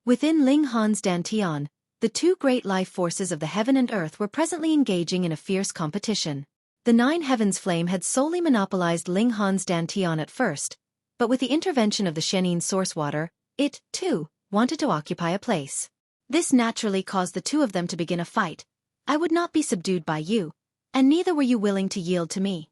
Within Ling Han's dantian, the 2 great life forces of the heaven and earth were presently engaging in a fierce competition. The 9 heavens flame had solely monopolized Ling Han's dantian at first, but with the intervention of the Xianyin source water, it, too, wanted to occupy a place. This naturally caused the 2 of them to begin a fight. I would not be subdued by you, and neither were you willing to yield to me.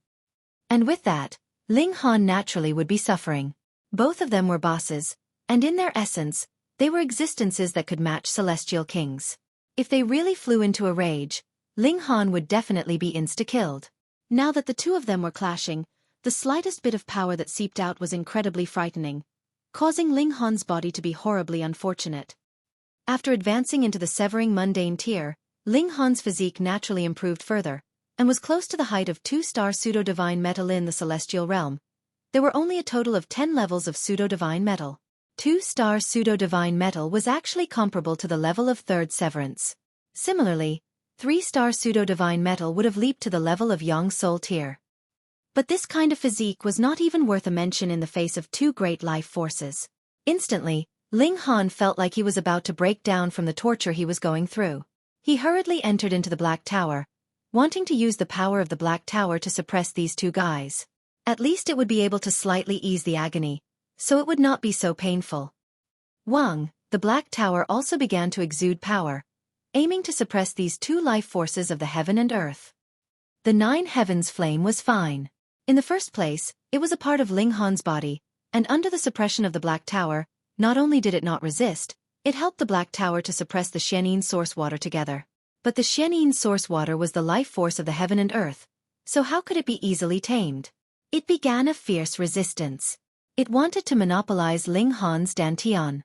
And with that, Ling Han naturally would be suffering. Both of them were bosses, and in their essence, they were existences that could match celestial kings. If they really flew into a rage, Ling Han would definitely be insta-killed. Now that the 2 of them were clashing, the slightest bit of power that seeped out was incredibly frightening, causing Ling Han's body to be horribly unfortunate. After advancing into the severing mundane tier, Ling Han's physique naturally improved further, and was close to the height of 2-star pseudo-divine metal in the celestial realm. There were only a total of 10 levels of pseudo-divine metal. 2-star pseudo-divine metal was actually comparable to the level of 3rd severance. Similarly, 3-star pseudo-divine metal would have leaped to the level of Yang Soul tier. But this kind of physique was not even worth a mention in the face of 2 great life forces. Instantly, Ling Han felt like he was about to break down from the torture he was going through. He hurriedly entered into the Black Tower, wanting to use the power of the Black Tower to suppress these two guys. At least it would be able to slightly ease the agony, so it would not be so painful. Wang, the Black Tower also began to exude power, aiming to suppress these two life forces of the heaven and earth. The Nine Heavens flame was fine. In the first place, it was a part of Ling Han's body, and under the suppression of the Black Tower, not only did it not resist, it helped the Black Tower to suppress the Xianyin source water together. But the Xianyin source water was the life force of the heaven and earth, so how could it be easily tamed? It began a fierce resistance. It wanted to monopolize Ling Han's dantian.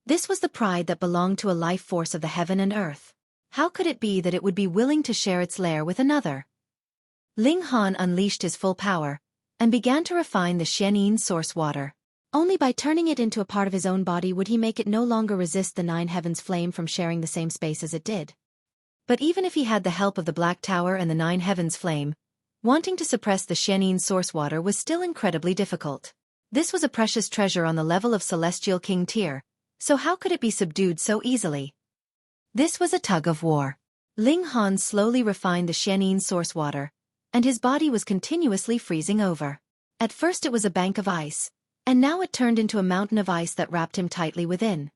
This was the pride that belonged to a life force of the heaven and earth. How could it be that it would be willing to share its lair with another? Ling Han unleashed his full power, and began to refine the Xianyin source water. Only by turning it into a part of his own body would he make it no longer resist the Nine Heavens flame from sharing the same space as it did. But even if he had the help of the Black Tower and the Nine Heavens flame, wanting to suppress the Xianyin source water was still incredibly difficult. This was a precious treasure on the level of Celestial King tier, so how could it be subdued so easily? This was a tug of war. Ling Han slowly refined the Xianyin source water, and his body was continuously freezing over. At first it was a bank of ice, and now it turned into a mountain of ice that wrapped him tightly within.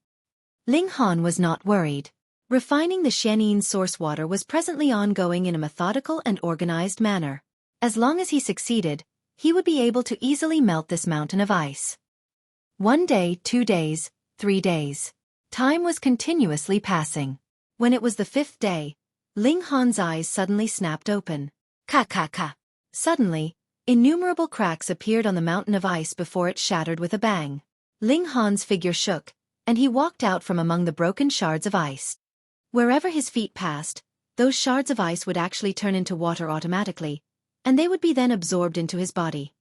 Ling Han was not worried. Refining the Xianyin source water was presently ongoing in a methodical and organized manner. As long as he succeeded, he would be able to easily melt this mountain of ice. 1 day, 2 days, 3 days. Time was continuously passing. When it was the 5th day, Ling Han's eyes suddenly snapped open. Ka. Suddenly, innumerable cracks appeared on the mountain of ice before it shattered with a bang. Ling Han's figure shook, and he walked out from among the broken shards of ice. Wherever his feet passed, those shards of ice would actually turn into water automatically, and they would be then absorbed into his body.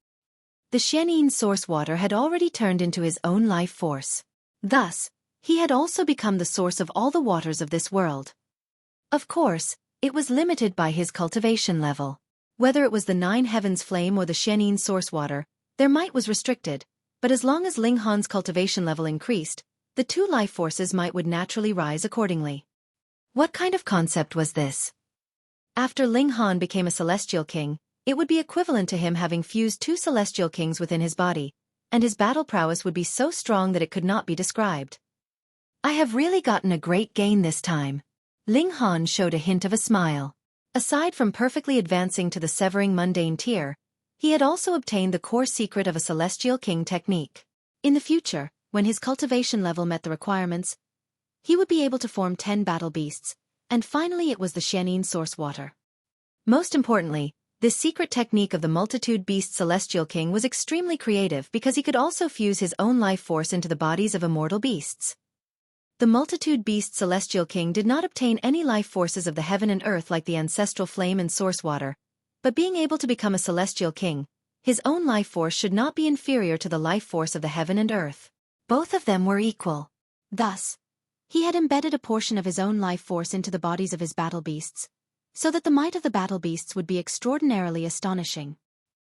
The Xianyin source water had already turned into his own life force. Thus, he had also become the source of all the waters of this world. Of course, it was limited by his cultivation level. Whether it was the Nine Heavens flame or the Xianyin source water, their might was restricted, but as long as Ling Han's cultivation level increased, the two life forces' might would naturally rise accordingly. What kind of concept was this? After Ling Han became a Celestial King, it would be equivalent to him having fused 2 Celestial Kings within his body, and his battle prowess would be so strong that it could not be described. I have really gotten a great gain this time. Ling Han showed a hint of a smile. Aside from perfectly advancing to the severing mundane tier, he had also obtained the core secret of a Celestial King technique. In the future, when his cultivation level met the requirements, he would be able to form 10 battle beasts, and finally it was the Xianyin source water. Most importantly, this secret technique of the multitude beast Celestial King was extremely creative because he could also fuse his own life force into the bodies of immortal beasts. The multitude beast Celestial King did not obtain any life forces of the heaven and earth like the ancestral flame and source water, but being able to become a Celestial King, his own life force should not be inferior to the life force of the heaven and earth. Both of them were equal. Thus, he had embedded a portion of his own life force into the bodies of his battle beasts, so that the might of the battle beasts would be extraordinarily astonishing.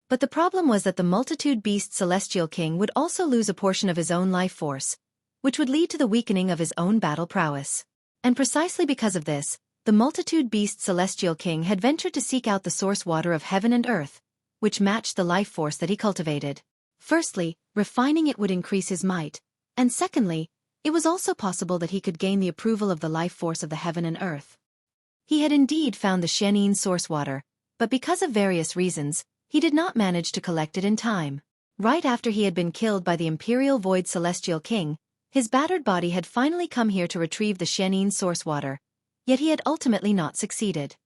But the problem was that the multitude beast Celestial King would also lose a portion of his own life force, which would lead to the weakening of his own battle prowess. And precisely because of this, the multitude beast Celestial King had ventured to seek out the source water of heaven and earth, which matched the life force that he cultivated. Firstly, refining it would increase his might, and secondly, it was also possible that he could gain the approval of the life force of the heaven and earth. He had indeed found the Xianyin source water, but because of various reasons, he did not manage to collect it in time. Right after he had been killed by the Imperial Void Celestial King, his battered body had finally come here to retrieve the Xianyin source water, yet he had ultimately not succeeded.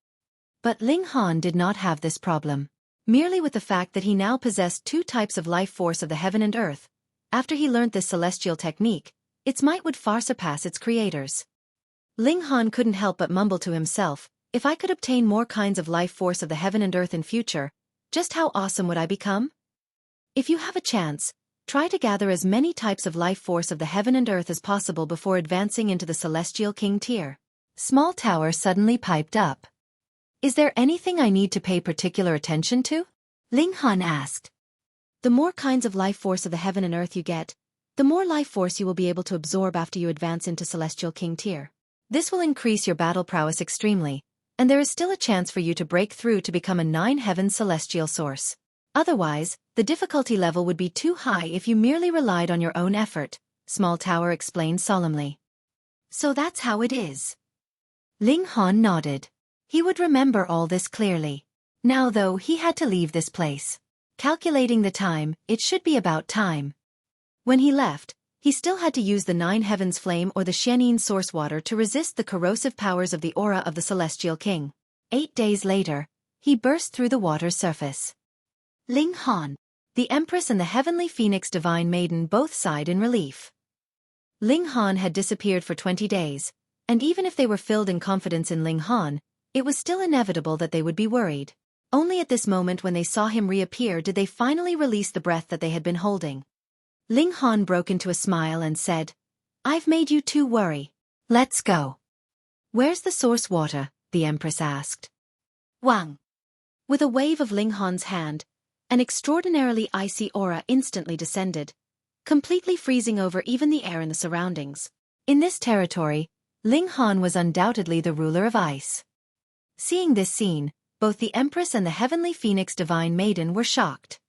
But Ling Han did not have this problem. Merely with the fact that he now possessed 2 types of life force of the heaven and earth, after he learnt this celestial technique, its might would far surpass its creators. Ling Han couldn't help but mumble to himself, if I could obtain more kinds of life force of the heaven and earth in future, just how awesome would I become? If you have a chance, try to gather as many types of life force of the heaven and earth as possible before advancing into the Celestial King tier. Small Tower suddenly piped up. Is there anything I need to pay particular attention to? Ling Han asked. The more kinds of life force of the heaven and earth you get, the more life force you will be able to absorb after you advance into Celestial King tier. This will increase your battle prowess extremely, and there is still a chance for you to break through to become a 9-heaven celestial source. Otherwise, the difficulty level would be too high if you merely relied on your own effort, Small Tower explained solemnly. So that's how it is. Ling Han nodded. He would remember all this clearly. Now though he had to leave this place. Calculating the time, it should be about time. When he left, he still had to use the 9 heavens flame or the Xianyin source water to resist the corrosive powers of the aura of the Celestial King. 8 days later, he burst through the water's surface. Ling Han, the Empress and the Heavenly Phoenix Divine Maiden both sighed in relief. Ling Han had disappeared for 20 days, and even if they were filled in confidence in Ling Han, it was still inevitable that they would be worried. Only at this moment when they saw him reappear did they finally release the breath that they had been holding. Ling Han broke into a smile and said, "I've made you two worry. Let's go." "Where's the source water?" the Empress asked. "Wang." With a wave of Ling Han's hand, an extraordinarily icy aura instantly descended, completely freezing over even the air in the surroundings. In this territory, Ling Han was undoubtedly the ruler of ice. Seeing this scene, both the Empress and the Heavenly Phoenix Divine Maiden were shocked.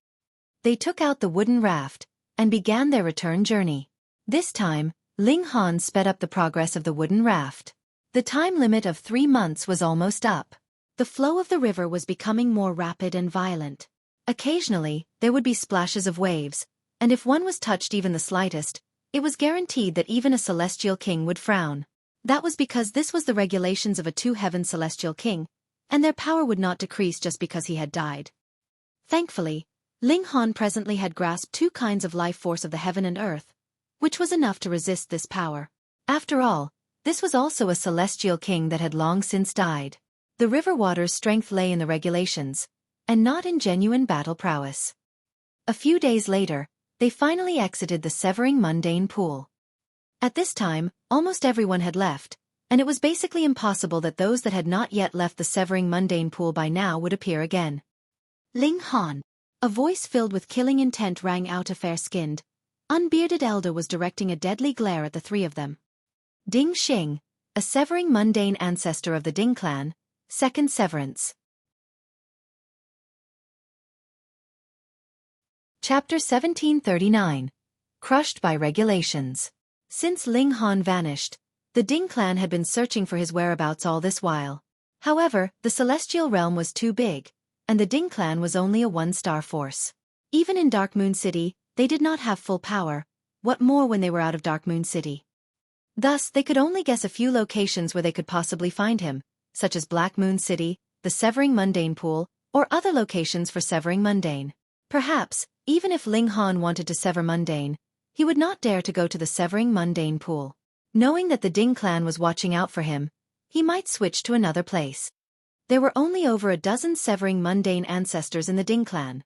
They took out the wooden raft and began their return journey. This time, Ling Han sped up the progress of the wooden raft. The time limit of 3 months was almost up. The flow of the river was becoming more rapid and violent. Occasionally, there would be splashes of waves, and if one was touched even the slightest, it was guaranteed that even a celestial king would frown. That was because this was the regulations of a 2-heaven celestial king, and their power would not decrease just because he had died. Thankfully, Ling Han presently had grasped 2 kinds of life force of the heaven and earth, which was enough to resist this power. After all, this was also a celestial king that had long since died. The river water's strength lay in the regulations, and not in genuine battle prowess. A few days later, they finally exited the severing mundane pool. At this time, almost everyone had left, and it was basically impossible that those that had not yet left the severing mundane pool by now would appear again. "Ling Han." A voice filled with killing intent rang out. A fair-skinned, unbearded elder was directing a deadly glare at the 3 of them. Ding Xing, a severing mundane ancestor of the Ding clan, 2nd Severance. Chapter 1739. Crushed by Regulations. Since Ling Han vanished, the Ding clan had been searching for his whereabouts all this while. However, the celestial realm was too big, and the Ding clan was only a 1-star force. Even in Dark Moon City, they did not have full power, what more when they were out of Dark Moon City. Thus, they could only guess a few locations where they could possibly find him, such as Black Moon City, the Severing Mundane Pool, or other locations for Severing Mundane. Perhaps, even if Ling Han wanted to sever Mundane, he would not dare to go to the Severing Mundane Pool. Knowing that the Ding clan was watching out for him, he might switch to another place. There were only over a dozen Severing Mundane ancestors in the Ding clan.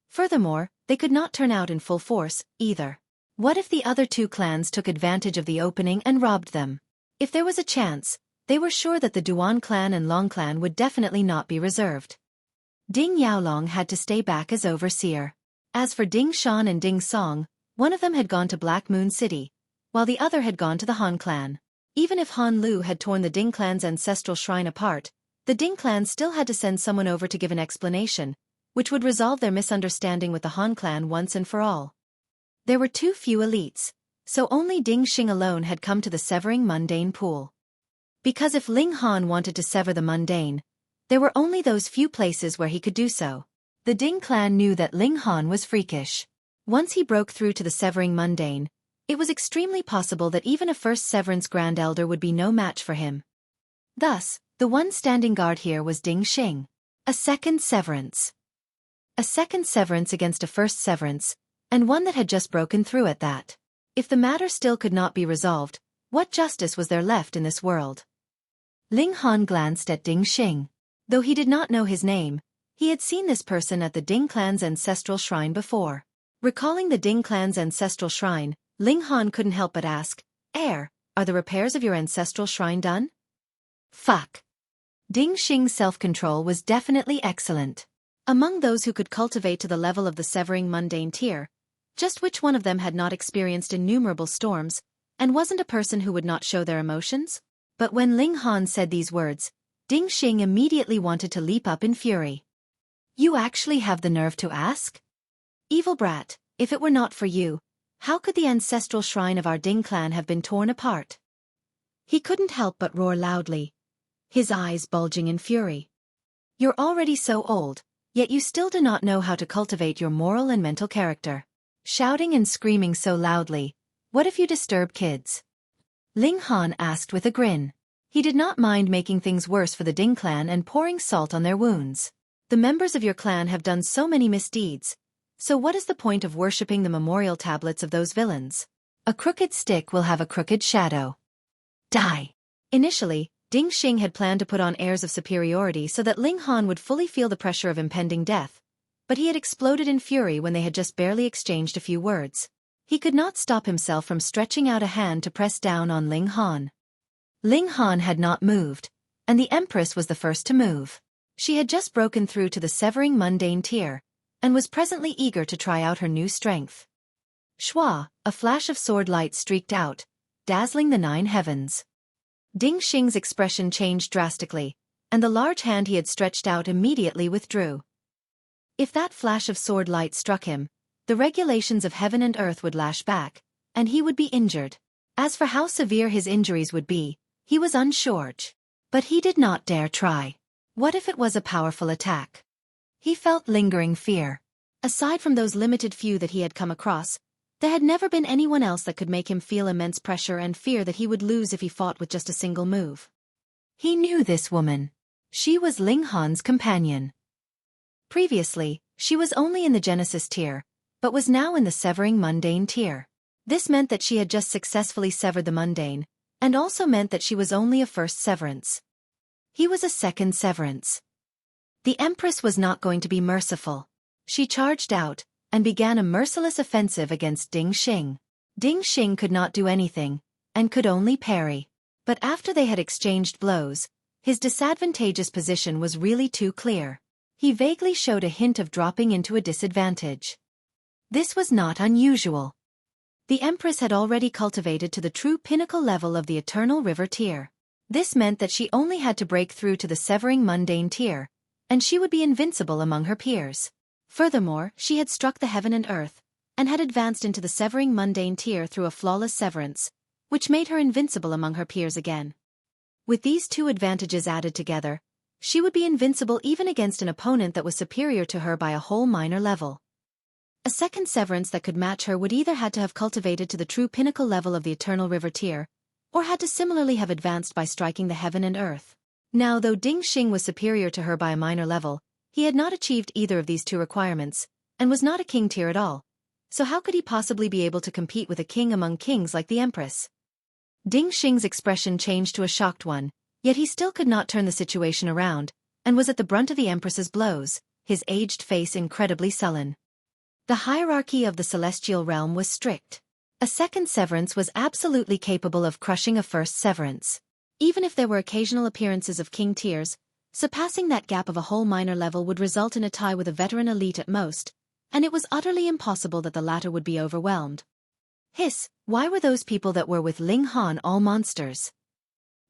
Furthermore, they could not turn out in full force, either. What if the other 2 clans took advantage of the opening and robbed them? If there was a chance, they were sure that the Duan clan and Long clan would definitely not be reserved. Ding Yaolong had to stay back as overseer. As for Ding Shan and Ding Song, one of them had gone to Black Moon City, while the other had gone to the Han clan. Even if Han Lu had torn the Ding clan's ancestral shrine apart, the Ding clan still had to send someone over to give an explanation, which would resolve their misunderstanding with the Han clan once and for all. There were too few elites, so only Ding Xing alone had come to the Severing Mundane Pool. Because if Ling Han wanted to sever the mundane, there were only those few places where he could do so. The Ding clan knew that Ling Han was freakish. Once he broke through to the Severing Mundane, it was extremely possible that even a 1st Severance Grand Elder would be no match for him. Thus, the one standing guard here was Ding Xing. A 2nd Severance. A 2nd Severance against a 1st Severance, and one that had just broken through at that. If the matter still could not be resolved, what justice was there left in this world? Ling Han glanced at Ding Xing. Though he did not know his name, he had seen this person at the Ding clan's ancestral shrine before. Recalling the Ding clan's ancestral shrine, Ling Han couldn't help but ask, "Are the repairs of your ancestral shrine done?" Fuck. Ding Xing's self-control was definitely excellent. Among those who could cultivate to the level of the Severing Mundane tier, just which one of them had not experienced innumerable storms, and wasn't a person who would not show their emotions? But when Ling Han said these words, Ding Xing immediately wanted to leap up in fury. You actually have the nerve to ask? Evil brat, if it were not for you, how could the ancestral shrine of our Ding clan have been torn apart? He couldn't help but roar loudly, his eyes bulging in fury. You're already so old, yet you still do not know how to cultivate your moral and mental character. Shouting and screaming so loudly, what if you disturb kids? Ling Han asked with a grin. He did not mind making things worse for the Ding clan and pouring salt on their wounds. The members of your clan have done so many misdeeds, so what is the point of worshipping the memorial tablets of those villains? A crooked stick will have a crooked shadow. Die. Initially, Ding Xing had planned to put on airs of superiority so that Ling Han would fully feel the pressure of impending death, but he had exploded in fury when they had just barely exchanged a few words. He could not stop himself from stretching out a hand to press down on Ling Han. Ling Han had not moved, and the Empress was the first to move. She had just broken through to the severing mundane tier, and was presently eager to try out her new strength. Shua, a flash of sword light streaked out, dazzling the 9 heavens. Ding Xing's expression changed drastically, and the large hand he had stretched out immediately withdrew. If that flash of sword light struck him, the regulations of heaven and earth would lash back, and he would be injured. As for how severe his injuries would be, he was unsure. But he did not dare try. What if it was a powerful attack? He felt lingering fear. Aside from those limited few that he had come across, there had never been anyone else that could make him feel immense pressure and fear that he would lose if he fought with just a single move. He knew this woman. She was Ling Han's companion. Previously, she was only in the Genesis tier, but was now in the severing mundane tier. This meant that she had just successfully severed the mundane, and also meant that she was only a first severance. He was a second severance. The Empress was not going to be merciful. She charged out, and began a merciless offensive against Ding Xing. Ding Xing could not do anything, and could only parry. But after they had exchanged blows, his disadvantageous position was really too clear. He vaguely showed a hint of dropping into a disadvantage. This was not unusual. The Empress had already cultivated to the true pinnacle level of the Eternal River tier. This meant that she only had to break through to the severing mundane tier, and she would be invincible among her peers. Furthermore, she had struck the heaven and earth, and had advanced into the severing mundane tier through a flawless severance, which made her invincible among her peers again. With these two advantages added together, she would be invincible even against an opponent that was superior to her by a whole minor level. A second severance that could match her would either had to have cultivated to the true pinnacle level of the Eternal River tier, or had to similarly have advanced by striking the heaven and earth. Now, though Ding Xing was superior to her by a minor level, he had not achieved either of these two requirements, and was not a king tier at all. So how could he possibly be able to compete with a king among kings like the Empress? Ding Xing's expression changed to a shocked one, yet he still could not turn the situation around, and was at the brunt of the Empress's blows, his aged face incredibly sullen. The hierarchy of the celestial realm was strict. A second severance was absolutely capable of crushing a first severance. Even if there were occasional appearances of king tiers, surpassing that gap of a whole minor level would result in a tie with a veteran elite at most, and it was utterly impossible that the latter would be overwhelmed. Hiss, why were those people that were with Ling Han all monsters?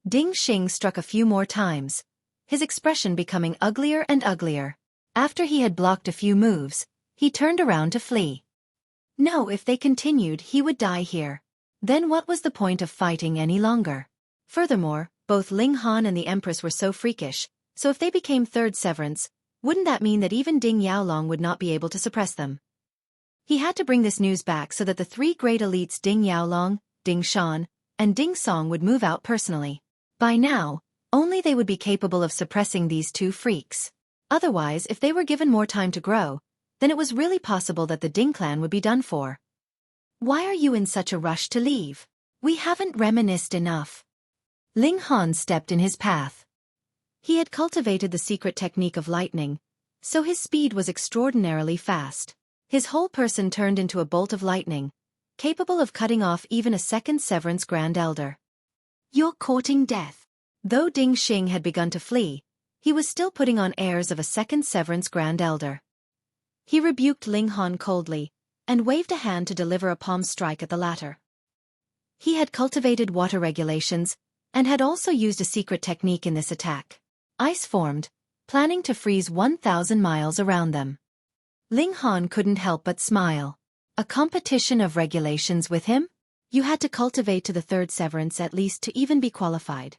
Ding Xing struck a few more times, his expression becoming uglier and uglier. After he had blocked a few moves, he turned around to flee. No, if they continued, he would die here. Then what was the point of fighting any longer? Furthermore, both Ling Han and the Empress were so freakish, so if they became third severance, wouldn't that mean that even Ding Yaolong would not be able to suppress them? He had to bring this news back so that the three great elites Ding Yaolong, Ding Shan, and Ding Song would move out personally. By now, only they would be capable of suppressing these two freaks. Otherwise, if they were given more time to grow, then it was really possible that the Ding clan would be done for. Why are you in such a rush to leave? We haven't reminisced enough. Ling Han stepped in his path. He had cultivated the secret technique of lightning, so his speed was extraordinarily fast. His whole person turned into a bolt of lightning, capable of cutting off even a second severance Grand Elder. You're courting death. Though Ding Xing had begun to flee, he was still putting on airs of a second severance Grand Elder. He rebuked Ling Han coldly, and waved a hand to deliver a palm strike at the latter. He had cultivated water regulations, and had also used a secret technique in this attack. Ice formed, planning to freeze 1,000 miles around them. Ling Han couldn't help but smile. A competition of regulations with him? You had to cultivate to the third severance at least to even be qualified.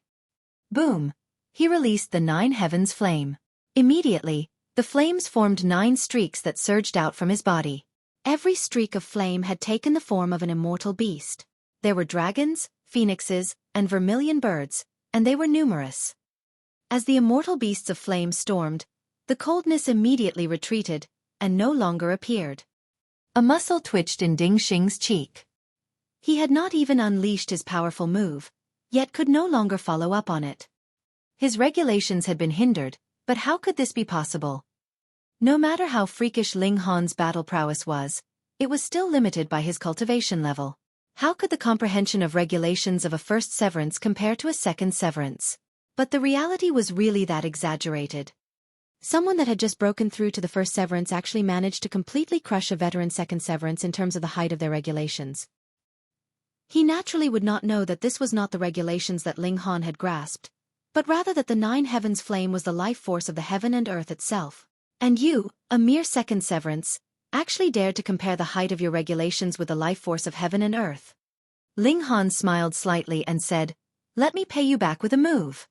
Boom! He released the 9 heavens flame. Immediately, the flames formed 9 streaks that surged out from his body. Every streak of flame had taken the form of an immortal beast. There were dragons, phoenixes, and vermilion birds, and they were numerous. As the immortal beasts of flame stormed, the coldness immediately retreated, and no longer appeared. A muscle twitched in Ding Xing's cheek. He had not even unleashed his powerful move, yet could no longer follow up on it. His regulations had been hindered, but how could this be possible? No matter how freakish Ling Han's battle prowess was, it was still limited by his cultivation level. How could the comprehension of regulations of a first severance compare to a second severance? But the reality was really that exaggerated. Someone that had just broken through to the first severance actually managed to completely crush a veteran second severance in terms of the height of their regulations. He naturally would not know that this was not the regulations that Ling Han had grasped, but rather that the 9 heavens flame was the life force of the heaven and earth itself. And you, a mere second severance, actually dared to compare the height of your regulations with the life force of heaven and earth. Ling Han smiled slightly and said, "Let me pay you back with a move."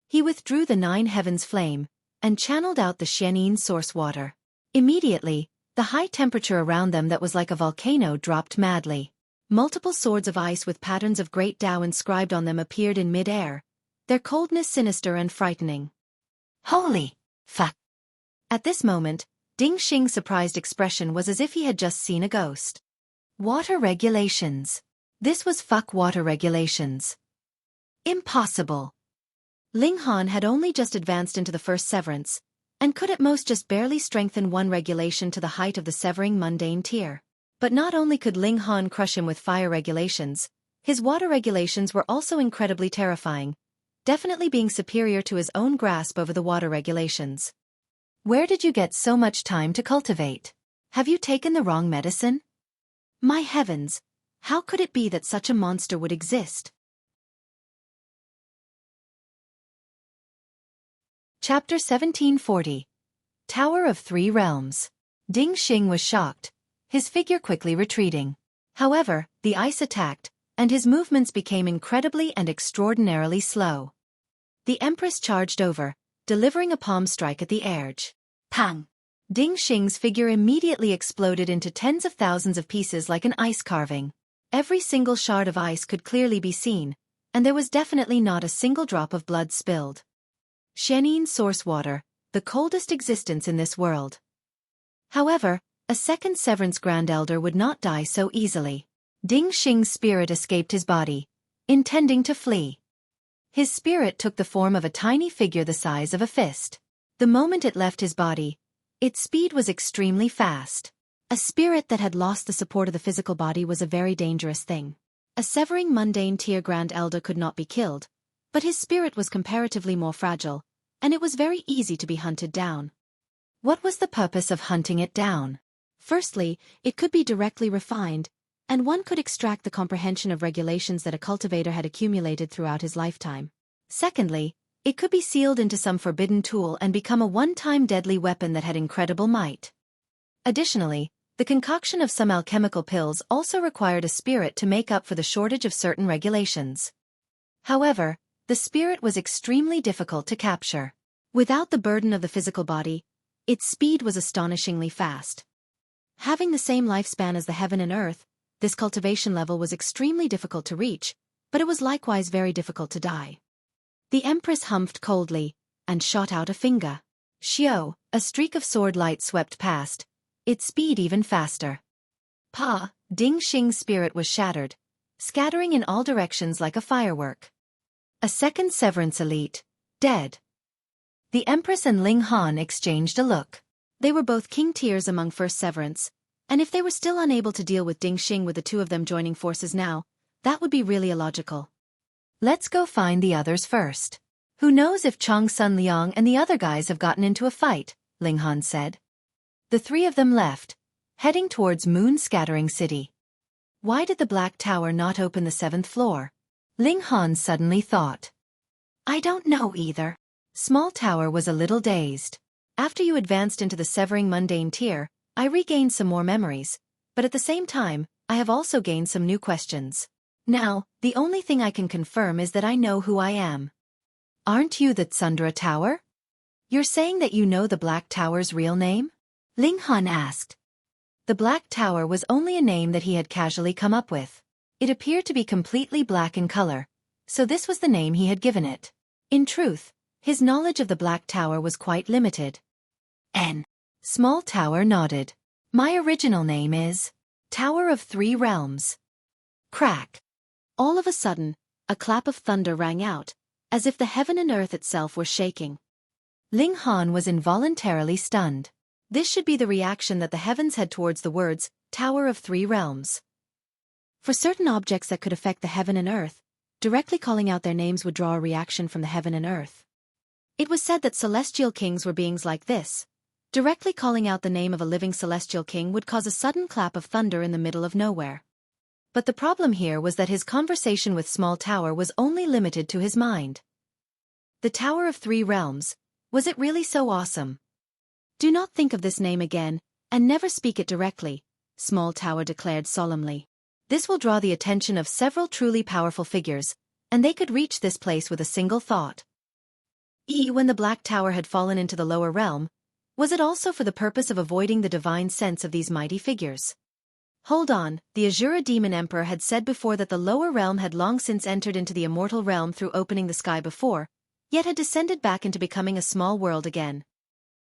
He withdrew the 9 heavens flame, and channeled out the Xueqi source water. Immediately, the high temperature around them that was like a volcano dropped madly. Multiple swords of ice with patterns of great Tao inscribed on them appeared in mid-air, their coldness sinister and frightening. Holy fuck! At this moment, Ding Xing's surprised expression was as if he had just seen a ghost. Water regulations. This was fuck water regulations. Impossible. Ling Han had only just advanced into the first severance, and could at most just barely strengthen one regulation to the height of the severing mundane tier. But not only could Ling Han crush him with fire regulations, his water regulations were also incredibly terrifying, definitely being superior to his own grasp over the water regulations. Where did you get so much time to cultivate? Have you taken the wrong medicine? My heavens, how could it be that such a monster would exist? Chapter 1740. Tower of Three Realms. Ding Xing was shocked, his figure quickly retreating. However, the ice attacked, and his movements became incredibly and extraordinarily slow. The Empress charged over, delivering a palm strike at the edge. Pang! Ding Xing's figure immediately exploded into tens of thousands of pieces like an ice carving. Every single shard of ice could clearly be seen, and there was definitely not a single drop of blood spilled. Xueqi source water, the coldest existence in this world. However, a second severance Grand Elder would not die so easily. Ding Xing's spirit escaped his body, intending to flee. His spirit took the form of a tiny figure the size of a fist. The moment it left his body, its speed was extremely fast. A spirit that had lost the support of the physical body was a very dangerous thing. A severing mundane tier Grand Elder could not be killed, but his spirit was comparatively more fragile, and it was very easy to be hunted down. What was the purpose of hunting it down? Firstly, it could be directly refined, and one could extract the comprehension of regulations that a cultivator had accumulated throughout his lifetime. Secondly, it could be sealed into some forbidden tool and become a one-time deadly weapon that had incredible might. Additionally, the concoction of some alchemical pills also required a spirit to make up for the shortage of certain regulations. However, the spirit was extremely difficult to capture. Without the burden of the physical body, its speed was astonishingly fast. Having the same lifespan as the heaven and earth, this cultivation level was extremely difficult to reach, but it was likewise very difficult to die. The Empress humphed coldly, and shot out a finger. Xiao, a streak of sword light swept past, its speed even faster. Pa, Ding Xing's spirit was shattered, scattering in all directions like a firework. A second severance elite, dead. The Empress and Ling Han exchanged a look. They were both king tiers among first severance, and if they were still unable to deal with Ding Xing with the two of them joining forces now, that would be really illogical. Let's go find the others first. Who knows if Chong Sun Liang and the other guys have gotten into a fight, Ling Han said. The three of them left, heading towards Moon Scattering City. Why did the Black Tower not open the 7th floor? Ling Han suddenly thought. I don't know either. Small Tower was a little dazed. After you advanced into the severing mundane tier, I regained some more memories, but at the same time, I have also gained some new questions. Now, the only thing I can confirm is that I know who I am. Aren't you the Tsundra Tower? You're saying that you know the Black Tower's real name? Ling Han asked. The Black Tower was only a name that he had casually come up with. It appeared to be completely black in color, so this was the name he had given it. In truth, his knowledge of the Black Tower was quite limited. Small Tower nodded. My original name is Tower of Three Realms. Crack. All of a sudden, a clap of thunder rang out, as if the heaven and earth itself were shaking. Ling Han was involuntarily stunned. This should be the reaction that the heavens had towards the words, Tower of Three Realms. For certain objects that could affect the heaven and earth, directly calling out their names would draw a reaction from the heaven and earth. It was said that celestial kings were beings like this. Directly calling out the name of a living celestial king would cause a sudden clap of thunder in the middle of nowhere. But the problem here was that his conversation with Small Tower was only limited to his mind. The Tower of Three Realms, was it really so awesome? Do not think of this name again, and never speak it directly, Small Tower declared solemnly. This will draw the attention of several truly powerful figures, and they could reach this place with a single thought. When the Black Tower had fallen into the lower realm, was it also for the purpose of avoiding the divine sense of these mighty figures? Hold on, the Azura Demon Emperor had said before that the lower realm had long since entered into the immortal realm through opening the sky before, yet had descended back into becoming a small world again.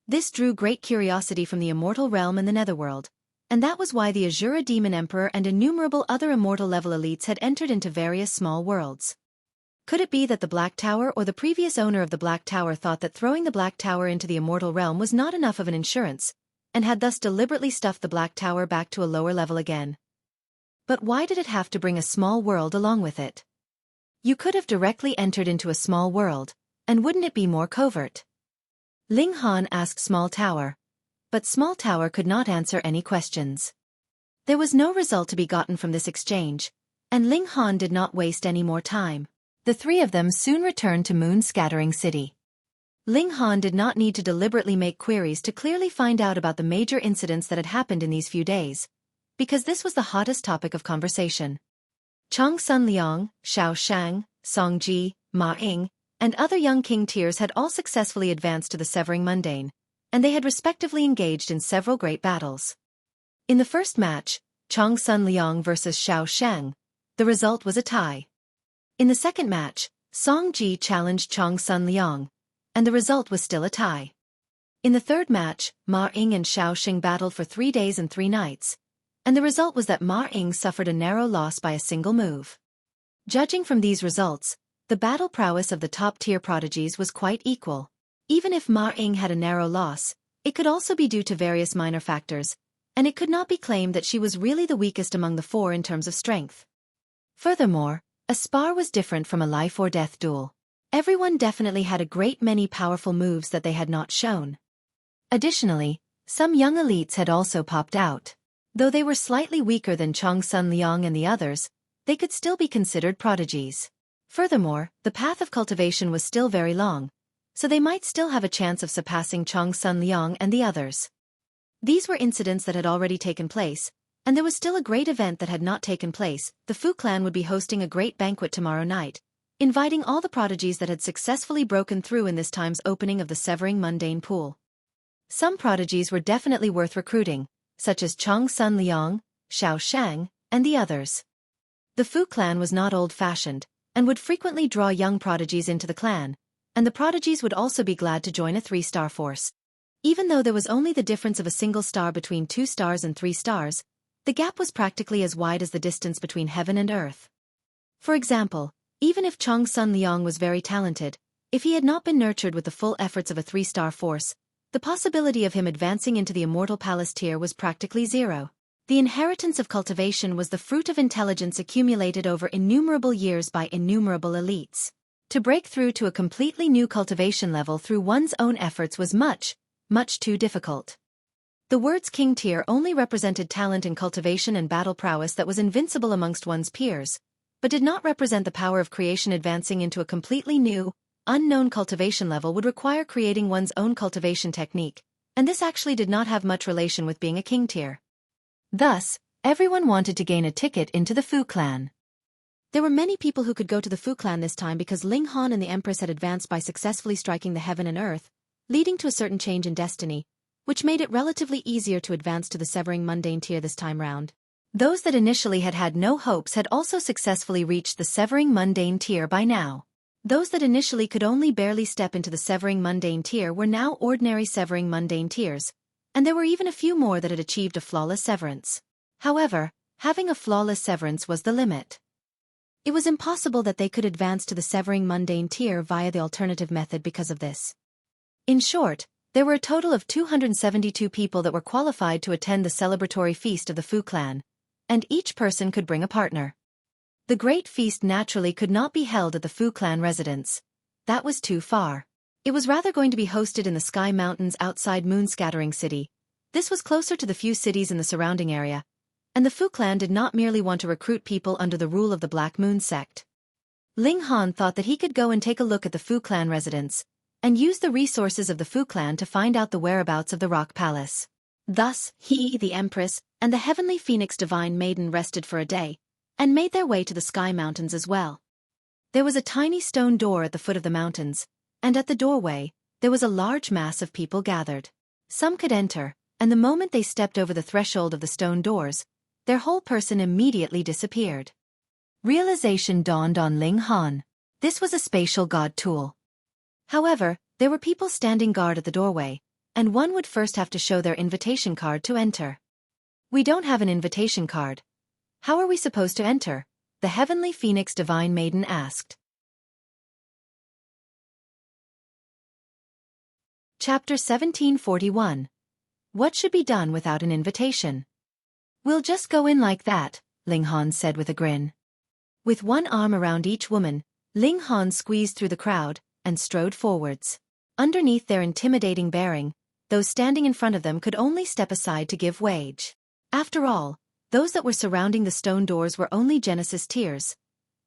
This drew great curiosity from the immortal realm and the netherworld, and that was why the Azura Demon Emperor and innumerable other immortal level elites had entered into various small worlds. Could it be that the Black Tower or the previous owner of the Black Tower thought that throwing the Black Tower into the immortal realm was not enough of an insurance, and had thus deliberately stuffed the Black Tower back to a lower level again? But why did it have to bring a small world along with it? You could have directly entered into a small world, and wouldn't it be more covert? Ling Han asked Small Tower, but Small Tower could not answer any questions. There was no result to be gotten from this exchange, and Ling Han did not waste any more time. The three of them soon returned to Moon Scattering City. Ling Han did not need to deliberately make queries to clearly find out about the major incidents that had happened in these few days, because this was the hottest topic of conversation. Chong Sun Liang, Xiao Shang, Song Ji, Ma Ying, and other young king tiers had all successfully advanced to the Severing Mundane, and they had respectively engaged in several great battles. In the first match, Chong Sun Liang versus Xiao Shang, the result was a tie. In the second match, Song Ji challenged Chong Sun Liang, and the result was still a tie. In the third match, Ma Ying and Xiao Xing battled for 3 days and 3 nights, and the result was that Ma Ying suffered a narrow loss by a single move. Judging from these results, the battle prowess of the top-tier prodigies was quite equal. Even if Ma Ying had a narrow loss, it could also be due to various minor factors, and it could not be claimed that she was really the weakest among the four in terms of strength. Furthermore, a spar was different from a life-or-death duel. Everyone definitely had a great many powerful moves that they had not shown. Additionally, some young elites had also popped out. Though they were slightly weaker than Chong Sun Liang and the others, they could still be considered prodigies. Furthermore, the path of cultivation was still very long, so they might still have a chance of surpassing Chong Sun Liang and the others. These were incidents that had already taken place, and there was still a great event that had not taken place. The Fu clan would be hosting a great banquet tomorrow night, inviting all the prodigies that had successfully broken through in this time's opening of the Severing Mundane Pool. Some prodigies were definitely worth recruiting, such as Chong Sun Liang, Xiao Shang, and the others. The Fu clan was not old-fashioned, and would frequently draw young prodigies into the clan, and the prodigies would also be glad to join a 3-star force. Even though there was only the difference of a single star between 2 stars and 3 stars, the gap was practically as wide as the distance between heaven and earth. For example, even if Chong Sun Liang was very talented, if he had not been nurtured with the full efforts of a 3-star force, the possibility of him advancing into the Immortal Palace tier was practically zero. The inheritance of cultivation was the fruit of intelligence accumulated over innumerable years by innumerable elites. To break through to a completely new cultivation level through one's own efforts was much, much too difficult. The words king tier only represented talent in cultivation and battle prowess that was invincible amongst one's peers, but did not represent the power of creation. Advancing into a completely new, unknown cultivation level would require creating one's own cultivation technique, and this actually did not have much relation with being a king tier. Thus, everyone wanted to gain a ticket into the Fu clan. There were many people who could go to the Fu clan this time because Ling Han and the Empress had advanced by successfully striking the heaven and earth, leading to a certain change in destiny, which made it relatively easier to advance to the Severing Mundane tier this time round. Those that initially had had no hopes had also successfully reached the Severing Mundane tier by now. Those that initially could only barely step into the Severing Mundane tier were now ordinary Severing Mundane tiers, and there were even a few more that had achieved a flawless severance. However, having a flawless severance was the limit. It was impossible that they could advance to the Severing Mundane tier via the alternative method because of this. In short, there were a total of 272 people that were qualified to attend the celebratory feast of the Fu clan, and each person could bring a partner. The great feast naturally could not be held at the Fu clan residence. That was too far. It was rather going to be hosted in the Sky Mountains outside Moonscattering City. This was closer to the few cities in the surrounding area, and the Fu clan did not merely want to recruit people under the rule of the Black Moon sect. Ling Han thought that he could go and take a look at the Fu clan residence, and use the resources of the Fu clan to find out the whereabouts of the Rock Palace. Thus, he, the Empress, and the Heavenly Phoenix Divine Maiden rested for a day, and made their way to the Sky Mountains as well. There was a tiny stone door at the foot of the mountains, and at the doorway, there was a large mass of people gathered. Some could enter, and the moment they stepped over the threshold of the stone doors, their whole person immediately disappeared. Realization dawned on Ling Han. This was a spatial god tool. However, there were people standing guard at the doorway, and one would first have to show their invitation card to enter. We don't have an invitation card. How are we supposed to enter? The Heavenly Phoenix Divine Maiden asked. Chapter 1741. What should be done without an invitation? We'll just go in like that, Ling Han said with a grin. With one arm around each woman, Ling Han squeezed through the crowd and strode forwards. Underneath their intimidating bearing, those standing in front of them could only step aside to give way. After all, those that were surrounding the stone doors were only Genesis tiers.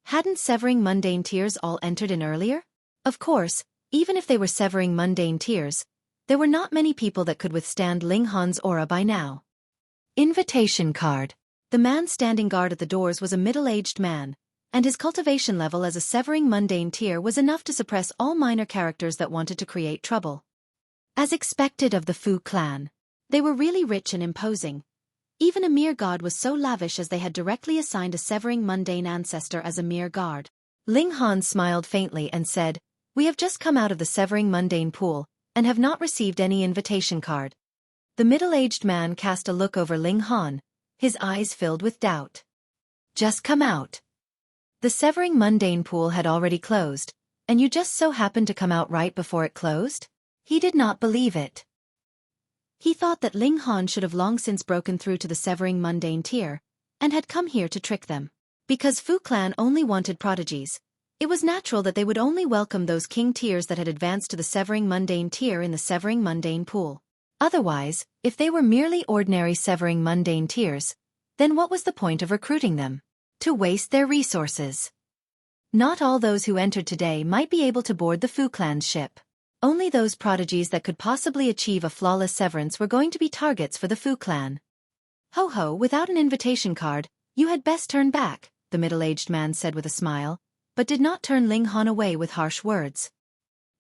Hadn't Severing Mundane tiers all entered in earlier? Of course, even if they were Severing Mundane tiers, there were not many people that could withstand Ling Han's aura by now. Invitation card. The man standing guard at the doors was a middle-aged man, and his cultivation level as a Severing Mundane tier was enough to suppress all minor characters that wanted to create trouble. As expected of the Fu clan, they were really rich and imposing. Even a mere god was so lavish as they had directly assigned a Severing Mundane ancestor as a mere guard. Ling Han smiled faintly and said, "We have just come out of the Severing Mundane pool, and have not received any invitation card." The middle-aged man cast a look over Ling Han, his eyes filled with doubt. Just come out. The Severing Mundane pool had already closed, and you just so happened to come out right before it closed? He did not believe it. He thought that Ling Han should have long since broken through to the Severing Mundane tier, and had come here to trick them. Because Fu clan only wanted prodigies, it was natural that they would only welcome those king tiers that had advanced to the Severing Mundane tier in the Severing Mundane pool. Otherwise, if they were merely ordinary Severing Mundane tiers, then what was the point of recruiting them? To waste their resources. Not all those who entered today might be able to board the Fu clan's ship. Only those prodigies that could possibly achieve a flawless severance were going to be targets for the Fu clan. Ho ho, without an invitation card, you had best turn back, the middle-aged man said with a smile, but did not turn Ling Han away with harsh words.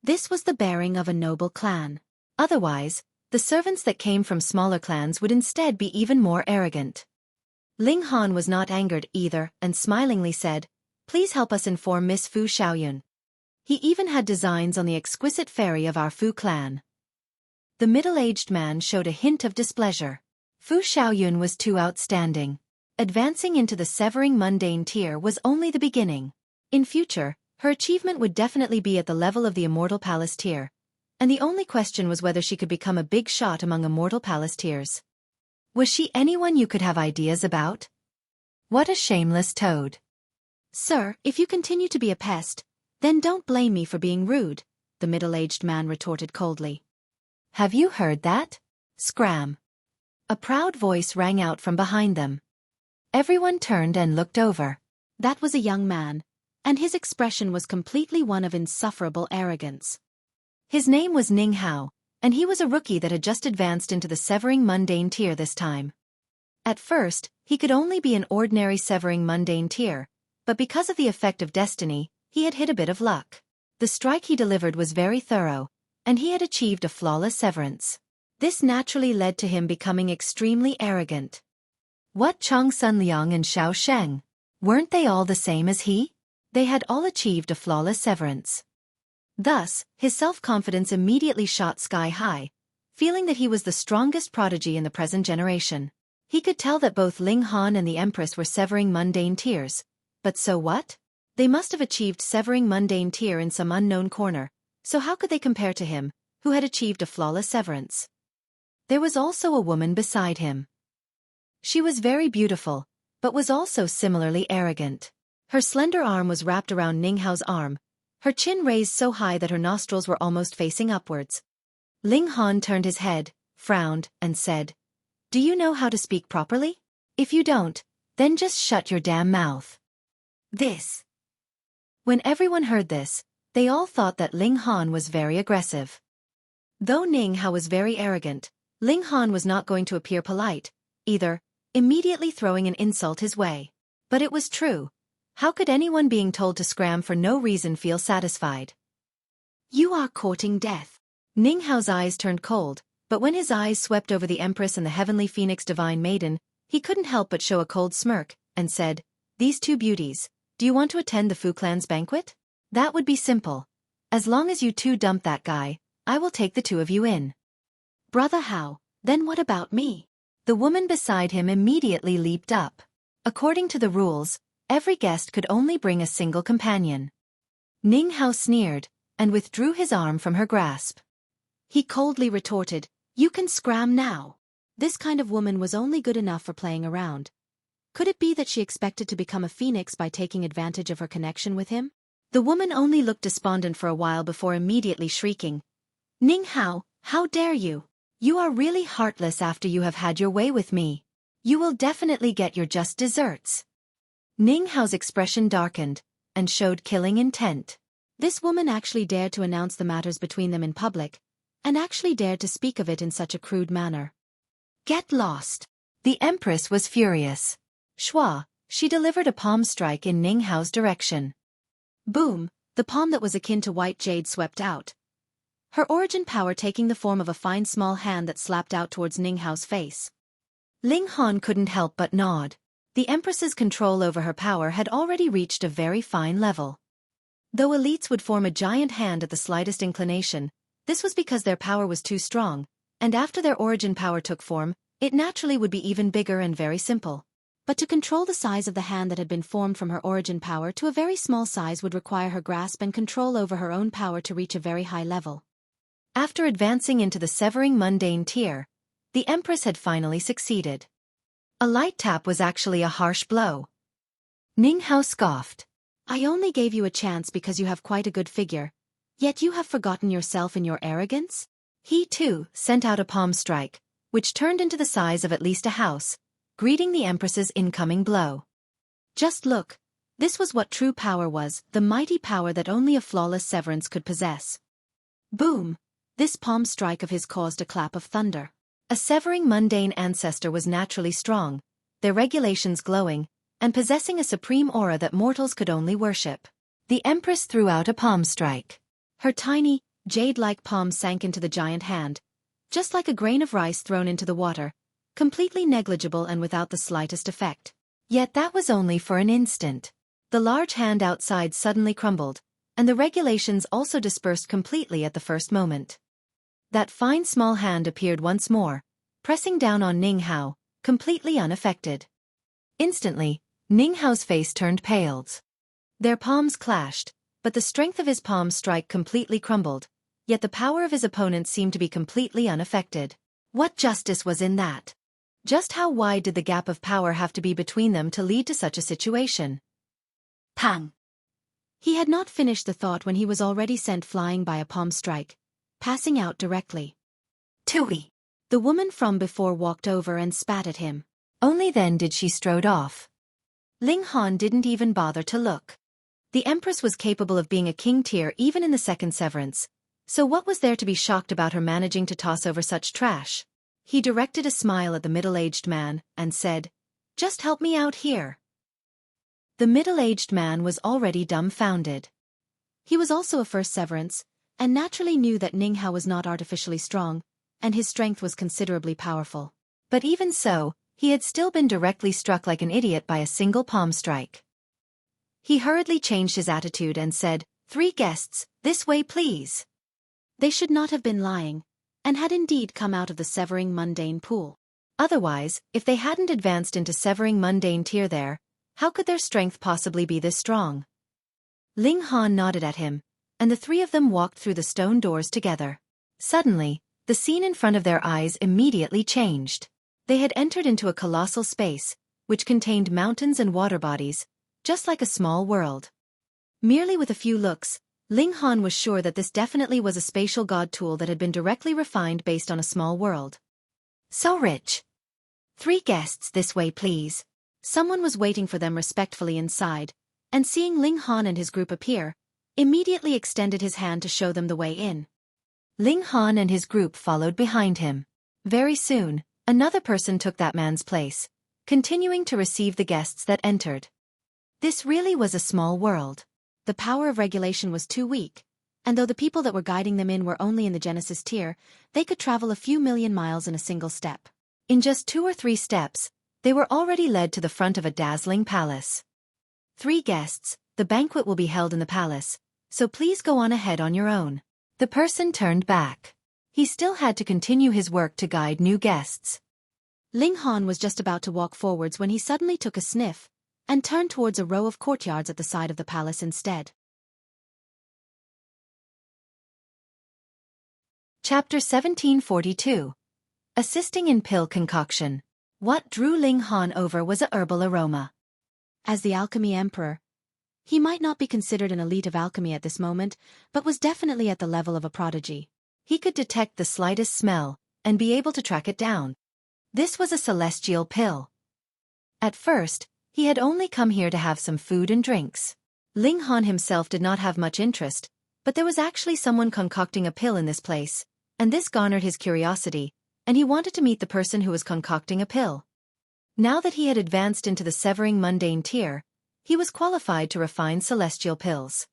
This was the bearing of a noble clan. Otherwise, the servants that came from smaller clans would instead be even more arrogant. Ling Han was not angered either and smilingly said, "Please help us inform Miss Fu Xiaoyun. He even had designs on the exquisite fairy of our Fu clan." The middle-aged man showed a hint of displeasure. Fu Xiaoyun was too outstanding. Advancing into the Severing Mundane tier was only the beginning. In future, her achievement would definitely be at the level of the Immortal Palace tier, and the only question was whether she could become a big shot among Immortal Palace tiers. Was she anyone you could have ideas about? What a shameless toad. "Sir, if you continue to be a pest, then don't blame me for being rude," the middle-aged man retorted coldly. "Have you heard that?" Scram. A proud voice rang out from behind them. Everyone turned and looked over. That was a young man, and his expression was completely one of insufferable arrogance. His name was Ning Hao, and he was a rookie that had just advanced into the Severing Mundane tier this time. At first, he could only be an ordinary Severing Mundane tier, but because of the effect of destiny, he had hit a bit of luck. The strike he delivered was very thorough, and he had achieved a flawless severance. This naturally led to him becoming extremely arrogant. What Chang Sunliang and Xiao Sheng? Weren't they all the same as he? They had all achieved a flawless severance. Thus, his self-confidence immediately shot sky high, feeling that he was the strongest prodigy in the present generation. He could tell that both Ling Han and the Empress were severing mundane tiers. But so what? They must have achieved severing mundane tier in some unknown corner, so how could they compare to him, who had achieved a flawless severance? There was also a woman beside him. She was very beautiful, but was also similarly arrogant. Her slender arm was wrapped around Ning Hao's arm, her chin raised so high that her nostrils were almost facing upwards. Ling Han turned his head, frowned, and said, "Do you know how to speak properly? If you don't, then just shut your damn mouth." This. When everyone heard this, they all thought that Ling Han was very aggressive. Though Ning Hao was very arrogant, Ling Han was not going to appear polite, either, immediately throwing an insult his way. But it was true. How could anyone being told to scram for no reason feel satisfied? "You are courting death." Ning Hao's eyes turned cold, but when his eyes swept over the Empress and the Heavenly Phoenix Divine Maiden, he couldn't help but show a cold smirk, and said, "These two beauties, do you want to attend the Fu clan's banquet? That would be simple. As long as you two dump that guy, I will take the two of you in." "Brother Hao, then what about me?" The woman beside him immediately leaped up. According to the rules, every guest could only bring a single companion. Ning Hao sneered, and withdrew his arm from her grasp. He coldly retorted, "You can scram now." This kind of woman was only good enough for playing around. Could it be that she expected to become a phoenix by taking advantage of her connection with him? The woman only looked despondent for a while before immediately shrieking, "Ning Hao, how dare you? You are really heartless after you have had your way with me. You will definitely get your just desserts." Ning Hao's expression darkened, and showed killing intent. This woman actually dared to announce the matters between them in public, and actually dared to speak of it in such a crude manner. "Get lost." The Empress was furious. She delivered a palm strike in Ning Hao's direction. Boom, the palm that was akin to white jade swept out. Her origin power taking the form of a fine small hand that slapped out towards Ning Hao's face. Ling Han couldn't help but nod. The Empress's control over her power had already reached a very fine level. Though elites would form a giant hand at the slightest inclination, this was because their power was too strong, and after their origin power took form, it naturally would be even bigger and very simple. But to control the size of the hand that had been formed from her origin power to a very small size would require her grasp and control over her own power to reach a very high level. After advancing into the Severing Mundane tier, the Empress had finally succeeded. A light tap was actually a harsh blow. Ning Hao scoffed. "I only gave you a chance because you have quite a good figure, yet you have forgotten yourself in your arrogance?" He, too, sent out a palm strike, which turned into the size of at least a house, greeting the Empress's incoming blow. Just look, this was what true power was, the mighty power that only a flawless severance could possess. Boom! This palm strike of his caused a clap of thunder. A Severing Mundane ancestor was naturally strong, their regulations glowing, and possessing a supreme aura that mortals could only worship. The Empress threw out a palm strike. Her tiny, jade-like palm sank into the giant hand, just like a grain of rice thrown into the water, completely negligible and without the slightest effect. Yet that was only for an instant. The large hand outside suddenly crumbled, and the regulations also dispersed completely at the first moment. That fine small hand appeared once more, pressing down on Ning Hao, completely unaffected. Instantly, Ning Hao's face turned pale. Their palms clashed, but the strength of his palm strike completely crumbled, yet the power of his opponent seemed to be completely unaffected. What justice was in that? Just how wide did the gap of power have to be between them to lead to such a situation? Pang! He had not finished the thought when he was already sent flying by a palm strike, passing out directly. Tui! The woman from before walked over and spat at him. Only then did she strode off. Ling Han didn't even bother to look. The Empress was capable of being a king tier even in the second severance, so what was there to be shocked about her managing to toss over such trash? He directed a smile at the middle-aged man and said, "Just help me out here." The middle-aged man was already dumbfounded. He was also a first severance, and naturally knew that Ning Hao was not artificially strong, and his strength was considerably powerful. But even so, he had still been directly struck like an idiot by a single palm strike. He hurriedly changed his attitude and said, "3 guests, this way please." They should not have been lying, and had indeed come out of the Severing Mundane pool. Otherwise, if they hadn't advanced into Severing Mundane tier there, how could their strength possibly be this strong? Ling Han nodded at him, and the 3 of them walked through the stone doors together. Suddenly, the scene in front of their eyes immediately changed. They had entered into a colossal space, which contained mountains and water bodies, just like a small world. Merely with a few looks, Ling Han was sure that this definitely was a spatial god tool that had been directly refined based on a small world. So rich. 3 guests this way please. Someone was waiting for them respectfully inside, and seeing Ling Han and his group appear, immediately extended his hand to show them the way in. Ling Han and his group followed behind him. Very soon, another person took that man's place, continuing to receive the guests that entered. This really was a small world. The power of regulation was too weak, and though the people that were guiding them in were only in the Genesis tier, they could travel a few million miles in a single step. In just 2 or 3 steps, they were already led to the front of a dazzling palace. 3 guests, the banquet will be held in the palace, so please go on ahead on your own. The person turned back. He still had to continue his work to guide new guests. Ling Han was just about to walk forwards when he suddenly took a sniff, and turned towards a row of courtyards at the side of the palace instead. Chapter 1742. Assisting in Pill Concoction. What drew Ling Han over was a herbal aroma. As the Alchemy Emperor, he might not be considered an elite of alchemy at this moment, but was definitely at the level of a prodigy. He could detect the slightest smell, and be able to track it down. This was a celestial pill. At first, he had only come here to have some food and drinks. Ling Han himself did not have much interest, but there was actually someone concocting a pill in this place, and this garnered his curiosity, and he wanted to meet the person who was concocting a pill. Now that he had advanced into the Severing Mundane tier, he was qualified to refine celestial pills.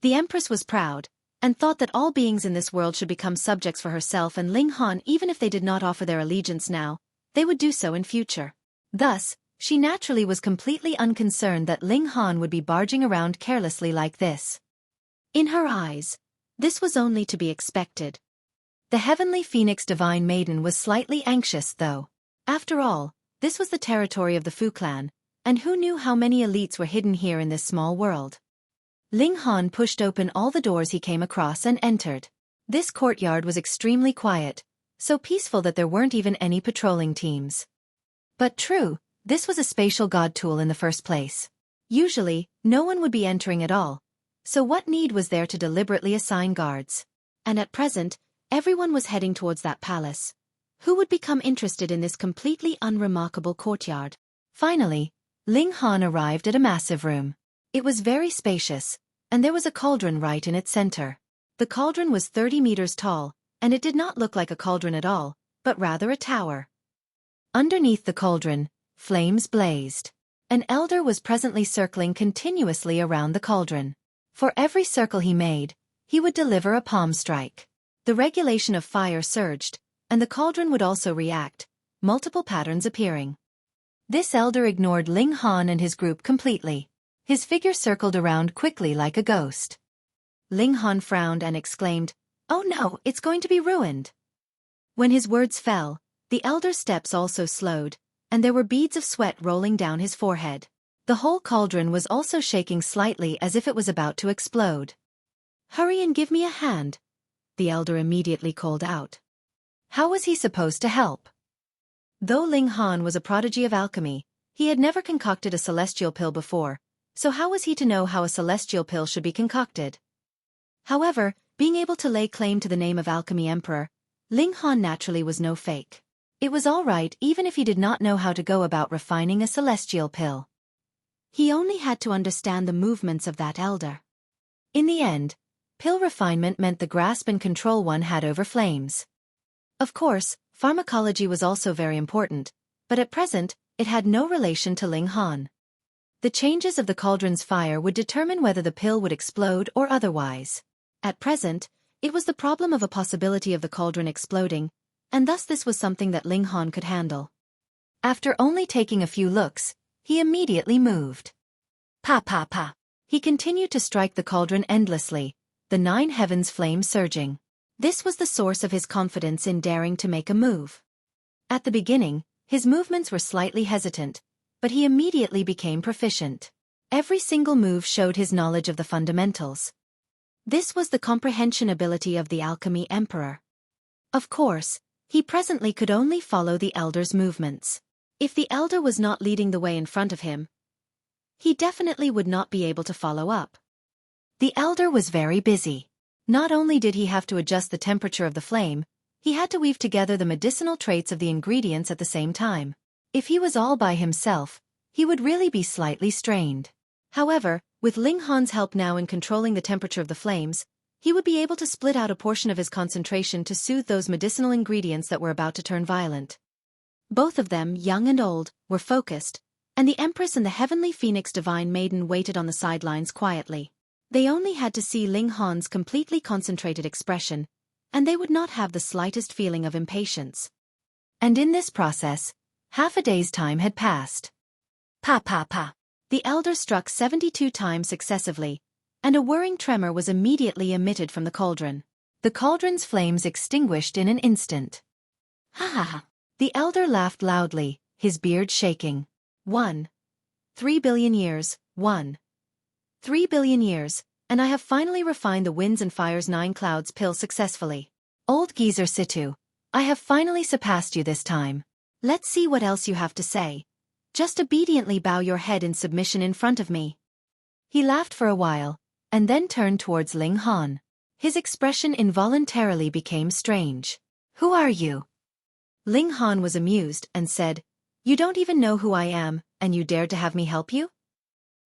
The Empress was proud, and thought that all beings in this world should become subjects for herself and Ling Han. Even if they did not offer their allegiance now, they would do so in future. Thus, she naturally was completely unconcerned that Ling Han would be barging around carelessly like this. In her eyes, this was only to be expected. The heavenly phoenix divine maiden was slightly anxious though. After all, this was the territory of the Fu clan, and who knew how many elites were hidden here in this small world. Ling Han pushed open all the doors he came across and entered. This courtyard was extremely quiet, so peaceful that there weren't even any patrolling teams. But true, this was a spatial god tool in the first place. Usually, no one would be entering at all, so what need was there to deliberately assign guards? And at present, everyone was heading towards that palace. Who would become interested in this completely unremarkable courtyard? Finally, Ling Han arrived at a massive room. It was very spacious, and there was a cauldron right in its center. The cauldron was 30 meters tall, and it did not look like a cauldron at all, but rather a tower. Underneath the cauldron, flames blazed. An elder was presently circling continuously around the cauldron. For every circle he made, he would deliver a palm strike. The regulation of fire surged, and the cauldron would also react, multiple patterns appearing. This elder ignored Ling Han and his group completely. His figure circled around quickly like a ghost. Ling Han frowned and exclaimed, "Oh no, it's going to be ruined." When his words fell, the elder's steps also slowed, and there were beads of sweat rolling down his forehead. The whole cauldron was also shaking slightly as if it was about to explode. "Hurry and give me a hand," the elder immediately called out. How was he supposed to help? Though Ling Han was a prodigy of alchemy, he had never concocted a celestial pill before, so how was he to know how a celestial pill should be concocted? However, being able to lay claim to the name of Alchemy Emperor, Ling Han naturally was no fake. It was all right even if he did not know how to go about refining a celestial pill. He only had to understand the movements of that elder. In the end, pill refinement meant the grasp and control one had over flames. Of course, pharmacology was also very important, but at present, it had no relation to Ling Han. The changes of the cauldron's fire would determine whether the pill would explode or otherwise. At present, it was the problem of a possibility of the cauldron exploding, and thus this was something that Ling Han could handle. After only taking a few looks, he immediately moved. Pa pa pa. He continued to strike the cauldron endlessly, the 9 heavens flame surging. This was the source of his confidence in daring to make a move. At the beginning, his movements were slightly hesitant, but he immediately became proficient. Every single move showed his knowledge of the fundamentals. This was the comprehension ability of the Alchemy Emperor. Of course, he presently could only follow the elder's movements. If the elder was not leading the way in front of him, he definitely would not be able to follow up. The elder was very busy. Not only did he have to adjust the temperature of the flame, he had to weave together the medicinal traits of the ingredients at the same time. If he was all by himself, he would really be slightly strained. However, with Ling Han's help now in controlling the temperature of the flames, he would be able to split out a portion of his concentration to soothe those medicinal ingredients that were about to turn violent. Both of them, young and old, were focused, and the Empress and the Heavenly Phoenix Divine Maiden waited on the sidelines quietly. They only had to see Ling Han's completely concentrated expression, and they would not have the slightest feeling of impatience. And in this process, half a day's time had passed. Pa pa pa. The elder struck 72 times successively, and a whirring tremor was immediately emitted from the cauldron. The cauldron's flames extinguished in an instant. Ha ha ha. The elder laughed loudly, his beard shaking. 3 billion years, 3 billion years, and I have finally refined the Winds and Fire's 9 clouds pill successfully. Old geezer Situ, I have finally surpassed you this time. Let's see what else you have to say. Just obediently bow your head in submission in front of me. He laughed for a while, and then turned towards Ling Han. His expression involuntarily became strange. Who are you? Ling Han was amused and said, You don't even know who I am, and you dared to have me help you?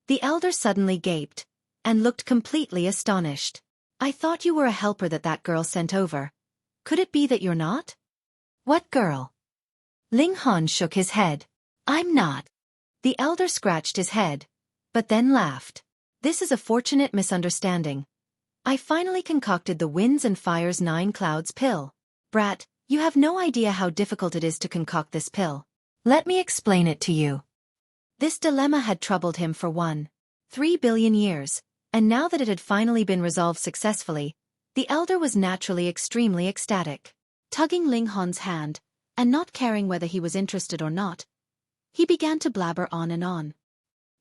The elder suddenly gaped, and looked completely astonished. I thought you were a helper that girl sent over. Could it be that you're not? What girl? Ling Han shook his head. I'm not. The elder scratched his head, but then laughed. This is a fortunate misunderstanding. I finally concocted the Winds and Fire's 9 clouds pill. Brat, you have no idea how difficult it is to concoct this pill. Let me explain it to you. This dilemma had troubled him for 3 billion years, and now that it had finally been resolved successfully, the elder was naturally extremely ecstatic. Tugging Ling Han's hand, and not caring whether he was interested or not, he began to blabber on and on.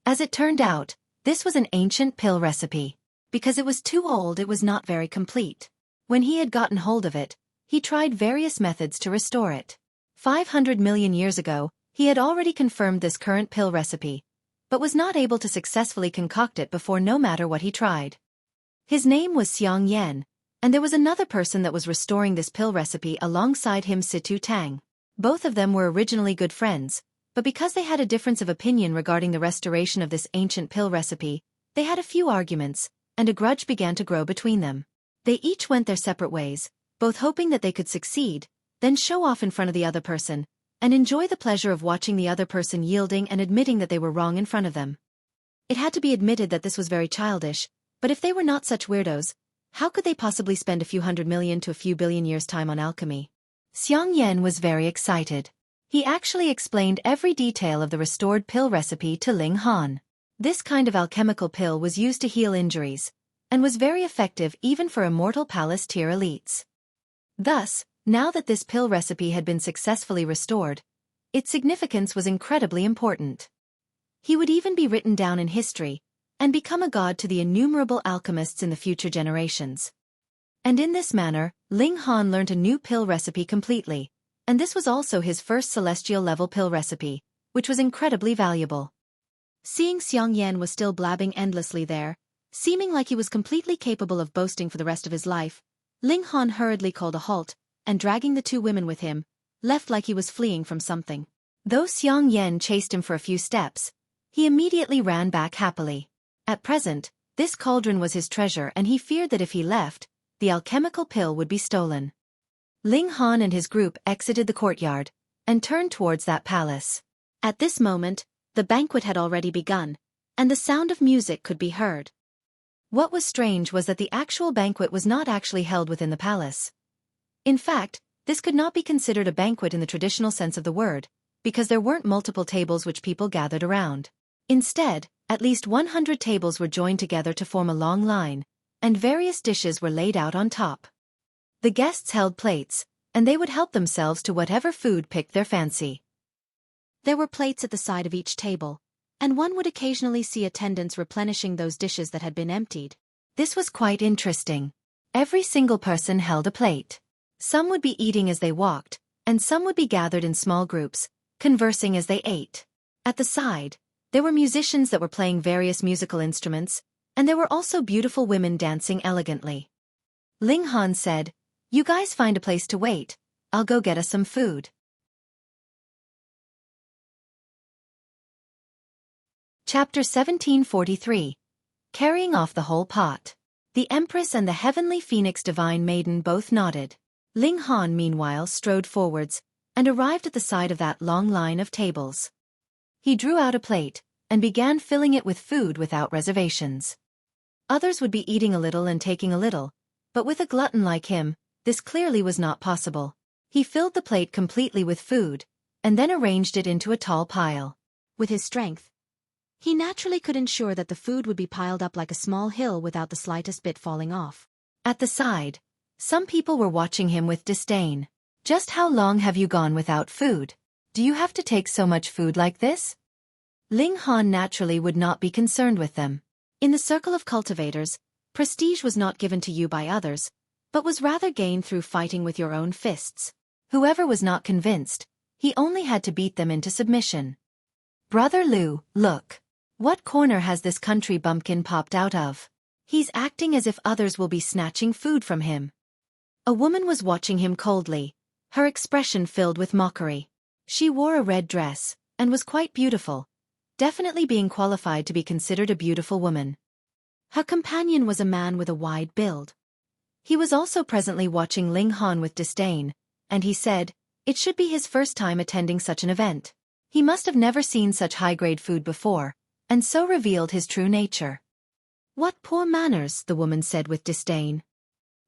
As it turned out, this was an ancient pill recipe. Because it was too old, it was not very complete. When he had gotten hold of it, he tried various methods to restore it. 500 million years ago, he had already confirmed this current pill recipe, but was not able to successfully concoct it before no matter what he tried. His name was Xiang Yan, and there was another person that was restoring this pill recipe alongside him, Situ Tang. Both of them were originally good friends, but because they had a difference of opinion regarding the restoration of this ancient pill recipe, they had a few arguments, and a grudge began to grow between them. They each went their separate ways, both hoping that they could succeed, then show off in front of the other person, and enjoy the pleasure of watching the other person yielding and admitting that they were wrong in front of them. It had to be admitted that this was very childish, but if they were not such weirdos, how could they possibly spend a few 100 million to a few billion years' time on alchemy? Xiang Yan was very excited. He actually explained every detail of the restored pill recipe to Ling Han. This kind of alchemical pill was used to heal injuries, and was very effective even for immortal palace tier elites. Thus, now that this pill recipe had been successfully restored, its significance was incredibly important. He would even be written down in history, and become a god to the innumerable alchemists in the future generations. And in this manner, Ling Han learnt a new pill recipe completely, and this was also his first celestial level pill recipe, which was incredibly valuable. Seeing Xiang Yan was still blabbing endlessly there, seeming like he was completely capable of boasting for the rest of his life, Ling Han hurriedly called a halt, and dragging the 2 women with him, left like he was fleeing from something. Though Xiang Yan chased him for a few steps, He immediately ran back happily. At present, this cauldron was his treasure and he feared that if he left, the alchemical pill would be stolen. Ling Han and his group exited the courtyard and turned towards that palace. At this moment, the banquet had already begun, and the sound of music could be heard. What was strange was that the actual banquet was not actually held within the palace. In fact, this could not be considered a banquet in the traditional sense of the word, because there weren't multiple tables which people gathered around. Instead, at least 100 tables were joined together to form a long line, and various dishes were laid out on top. The guests held plates, and they would help themselves to whatever food picked their fancy. There were plates at the side of each table, and one would occasionally see attendants replenishing those dishes that had been emptied. This was quite interesting. Every single person held a plate. Some would be eating as they walked, and some would be gathered in small groups, conversing as they ate. At the side, there were musicians that were playing various musical instruments, and there were also beautiful women dancing elegantly. Ling Han said, "You guys find a place to wait, I'll go get us some food." Chapter 1743. Carrying off the whole pot. The Empress and the Heavenly Phoenix Divine Maiden both nodded. Ling Han meanwhile strode forwards, and arrived at the side of that long line of tables. He drew out a plate, and began filling it with food without reservations. Others would be eating a little and taking a little, but with a glutton like him, this clearly was not possible. He filled the plate completely with food, and then arranged it into a tall pile. With his strength, he naturally could ensure that the food would be piled up like a small hill without the slightest bit falling off. At the side, some people were watching him with disdain. "Just how long have you gone without food? Do you have to take so much food like this?" Ling Han naturally would not be concerned with them. In the circle of cultivators, prestige was not given to you by others, but was rather gained through fighting with your own fists. Whoever was not convinced, he only had to beat them into submission. "Brother Liu, look. What corner has this country bumpkin popped out of? He's acting as if others will be snatching food from him." A woman was watching him coldly, her expression filled with mockery. She wore a red dress, and was quite beautiful, definitely being qualified to be considered a beautiful woman. Her companion was a man with a wide build. He was also presently watching Ling Han with disdain, and he said, it should be his first time attending such an event. He must have never seen such high-grade food before, and so revealed his true nature. "What poor manners," the woman said with disdain.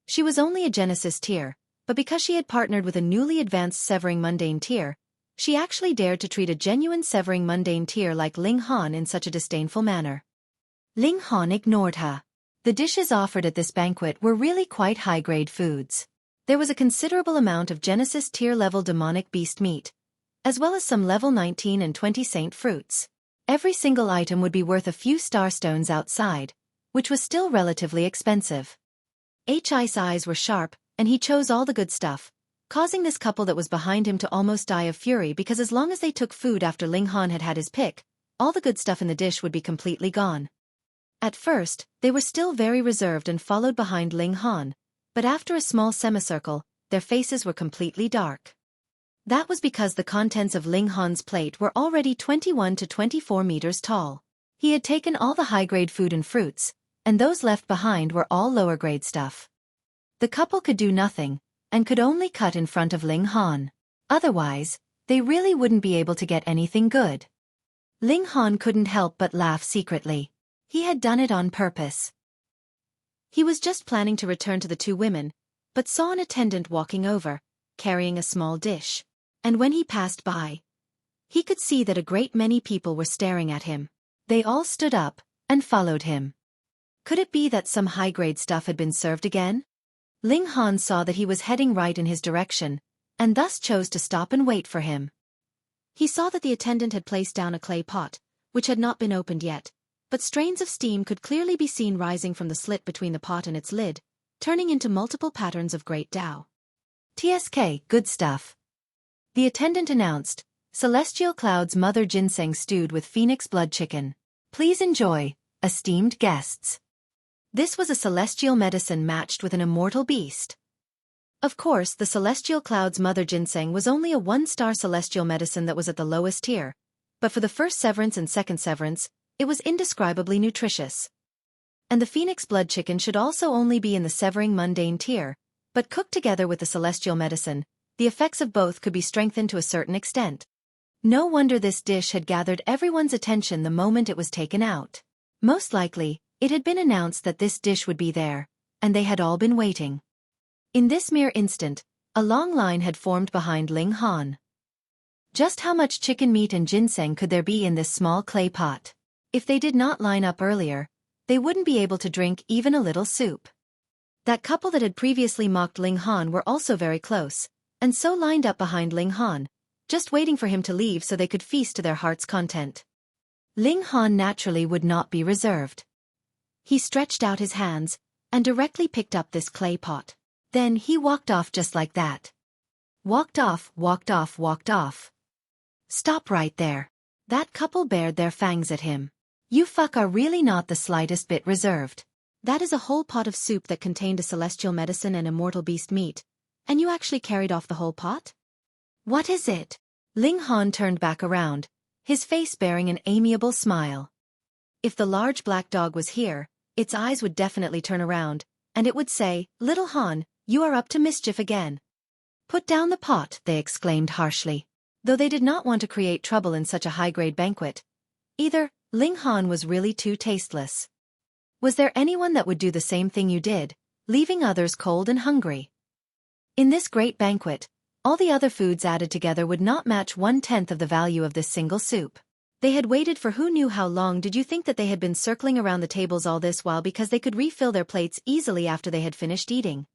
She was only a Genesis tier, but because she had partnered with a newly advanced Severing Mundane tier, she actually dared to treat a genuine Severing Mundane tier like Ling Han in such a disdainful manner. Ling Han ignored her. The dishes offered at this banquet were really quite high-grade foods. There was a considerable amount of Genesis tier-level demonic beast meat, as well as some level 19 and 20 saint fruits. Every single item would be worth a few star stones outside, which was still relatively expensive. Hi's eyes were sharp, and he chose all the good stuff, causing this couple that was behind him to almost die of fury because as long as they took food after Ling Han had had his pick, all the good stuff in the dish would be completely gone. At first, they were still very reserved and followed behind Ling Han, but after a small semicircle, their faces were completely dark. That was because the contents of Ling Han's plate were already 21 to 24 meters tall. He had taken all the high-grade food and fruits, and those left behind were all lower-grade stuff. The couple could do nothing, and could only cut in front of Ling Han. Otherwise, they really wouldn't be able to get anything good. Ling Han couldn't help but laugh secretly. He had done it on purpose. He was just planning to return to the two women, but saw an attendant walking over, carrying a small dish. And when he passed by, he could see that a great many people were staring at him. They all stood up and followed him. Could it be that some high-grade stuff had been served again? Ling Han saw that he was heading right in his direction, and thus chose to stop and wait for him. He saw that the attendant had placed down a clay pot, which had not been opened yet, but strains of steam could clearly be seen rising from the slit between the pot and its lid, turning into multiple patterns of great Tao. "TSK, good stuff," the attendant announced. "Celestial Cloud's mother ginseng stewed with phoenix blood chicken. Please enjoy, esteemed guests." This was a celestial medicine matched with an immortal beast. Of course, the Celestial Cloud's mother ginseng was only a one-star celestial medicine that was at the lowest tier, but for the first severance and second severance, it was indescribably nutritious. And the phoenix blood chicken should also only be in the severing mundane tier, but cooked together with the celestial medicine, the effects of both could be strengthened to a certain extent. No wonder this dish had gathered everyone's attention the moment it was taken out. Most likely, it had been announced that this dish would be there, and they had all been waiting. In this mere instant, a long line had formed behind Ling Han. Just how much chicken meat and ginseng could there be in this small clay pot? If they did not line up earlier, they wouldn't be able to drink even a little soup. That couple that had previously mocked Ling Han were also very close, and so lined up behind Ling Han, just waiting for him to leave so they could feast to their heart's content. Ling Han naturally would not be reserved. He stretched out his hands, and directly picked up this clay pot. Then he walked off just like that. Walked off, walked off, walked off. Stop right there. That couple bared their fangs at him. You fuck are really not the slightest bit reserved. That is a whole pot of soup that contained a celestial medicine and immortal beast meat, and you actually carried off the whole pot? What is it? Ling Han turned back around, his face bearing an amiable smile. If the large black dog was here, its eyes would definitely turn around, and it would say, "Little Han, you are up to mischief again." "Put down the pot," they exclaimed harshly. Though they did not want to create trouble in such a high-grade banquet. Either, Ling Han was really too tasteless. Was there anyone that would do the same thing you did, leaving others cold and hungry? In this great banquet, all the other foods added together would not match 1/10 of the value of this single soup. They had waited for who knew how long. Did you think that they had been circling around the tables all this while because they could refill their plates easily after they had finished eating?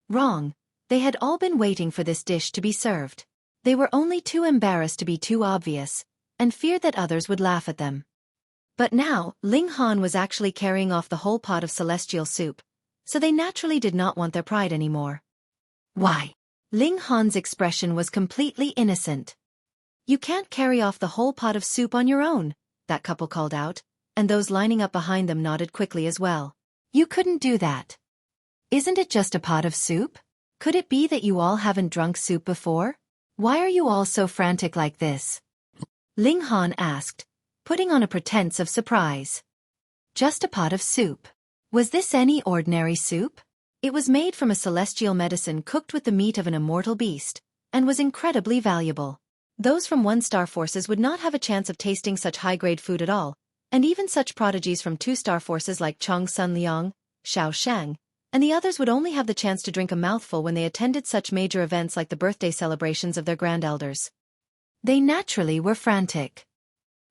Wrong. They had all been waiting for this dish to be served. They were only too embarrassed to be too obvious, and feared that others would laugh at them. But now, Ling Han was actually carrying off the whole pot of celestial soup, so they naturally did not want their pride anymore. Why? Ling Han's expression was completely innocent. "You can't carry off the whole pot of soup on your own," that couple called out, and those lining up behind them nodded quickly as well. "You couldn't do that. Isn't it just a pot of soup? Could it be that you all haven't drunk soup before? Why are you all so frantic like this?" Ling Han asked, putting on a pretense of surprise. Just a pot of soup. Was this any ordinary soup? It was made from a celestial medicine cooked with the meat of an immortal beast, and was incredibly valuable. Those from 1-star forces would not have a chance of tasting such high-grade food at all, and even such prodigies from 2-star forces like Chong Sun Liang, Xiao Shang, and the others would only have the chance to drink a mouthful when they attended such major events like the birthday celebrations of their grandelders. They naturally were frantic.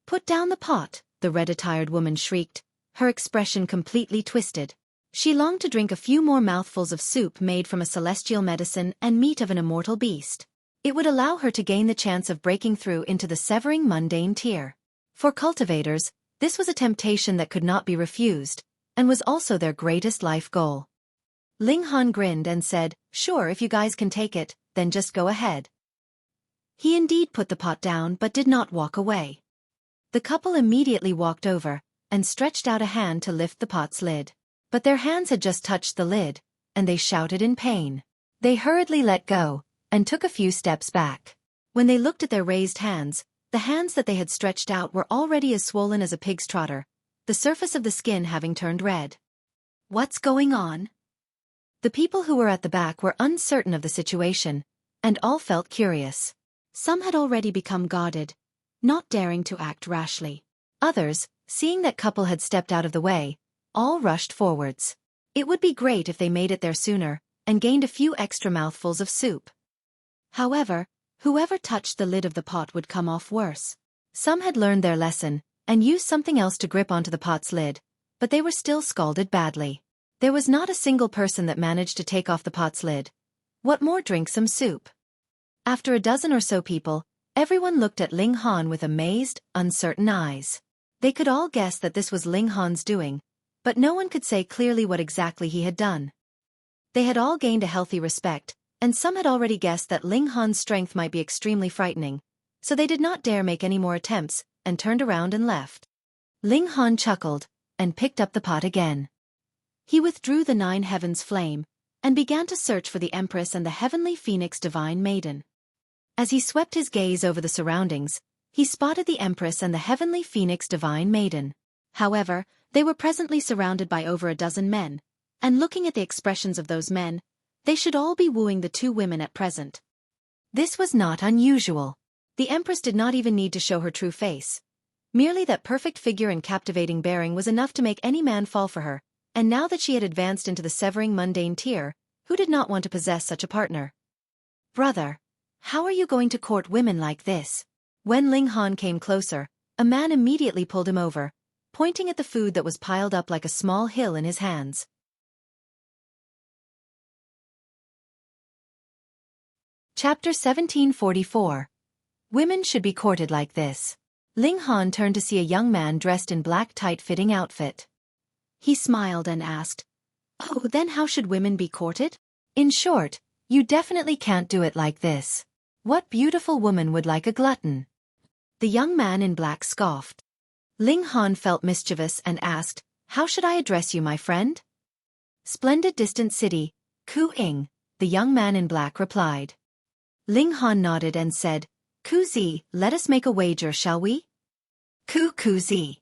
"Put down the pot," the red-attired woman shrieked, her expression completely twisted. She longed to drink a few more mouthfuls of soup made from a celestial medicine and meat of an immortal beast. It would allow her to gain the chance of breaking through into the severing mundane tier. For cultivators, this was a temptation that could not be refused, and was also their greatest life goal. Ling Han grinned and said, "Sure, if you guys can take it, then just go ahead." He indeed put the pot down but did not walk away. The couple immediately walked over, and stretched out a hand to lift the pot's lid. But their hands had just touched the lid, and they shouted in pain. They hurriedly let go, and took a few steps back. When they looked at their raised hands, the hands that they had stretched out were already as swollen as a pig's trotter, the surface of the skin having turned red. What's going on? The people who were at the back were uncertain of the situation, and all felt curious. Some had already become guarded, not daring to act rashly. Others, seeing that couple had stepped out of the way, all rushed forwards. It would be great if they made it there sooner, and gained a few extra mouthfuls of soup. However, whoever touched the lid of the pot would come off worse. Some had learned their lesson, and used something else to grip onto the pot's lid, but they were still scalded badly. There was not a single person that managed to take off the pot's lid. What more drink some soup? After a dozen or so people, everyone looked at Ling Han with amazed, uncertain eyes. They could all guess that this was Ling Han's doing, but no one could say clearly what exactly he had done. They had all gained a healthy respect, and some had already guessed that Ling Han's strength might be extremely frightening, so they did not dare make any more attempts, and turned around and left. Ling Han chuckled, and picked up the pot again. He withdrew the 9 heavens flame, and began to search for the Empress and the heavenly Phoenix Divine Maiden. As he swept his gaze over the surroundings, he spotted the Empress and the heavenly Phoenix Divine Maiden. However, they were presently surrounded by over a dozen men, and looking at the expressions of those men, they should all be wooing the two women at present. This was not unusual. The Empress did not even need to show her true face. Merely that perfect figure and captivating bearing was enough to make any man fall for her, and now that she had advanced into the severing mundane tier, who did not want to possess such a partner? Brother, how are you going to court women like this? When Ling Han came closer, a man immediately pulled him over, pointing at the food that was piled up like a small hill in his hands. Chapter 1744. Women should be courted like this. Ling Han turned to see a young man dressed in black tight-fitting outfit. He smiled and asked, "Oh, then how should women be courted?" In short, you definitely can't do it like this. What beautiful woman would like a glutton? The young man in black scoffed. Ling Han felt mischievous and asked, "How should I address you, my friend?" "Splendid distant city, Ku-ing," the young man in black replied. Ling Han nodded and said, "Ku-zi, let us make a wager, shall we?" Ku-zi.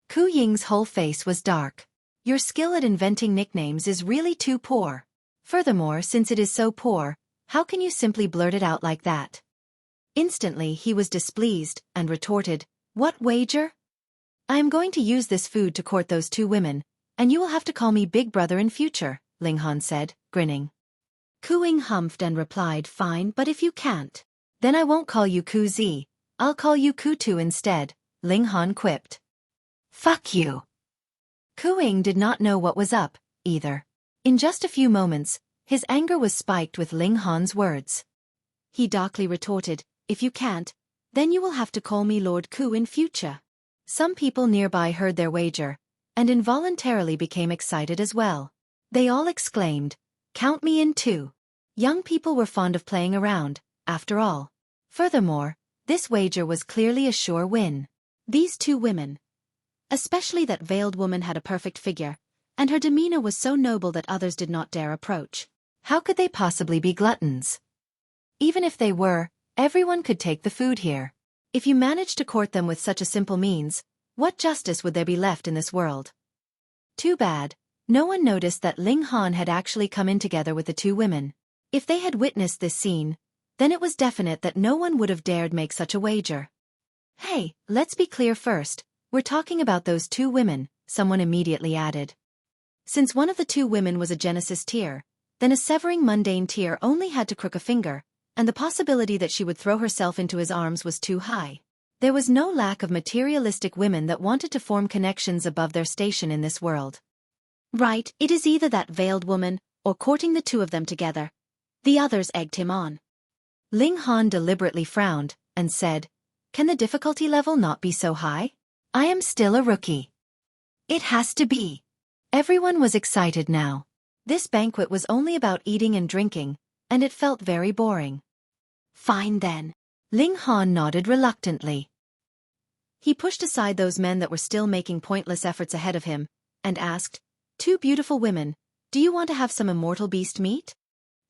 Ku-ying's whole face was dark. Your skill at inventing nicknames is really too poor. Furthermore, since it is so poor, how can you simply blurt it out like that? Instantly he was displeased, and retorted, "What wager? I am going to use this food to court those two women, and you will have to call me Big Brother in future," Ling Han said, grinning. Ku-ying humphed and replied, "Fine, but if you can't, then I won't call you Ku-zi, I'll call you Ku-tu instead," Ling Han quipped. "Fuck you." Ku-ying did not know what was up, either. In just a few moments, his anger was spiked with Ling Han's words. He darkly retorted, "If you can't, then you will have to call me Lord Ku in future." Some people nearby heard their wager, and involuntarily became excited as well. They all exclaimed, "Count me in too." Young people were fond of playing around, after all. Furthermore, this wager was clearly a sure win. These two women, especially that veiled woman, had a perfect figure, and her demeanor was so noble that others did not dare approach. How could they possibly be gluttons? Even if they were, everyone could take the food here. If you managed to court them with such a simple means, what justice would there be left in this world? Too bad, no one noticed that Ling Han had actually come in together with the two women. If they had witnessed this scene, then it was definite that no one would have dared make such a wager. "Hey, let's be clear first, we're talking about those two women," someone immediately added. Since one of the two women was a Genesis tier, then a severing mundane tier only had to crook a finger, and the possibility that she would throw herself into his arms was too high. There was no lack of materialistic women that wanted to form connections above their station in this world. "Right, it is either that veiled woman, or courting the two of them together." The others egged him on. Ling Han deliberately frowned, and said, "Can the difficulty level not be so high? I am still a rookie." "It has to be." Everyone was excited now. This banquet was only about eating and drinking, and it felt very boring. "Fine then." Ling Han nodded reluctantly. He pushed aside those men that were still making pointless efforts ahead of him, and asked, "Two beautiful women, do you want to have some immortal beast meat?"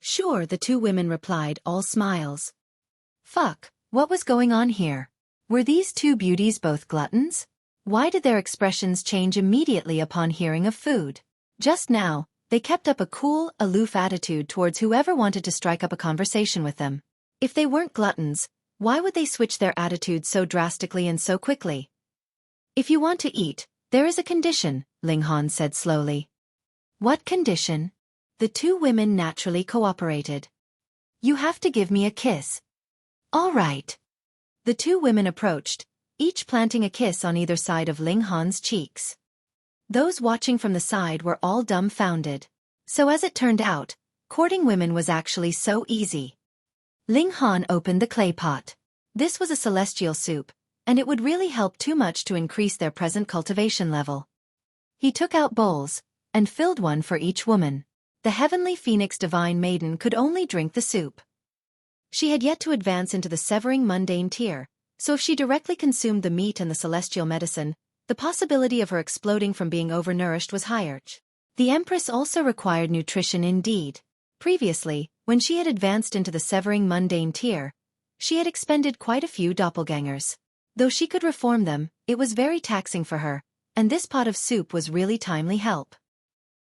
"Sure," the two women replied, all smiles. Fuck, what was going on here? Were these two beauties both gluttons? Why did their expressions change immediately upon hearing of food? Just now, they kept up a cool, aloof attitude towards whoever wanted to strike up a conversation with them. If they weren't gluttons, why would they switch their attitude so drastically and so quickly? "If you want to eat, there is a condition," Ling Han said slowly. "What condition?" The two women naturally cooperated. "You have to give me a kiss." "All right." The two women approached, each planting a kiss on either side of Ling Han's cheeks. Those watching from the side were all dumbfounded. So as it turned out, courting women was actually so easy. Ling Han opened the clay pot. This was a celestial soup, and it would really help too much to increase their present cultivation level. He took out bowls, and filled one for each woman. The heavenly Phoenix Divine Maiden could only drink the soup. She had yet to advance into the severing mundane tier, so if she directly consumed the meat and the celestial medicine, the possibility of her exploding from being overnourished was higher. The Empress also required nutrition indeed. Previously, when she had advanced into the severing mundane tier, She had expended quite a few doppelgangers. Though she could reform them, it was very taxing for her, and this pot of soup was really timely help.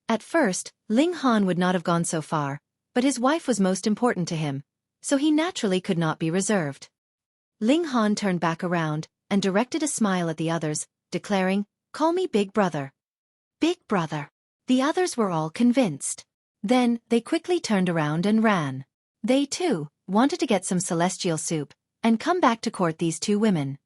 At first, Ling Han would not have gone so far, but his wife was most important to him, so he naturally could not be reserved. Ling Han turned back around and directed a smile at the others, declaring, "Call me Big Brother." Big Brother. The others were all convinced. Then, they quickly turned around and ran. They, too, wanted to get some celestial soup and come back to court these two women.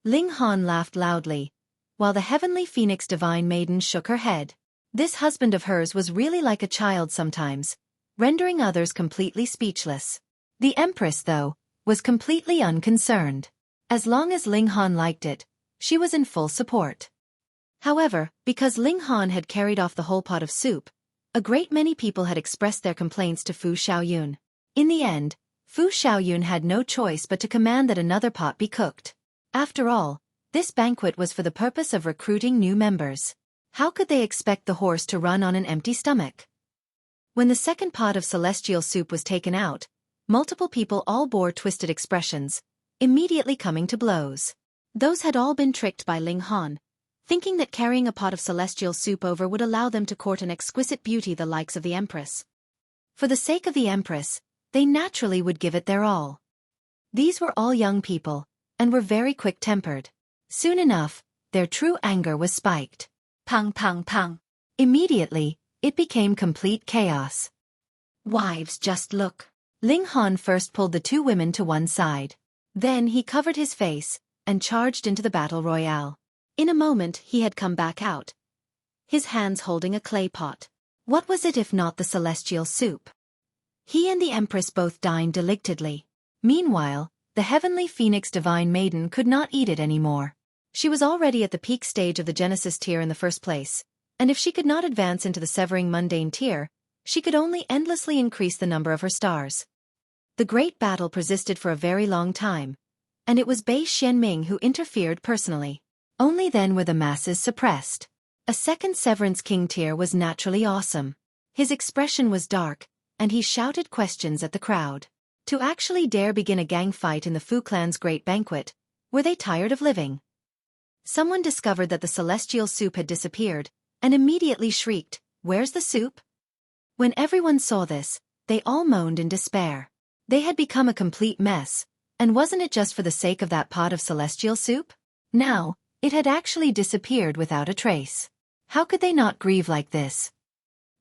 Ling Han laughed loudly, while the heavenly phoenix divine maiden shook her head. This husband of hers was really like a child sometimes, rendering others completely speechless. The Empress, though, was completely unconcerned. As long as Ling Han liked it, she was in full support. However, because Ling Han had carried off the whole pot of soup, a great many people had expressed their complaints to Fu Xiaoyun. In the end, Fu Xiaoyun had no choice but to command that another pot be cooked. After all, this banquet was for the purpose of recruiting new members. How could they expect the horse to run on an empty stomach? When the second pot of celestial soup was taken out, multiple people all bore twisted expressions, immediately coming to blows. Those had all been tricked by Ling Han, thinking that carrying a pot of celestial soup over would allow them to court an exquisite beauty the likes of the Empress. For the sake of the Empress, they naturally would give it their all. These were all young people, and were very quick-tempered. Soon enough, their true anger was spiked. Pang pang pang. Immediately, it became complete chaos. Wives, just look. Ling Han first pulled the two women to one side. Then he covered his face and charged into the battle royale. In a moment he had come back out, his hands holding a clay pot. What was it if not the celestial soup? He and the Empress both dined delectedly. Meanwhile, the heavenly phoenix divine maiden could not eat it anymore. She was already at the peak stage of the Genesis tier in the first place, and if she could not advance into the severing mundane tier, she could only endlessly increase the number of her stars. The great battle persisted for a very long time, and it was Bei Xuanming who interfered personally. Only then were the masses suppressed. A second Severance King tier was naturally awesome. His expression was dark, and he shouted questions at the crowd. To actually dare begin a gang fight in the Fu clan's great banquet, were they tired of living? Someone discovered that the celestial soup had disappeared, and immediately shrieked, "Where's the soup?" When everyone saw this, they all moaned in despair. They had become a complete mess, and wasn't it just for the sake of that pot of celestial soup? Now, it had actually disappeared without a trace. How could they not grieve like this?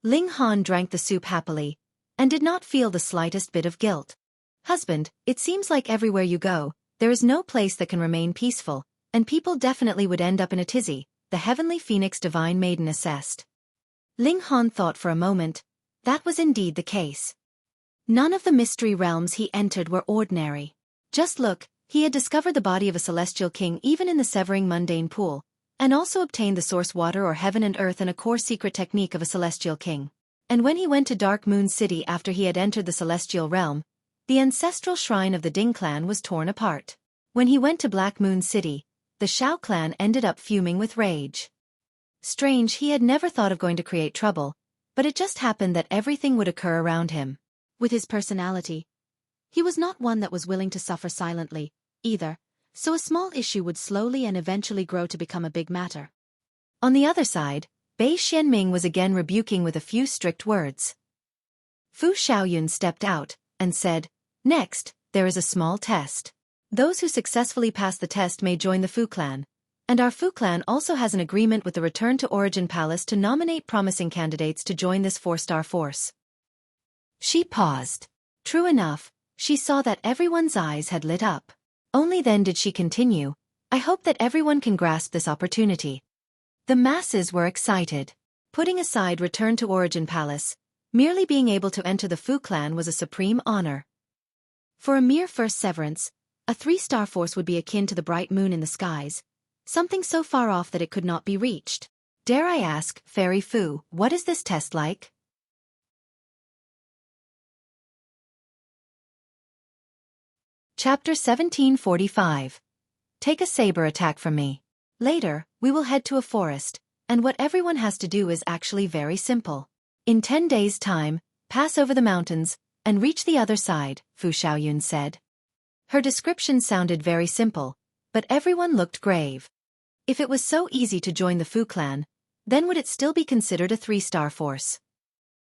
Ling Han drank the soup happily, and did not feel the slightest bit of guilt. "Husband, it seems like everywhere you go, there is no place that can remain peaceful, and people definitely would end up in a tizzy," the heavenly phoenix divine maiden assessed. Ling Han thought for a moment. That was indeed the case. None of the mystery realms he entered were ordinary. Just look, he had discovered the body of a celestial king even in the severing mundane pool, and also obtained the source water or heaven and earth and a core secret technique of a celestial king. And when he went to Dark Moon City after he had entered the celestial realm, the ancestral shrine of the Ding clan was torn apart. When he went to Black Moon City, the Shao clan ended up fuming with rage. Strange, he had never thought of going to create trouble, but it just happened that everything would occur around him. With his personality, he was not one that was willing to suffer silently, either, so a small issue would slowly and eventually grow to become a big matter. On the other side, Bei Xuanming was again rebuking with a few strict words. Fu Xiaoyun stepped out and said, "Next, there is a small test. Those who successfully pass the test may join the Fu clan, and our Fu clan also has an agreement with the Return to Origin Palace to nominate promising candidates to join this 4-star force." She paused. True enough, she saw that everyone's eyes had lit up. Only then did she continue, "I hope that everyone can grasp this opportunity." The masses were excited. Putting aside Return to Origin Palace, merely being able to enter the Fu clan was a supreme honor. For a mere first severance, a 3-star force would be akin to the bright moon in the skies, something so far off that it could not be reached. Dare I ask, Fairy Fu, what is this test like? Chapter 1745. Take a saber attack from me. Later, we will head to a forest, and what everyone has to do is actually very simple. In 10 days' time, pass over the mountains, and reach the other side, Fu Xiaoyun said. Her description sounded very simple, but everyone looked grave. If it was so easy to join the Fu clan, then would it still be considered a 3-star force?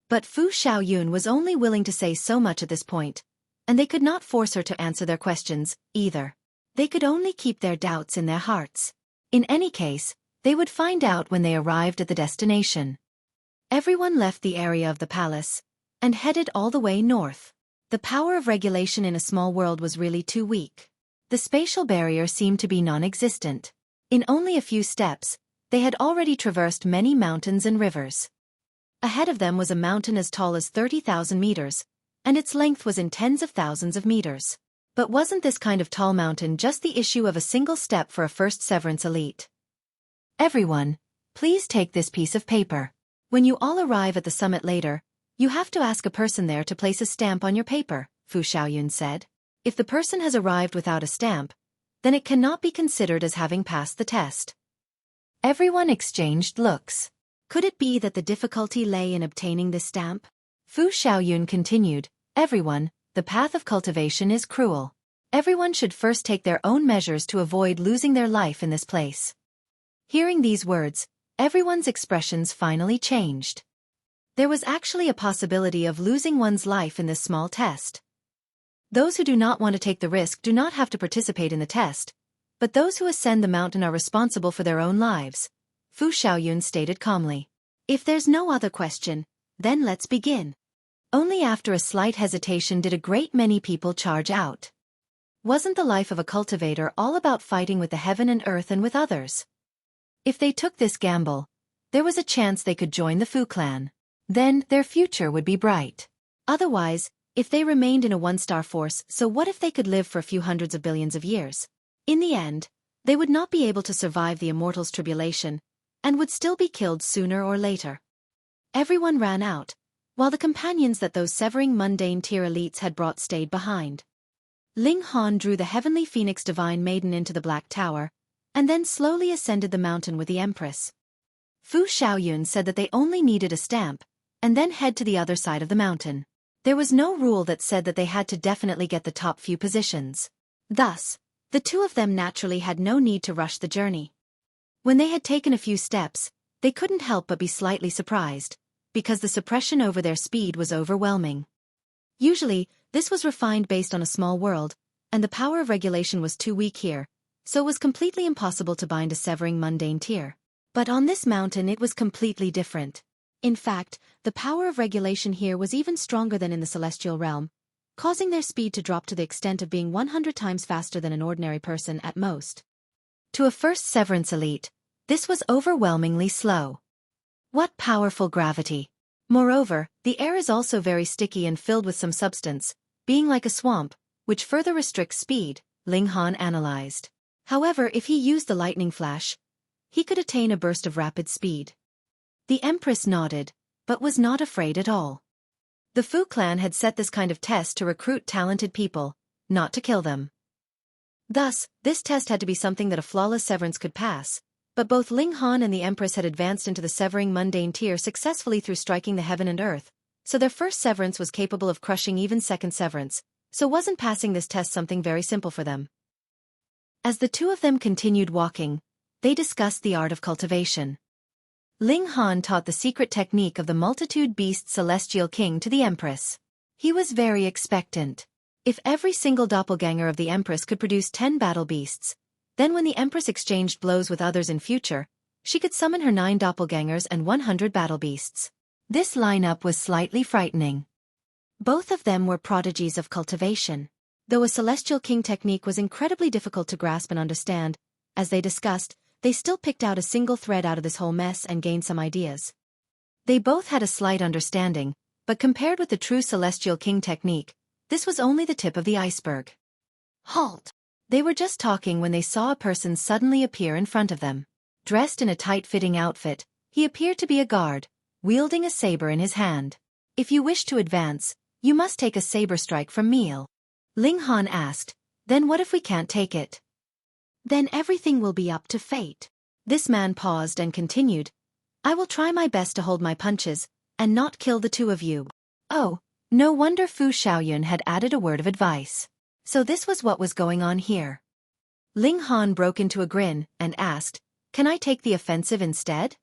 But Fu Xiaoyun was only willing to say so much at this point, and they could not force her to answer their questions, either. They could only keep their doubts in their hearts. In any case, they would find out when they arrived at the destination. Everyone left the area of the palace, and headed all the way north. The power of regulation in a small world was really too weak. The spatial barrier seemed to be non-existent. In only a few steps, they had already traversed many mountains and rivers. Ahead of them was a mountain as tall as 30,000 meters, and its length was in tens of thousands of meters. But wasn't this kind of tall mountain just the issue of a single step for a first severance elite? Everyone, please take this piece of paper. When you all arrive at the summit later, you have to ask a person there to place a stamp on your paper, Fu Xiaoyun said. If the person has arrived without a stamp, then it cannot be considered as having passed the test. Everyone exchanged looks. Could it be that the difficulty lay in obtaining this stamp? Fu Xiaoyun continued, everyone, the path of cultivation is cruel. Everyone should first take their own measures to avoid losing their life in this place. Hearing these words, everyone's expressions finally changed. There was actually a possibility of losing one's life in this small test. Those who do not want to take the risk do not have to participate in the test, but those who ascend the mountain are responsible for their own lives, Fu Xiaoyun stated calmly. If there's no other question, then let's begin. Only after a slight hesitation did a great many people charge out. Wasn't the life of a cultivator all about fighting with the heaven and earth and with others? If they took this gamble, there was a chance they could join the Fu clan. Then their future would be bright. Otherwise, if they remained in a 1-star force, so what if they could live for a few hundreds of billions of years? In the end, they would not be able to survive the immortals' tribulation, and would still be killed sooner or later. Everyone ran out, while the companions that those severing mundane tier elites had brought stayed behind. Ling Han drew the heavenly phoenix divine maiden into the Black Tower, and then slowly ascended the mountain with the Empress. Fu Xiaoyun said that they only needed a stamp, and then head to the other side of the mountain. There was no rule that said that they had to definitely get the top few positions. Thus, the two of them naturally had no need to rush the journey. When they had taken a few steps, they couldn't help but be slightly surprised, because the suppression over their speed was overwhelming. Usually, this was refined based on a small world, and the power of regulation was too weak here, so it was completely impossible to bind a severing mundane tier. But on this mountain it was completely different. In fact, the power of regulation here was even stronger than in the celestial realm, causing their speed to drop to the extent of being 100 times faster than an ordinary person at most. To a first severance elite, this was overwhelmingly slow. What powerful gravity! Moreover, the air is also very sticky and filled with some substance, being like a swamp, which further restricts speed, Ling Han analyzed. However, if he used the lightning flash, he could attain a burst of rapid speed. The Empress nodded, but was not afraid at all. The Fu clan had set this kind of test to recruit talented people, not to kill them. Thus, this test had to be something that a flawless severance could pass, but both Ling Han and the Empress had advanced into the severing mundane tier successfully through striking the heaven and earth, so their first severance was capable of crushing even second severance, so wasn't passing this test something very simple for them. As the two of them continued walking, they discussed the art of cultivation. Ling Han taught the secret technique of the multitude beast celestial king to the Empress. He was very expectant. If every single doppelganger of the Empress could produce 10 battle beasts, then when the Empress exchanged blows with others in future, she could summon her 9 doppelgangers and 100 battle beasts. This lineup was slightly frightening. Both of them were prodigies of cultivation. Though a celestial king technique was incredibly difficult to grasp and understand, as they discussed, they still picked out a single thread out of this whole mess and gained some ideas. They both had a slight understanding, but compared with the true celestial king technique, this was only the tip of the iceberg. Halt! They were just talking when they saw a person suddenly appear in front of them. Dressed in a tight-fitting outfit, he appeared to be a guard, wielding a saber in his hand. If you wish to advance, you must take a saber strike from Meal. Ling Han asked, then what if we can't take it? Then everything will be up to fate. This man paused and continued, I will try my best to hold my punches, and not kill the two of you. Oh, no wonder Fu Xiaoyun had added a word of advice. So this was what was going on here. Ling Han broke into a grin and asked, "Can I take the offensive instead?"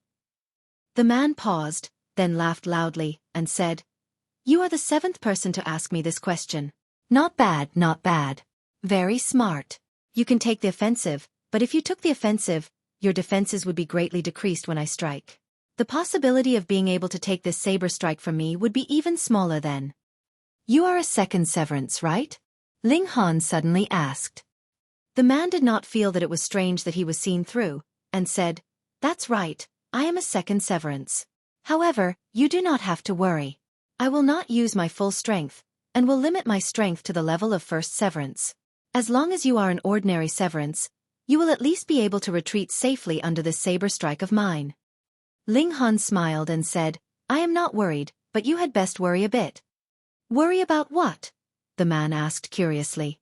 The man paused, then laughed loudly, and said, "You are the 7th person to ask me this question. Not bad, not bad. Very smart. You can take the offensive, but if you took the offensive, your defenses would be greatly decreased when I strike. The possibility of being able to take this saber strike from me would be even smaller then." "You are a second severance, right?" Ling Han suddenly asked. The man did not feel that it was strange that he was seen through, and said, "That's right, I am a second severance. However, you do not have to worry. I will not use my full strength, and will limit my strength to the level of first severance. As long as you are an ordinary severance, you will at least be able to retreat safely under this saber strike of mine." Ling Han smiled and said, "I am not worried, but you had best worry a bit." "Worry about what?" the man asked curiously.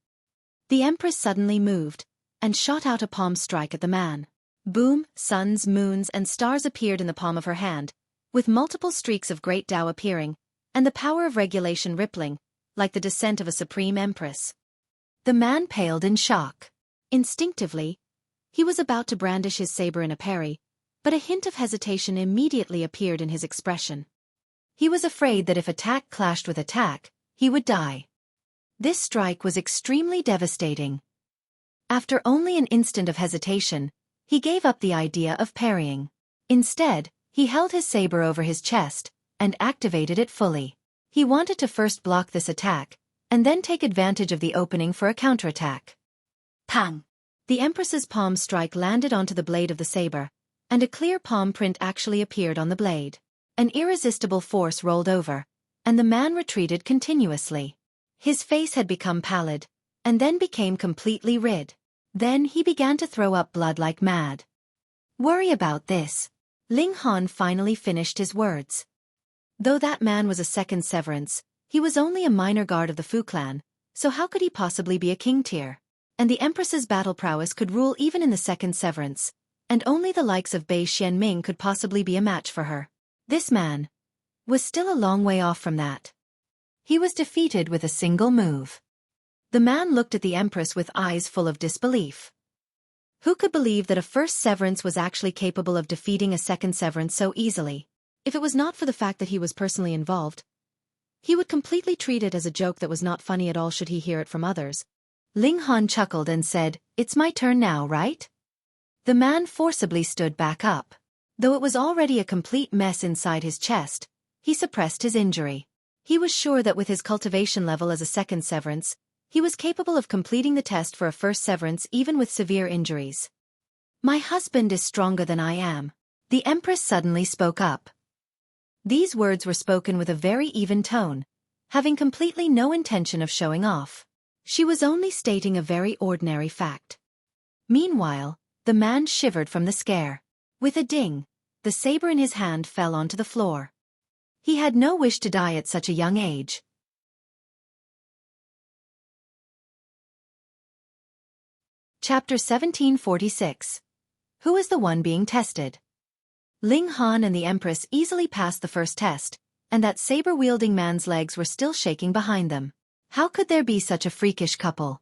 The Empress suddenly moved, and shot out a palm strike at the man. Boom, suns, moons, and stars appeared in the palm of her hand, with multiple streaks of great Tao appearing, and the power of regulation rippling, like the descent of a supreme empress. The man paled in shock. Instinctively, he was about to brandish his saber in a parry, but a hint of hesitation immediately appeared in his expression. He was afraid that if attack clashed with attack, he would die. This strike was extremely devastating. After only an instant of hesitation, he gave up the idea of parrying. Instead, he held his saber over his chest and activated it fully. He wanted to first block this attack, and then take advantage of the opening for a counterattack. Pang! The Empress's palm strike landed onto the blade of the saber, and a clear palm print actually appeared on the blade. An irresistible force rolled over, and the man retreated continuously. His face had become pallid, and then became completely red. Then he began to throw up blood like mad. "Worry about this." Ling Han finally finished his words. Though that man was a second severance, he was only a minor guard of the Fu clan, so how could he possibly be a king tier? And the Empress's battle prowess could rule even in the second severance, and only the likes of Bei Xuanming could possibly be a match for her. This man was still a long way off from that. He was defeated with a single move. The man looked at the Empress with eyes full of disbelief. Who could believe that a first severance was actually capable of defeating a second severance so easily? If it was not for the fact that he was personally involved, he would completely treat it as a joke that was not funny at all should he hear it from others. Ling Han chuckled and said, "It's my turn now, right?" The man forcibly stood back up. Though it was already a complete mess inside his chest, he suppressed his injury. He was sure that with his cultivation level as a second severance, he was capable of completing the test for a first severance even with severe injuries. "My husband is stronger than I am." The Empress suddenly spoke up. These words were spoken with a very even tone, having completely no intention of showing off. She was only stating a very ordinary fact. Meanwhile, the man shivered from the scare. With a ding, the saber in his hand fell onto the floor. He had no wish to die at such a young age. Chapter 1746. Who is the one being tested? Ling Han and the Empress easily passed the first test, and that saber-wielding man's legs were still shaking behind them. How could there be such a freakish couple?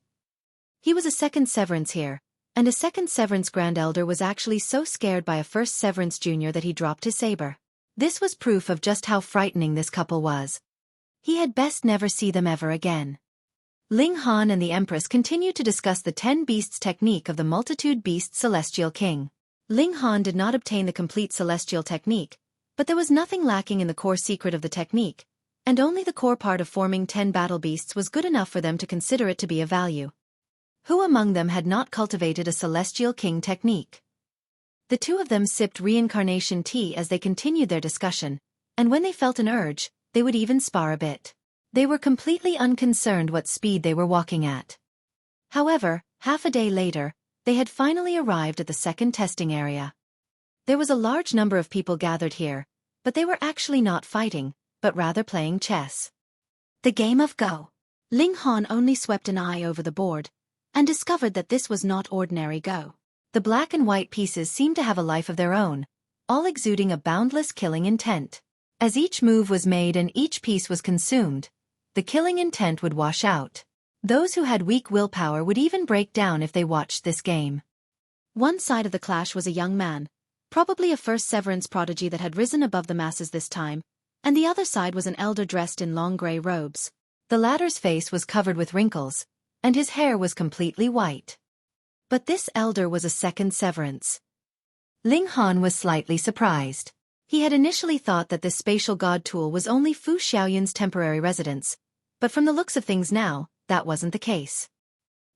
He was a second severance here, and a second severance Grand Elder was actually so scared by a first severance junior that he dropped his saber. This was proof of just how frightening this couple was. He had best never see them ever again. Ling Han and the Empress continued to discuss the 10 beasts technique of the multitude beast celestial king. Ling Han did not obtain the complete celestial technique, but there was nothing lacking in the core secret of the technique, and only the core part of forming 10 battle beasts was good enough for them to consider it to be of value. Who among them had not cultivated a celestial king technique? The two of them sipped reincarnation tea as they continued their discussion, and when they felt an urge, they would even spar a bit. They were completely unconcerned what speed they were walking at. However, half a day later, they had finally arrived at the second testing area. There was a large number of people gathered here, but they were actually not fighting, but rather playing chess. The game of Go. Ling Han only swept an eye over the board, and discovered that this was not ordinary Go. The black and white pieces seemed to have a life of their own, all exuding a boundless killing intent. As each move was made and each piece was consumed, the killing intent would wash out. Those who had weak willpower would even break down if they watched this game. One side of the clash was a young man, probably a first severance prodigy that had risen above the masses this time, and the other side was an elder dressed in long grey robes. The latter's face was covered with wrinkles, and his hair was completely white. But this elder was a second severance. Ling Han was slightly surprised. He had initially thought that this spatial god tool was only Fu Xiaoyun's temporary residence, but from the looks of things now, that wasn't the case.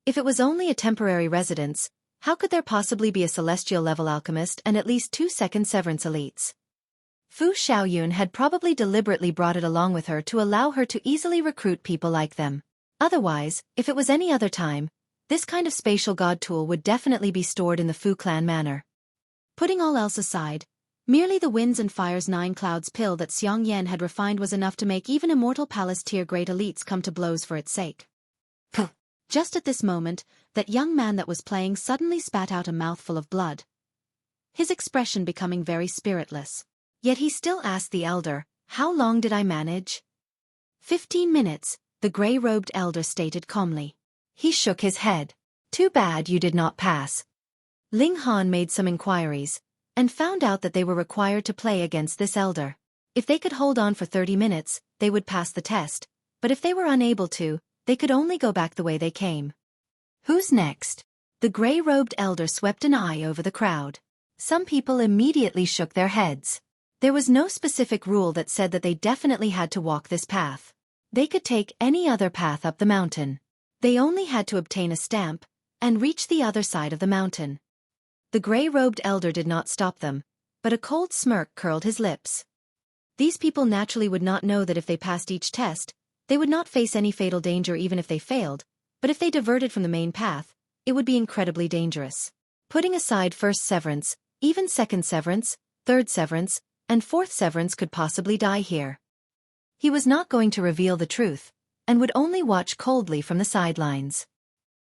If it was only a temporary residence, how could there possibly be a celestial-level alchemist and at least 2 second severance elites? Fu Xiaoyun had probably deliberately brought it along with her to allow her to easily recruit people like them. Otherwise, if it was any other time, this kind of spatial god tool would definitely be stored in the Fu clan manor. Putting all else aside, merely the winds and fire's 9 clouds pill that Xiang Yan had refined was enough to make even immortal palace tier great elites come to blows for its sake. Just at this moment, that young man that was playing suddenly spat out a mouthful of blood, his expression becoming very spiritless. Yet he still asked the elder, "How long did I manage?" 15 minutes, the grey-robed elder stated calmly. He shook his head. "Too bad you did not pass." Ling Han made some inquiries, and found out that they were required to play against this elder. If they could hold on for 30 minutes, they would pass the test, but if they were unable to, they could only go back the way they came. "Who's next?" The grey-robed elder swept an eye over the crowd. Some people immediately shook their heads. There was no specific rule that said that they definitely had to walk this path. They could take any other path up the mountain. They only had to obtain a stamp and reach the other side of the mountain. The grey-robed elder did not stop them, but a cold smirk curled his lips. These people naturally would not know that if they passed each test, they would not face any fatal danger even if they failed, but if they diverted from the main path, it would be incredibly dangerous. Putting aside first severance, even second severance, third severance, and fourth severance could possibly die here. He was not going to reveal the truth, and would only watch coldly from the sidelines.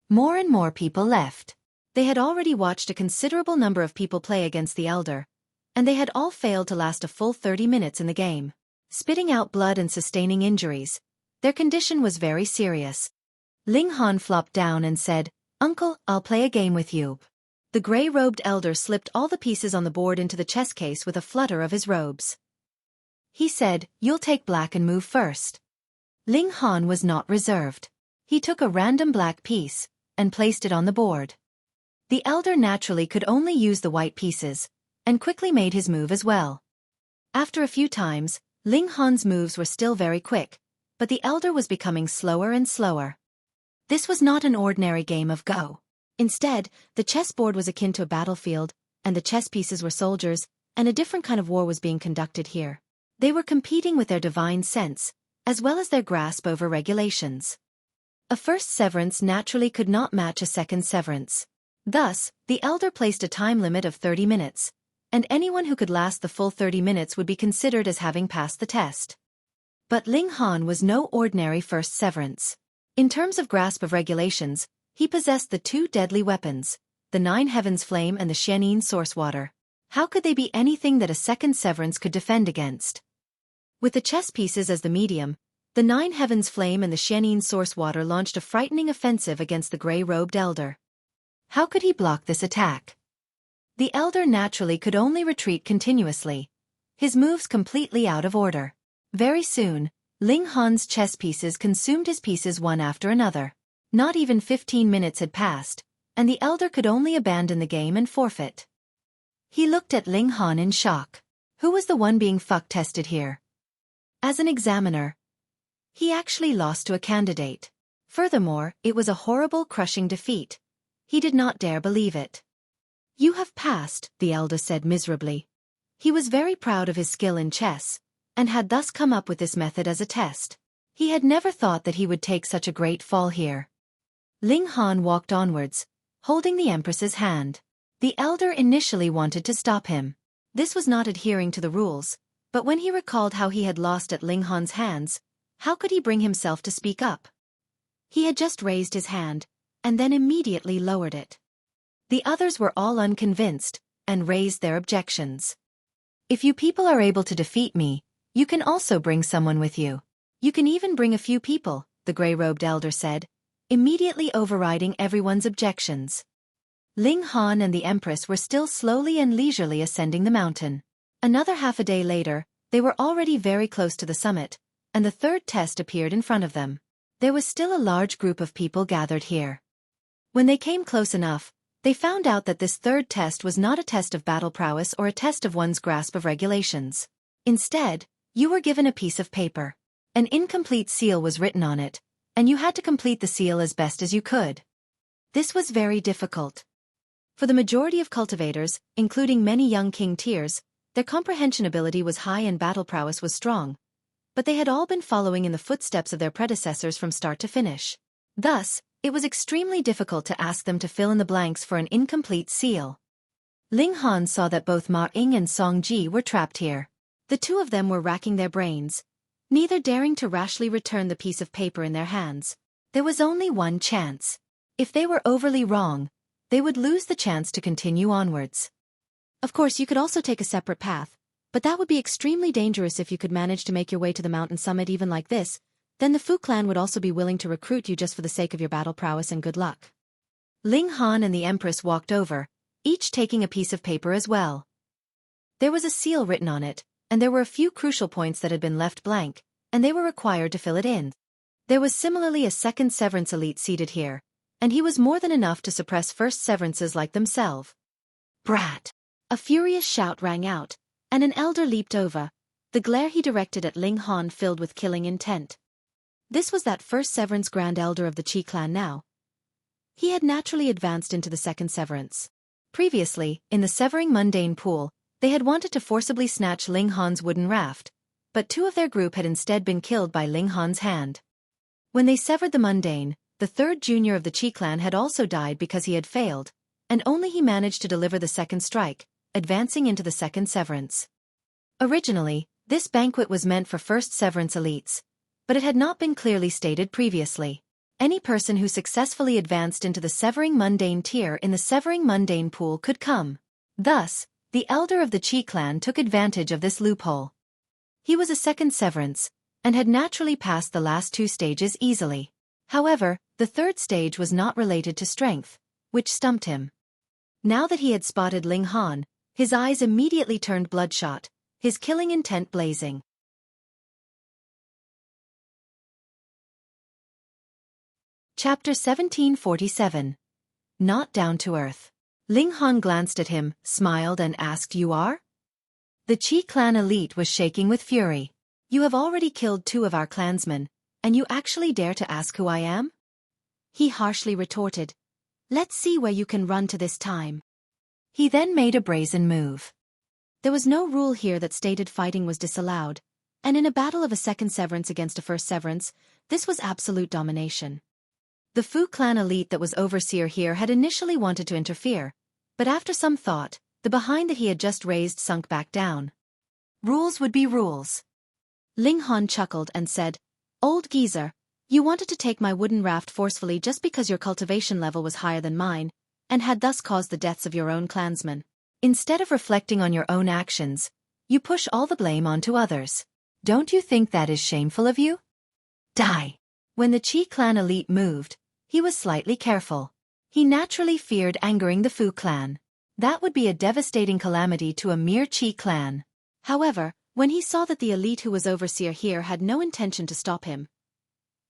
More and more people left. They had already watched a considerable number of people play against the elder, and they had all failed to last a full 30 minutes in the game. Spitting out blood and sustaining injuries, their condition was very serious. Ling Han flopped down and said, "Uncle, I'll play a game with you." The grey-robed elder slipped all the pieces on the board into the chess case with a flutter of his robes. He said, "You'll take black and move first." Ling Han was not reserved. He took a random black piece and placed it on the board. The elder naturally could only use the white pieces, and quickly made his move as well. After a few times, Ling Han's moves were still very quick, but the elder was becoming slower and slower. This was not an ordinary game of Go. Instead, the chessboard was akin to a battlefield, and the chess pieces were soldiers, and a different kind of war was being conducted here. They were competing with their divine sense, as well as their grasp over regulations. A first severance naturally could not match a second severance. Thus, the elder placed a time limit of 30 minutes, and anyone who could last the full 30 minutes would be considered as having passed the test. But Ling Han was no ordinary first severance. In terms of grasp of regulations, he possessed the 2 deadly weapons, the 9 Heavens Flame and the Xianin Source Water. How could they be anything that a second severance could defend against? With the chess pieces as the medium, the 9 Heavens Flame and the Xianin Source Water launched a frightening offensive against the grey-robed elder. How could he block this attack? The elder naturally could only retreat continuously, his moves completely out of order. Very soon, Ling Han's chess pieces consumed his pieces one after another. Not even 15 minutes had passed, and the elder could only abandon the game and forfeit. He looked at Ling Han in shock. Who was the one being fuck-tested here? As an examiner, he actually lost to a candidate. Furthermore, it was a horrible, crushing defeat. He did not dare believe it. "You have passed," the elder said miserably. He was very proud of his skill in chess, and had thus come up with this method as a test. He had never thought that he would take such a great fall here. Ling Han walked onwards, holding the Empress's hand. The elder initially wanted to stop him. This was not adhering to the rules, but when he recalled how he had lost at Ling Han's hands, how could he bring himself to speak up? He had just raised his hand, and then immediately lowered it. The others were all unconvinced, and raised their objections. "If you people are able to defeat me, you can also bring someone with you. You can even bring a few people," the grey-robed elder said, immediately overriding everyone's objections. Ling Han and the Empress were still slowly and leisurely ascending the mountain. Another half a day later, they were already very close to the summit, and the third test appeared in front of them. There was still a large group of people gathered here. When they came close enough, they found out that this third test was not a test of battle prowess or a test of one's grasp of regulations. Instead, you were given a piece of paper. An incomplete seal was written on it, and you had to complete the seal as best as you could. This was very difficult. For the majority of cultivators, including many young king tiers, their comprehension ability was high and battle prowess was strong, but they had all been following in the footsteps of their predecessors from start to finish. Thus, it was extremely difficult to ask them to fill in the blanks for an incomplete seal. Ling Han saw that both Ma Ying and Song Ji were trapped here. The two of them were racking their brains, neither daring to rashly return the piece of paper in their hands. There was only one chance. If they were overly wrong, they would lose the chance to continue onwards. Of course, you could also take a separate path, but that would be extremely dangerous if you could manage to make your way to the mountain summit even like this. Then the Fu clan would also be willing to recruit you just for the sake of your battle prowess and good luck. Ling Han and the Empress walked over, each taking a piece of paper as well. There was a seal written on it, and there were a few crucial points that had been left blank, and they were required to fill it in. There was similarly a second Severance elite seated here, and he was more than enough to suppress first Severances like themselves. Brat! A furious shout rang out, and an elder leaped over, the glare he directed at Ling Han filled with killing intent. This was that first Severance Grand Elder of the Qi clan now. He had naturally advanced into the second Severance. Previously, in the Severing Mundane pool, they had wanted to forcibly snatch Ling Han's wooden raft, but two of their group had instead been killed by Ling Han's hand. When they severed the Mundane, the third junior of the Qi clan had also died because he had failed, and only he managed to deliver the second strike, advancing into the second Severance. Originally, this banquet was meant for first Severance elites, but it had not been clearly stated previously. Any person who successfully advanced into the Severing Mundane tier in the Severing Mundane pool could come. Thus, the elder of the Qi clan took advantage of this loophole. He was a second Severance, and had naturally passed the last two stages easily. However, the third stage was not related to strength, which stumped him. Now that he had spotted Ling Han, his eyes immediately turned bloodshot, his killing intent blazing. Chapter 1747. Not down to earth. Ling Han glanced at him, smiled and asked, "You are?" The Qi clan elite was shaking with fury. "You have already killed two of our clansmen, and you actually dare to ask who I am?" He harshly retorted. "Let's see where you can run to this time." He then made a brazen move. There was no rule here that stated fighting was disallowed, and in a battle of a second Severance against a first Severance, this was absolute domination. The Fu clan elite that was overseer here had initially wanted to interfere, but after some thought, the behind that he had just raised sunk back down. Rules would be rules. Ling Han chuckled and said, "Old geezer, you wanted to take my wooden raft forcefully just because your cultivation level was higher than mine, and had thus caused the deaths of your own clansmen. Instead of reflecting on your own actions, you push all the blame onto others. Don't you think that is shameful of you? Die." When the Qi clan elite moved, he was slightly careful. He naturally feared angering the Fu clan. That would be a devastating calamity to a mere Qi clan. However, when he saw that the elite who was overseer here had no intention to stop him,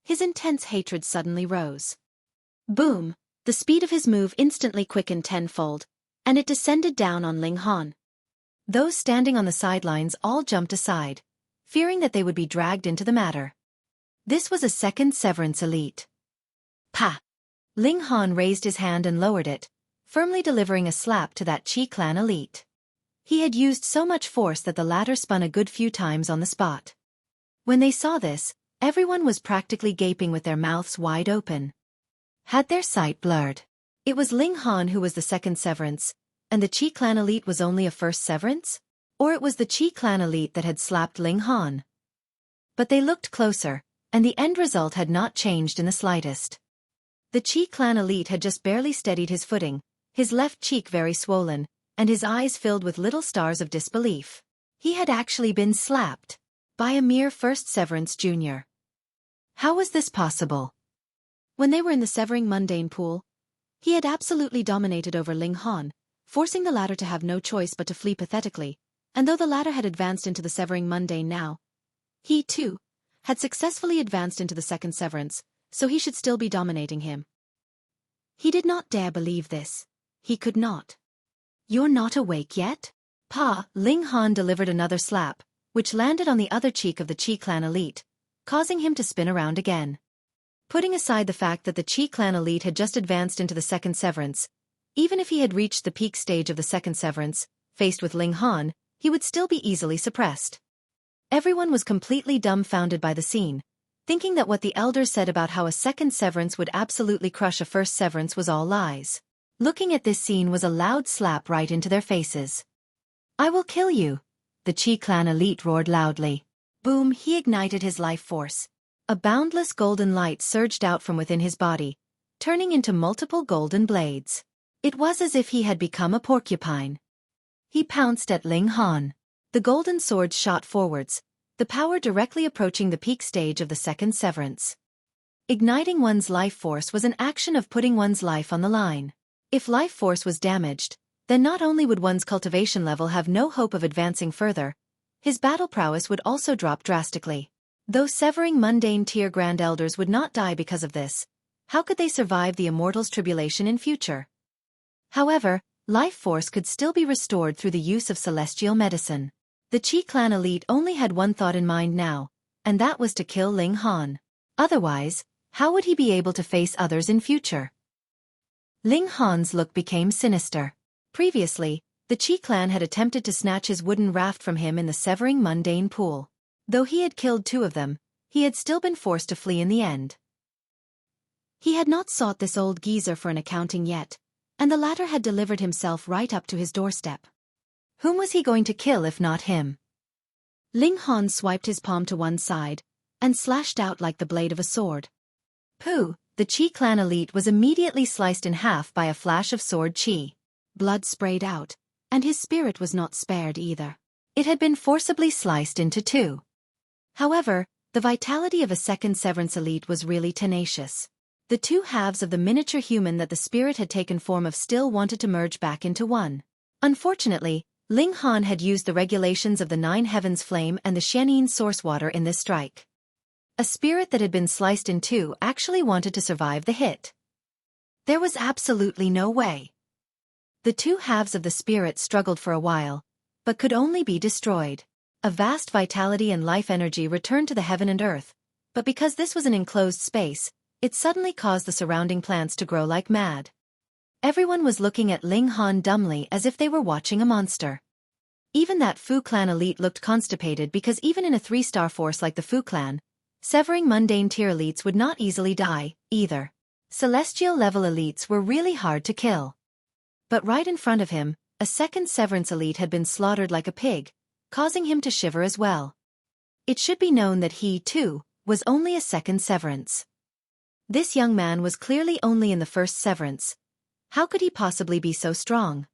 his intense hatred suddenly rose. Boom! The speed of his move instantly quickened tenfold, and it descended down on Ling Han. Those standing on the sidelines all jumped aside, fearing that they would be dragged into the matter. This was a second Severance elite. Pa! Ling Han raised his hand and lowered it, firmly delivering a slap to that Qi clan elite. He had used so much force that the latter spun a good few times on the spot. When they saw this, everyone was practically gaping with their mouths wide open. Had their sight blurred? It was Ling Han who was the second Severance, and the Qi clan elite was only a first Severance? Or it was the Qi clan elite that had slapped Ling Han? But they looked closer, and the end result had not changed in the slightest. The Qi clan elite had just barely steadied his footing, his left cheek very swollen, and his eyes filled with little stars of disbelief. He had actually been slapped by a mere first Severance junior. How was this possible? When they were in the severing mundane pool, he had absolutely dominated over Ling Han, forcing the latter to have no choice but to flee pathetically, and though the latter had advanced into the severing mundane now, he, too, had successfully advanced into the second severance, so he should still be dominating him. He did not dare believe this. He could not. "You're not awake yet?" Pa, Ling Han delivered another slap, which landed on the other cheek of the Qi clan elite, causing him to spin around again. Putting aside the fact that the Qi clan elite had just advanced into the second severance, even if he had reached the peak stage of the second severance, faced with Ling Han, he would still be easily suppressed. Everyone was completely dumbfounded by the scene, thinking that what the elders said about how a second severance would absolutely crush a first severance was all lies. Looking at this scene was a loud slap right into their faces. "I will kill you," the Qi clan elite roared loudly. Boom, he ignited his life force. A boundless golden light surged out from within his body, turning into multiple golden blades. It was as if he had become a porcupine. He pounced at Ling Han. The golden swords shot forwards, the power directly approaching the peak stage of the second severance. Igniting one's life force was an action of putting one's life on the line. If life force was damaged, then not only would one's cultivation level have no hope of advancing further, his battle prowess would also drop drastically. Though severing mundane tier grand elders would not die because of this, how could they survive the immortal's tribulation in future? However, life force could still be restored through the use of celestial medicine. The Qi clan elite only had one thought in mind now, and that was to kill Ling Han. Otherwise, how would he be able to face others in future? Ling Han's look became sinister. Previously, the Qi clan had attempted to snatch his wooden raft from him in the severing mundane pool. Though he had killed 2 of them, he had still been forced to flee in the end. He had not sought this old geezer for an accounting yet, and the latter had delivered himself right up to his doorstep. Whom was he going to kill if not him? Ling Han swiped his palm to one side, and slashed out like the blade of a sword. Pooh, the Qi clan elite was immediately sliced in half by a flash of sword qi. Blood sprayed out, and his spirit was not spared either. It had been forcibly sliced into 2. However, the vitality of a second severance elite was really tenacious. The 2 halves of the miniature human that the spirit had taken form of still wanted to merge back into one. Unfortunately, Ling Han had used the regulations of the 9 Heavens Flame and the Xianyin source water in this strike. A spirit that had been sliced in 2 actually wanted to survive the hit. There was absolutely no way. The 2 halves of the spirit struggled for a while, but could only be destroyed. A vast vitality and life energy returned to the heaven and earth, but because this was an enclosed space, it suddenly caused the surrounding plants to grow like mad. Everyone was looking at Ling Han dumbly as if they were watching a monster. Even that Fu clan elite looked constipated because even in a 3-star force like the Fu clan, severing mundane tier elites would not easily die, either. Celestial level elites were really hard to kill. But right in front of him, a second severance elite had been slaughtered like a pig, causing him to shiver as well. It should be known that he, too, was only a second severance. This young man was clearly only in the first severance. How could he possibly be so strong?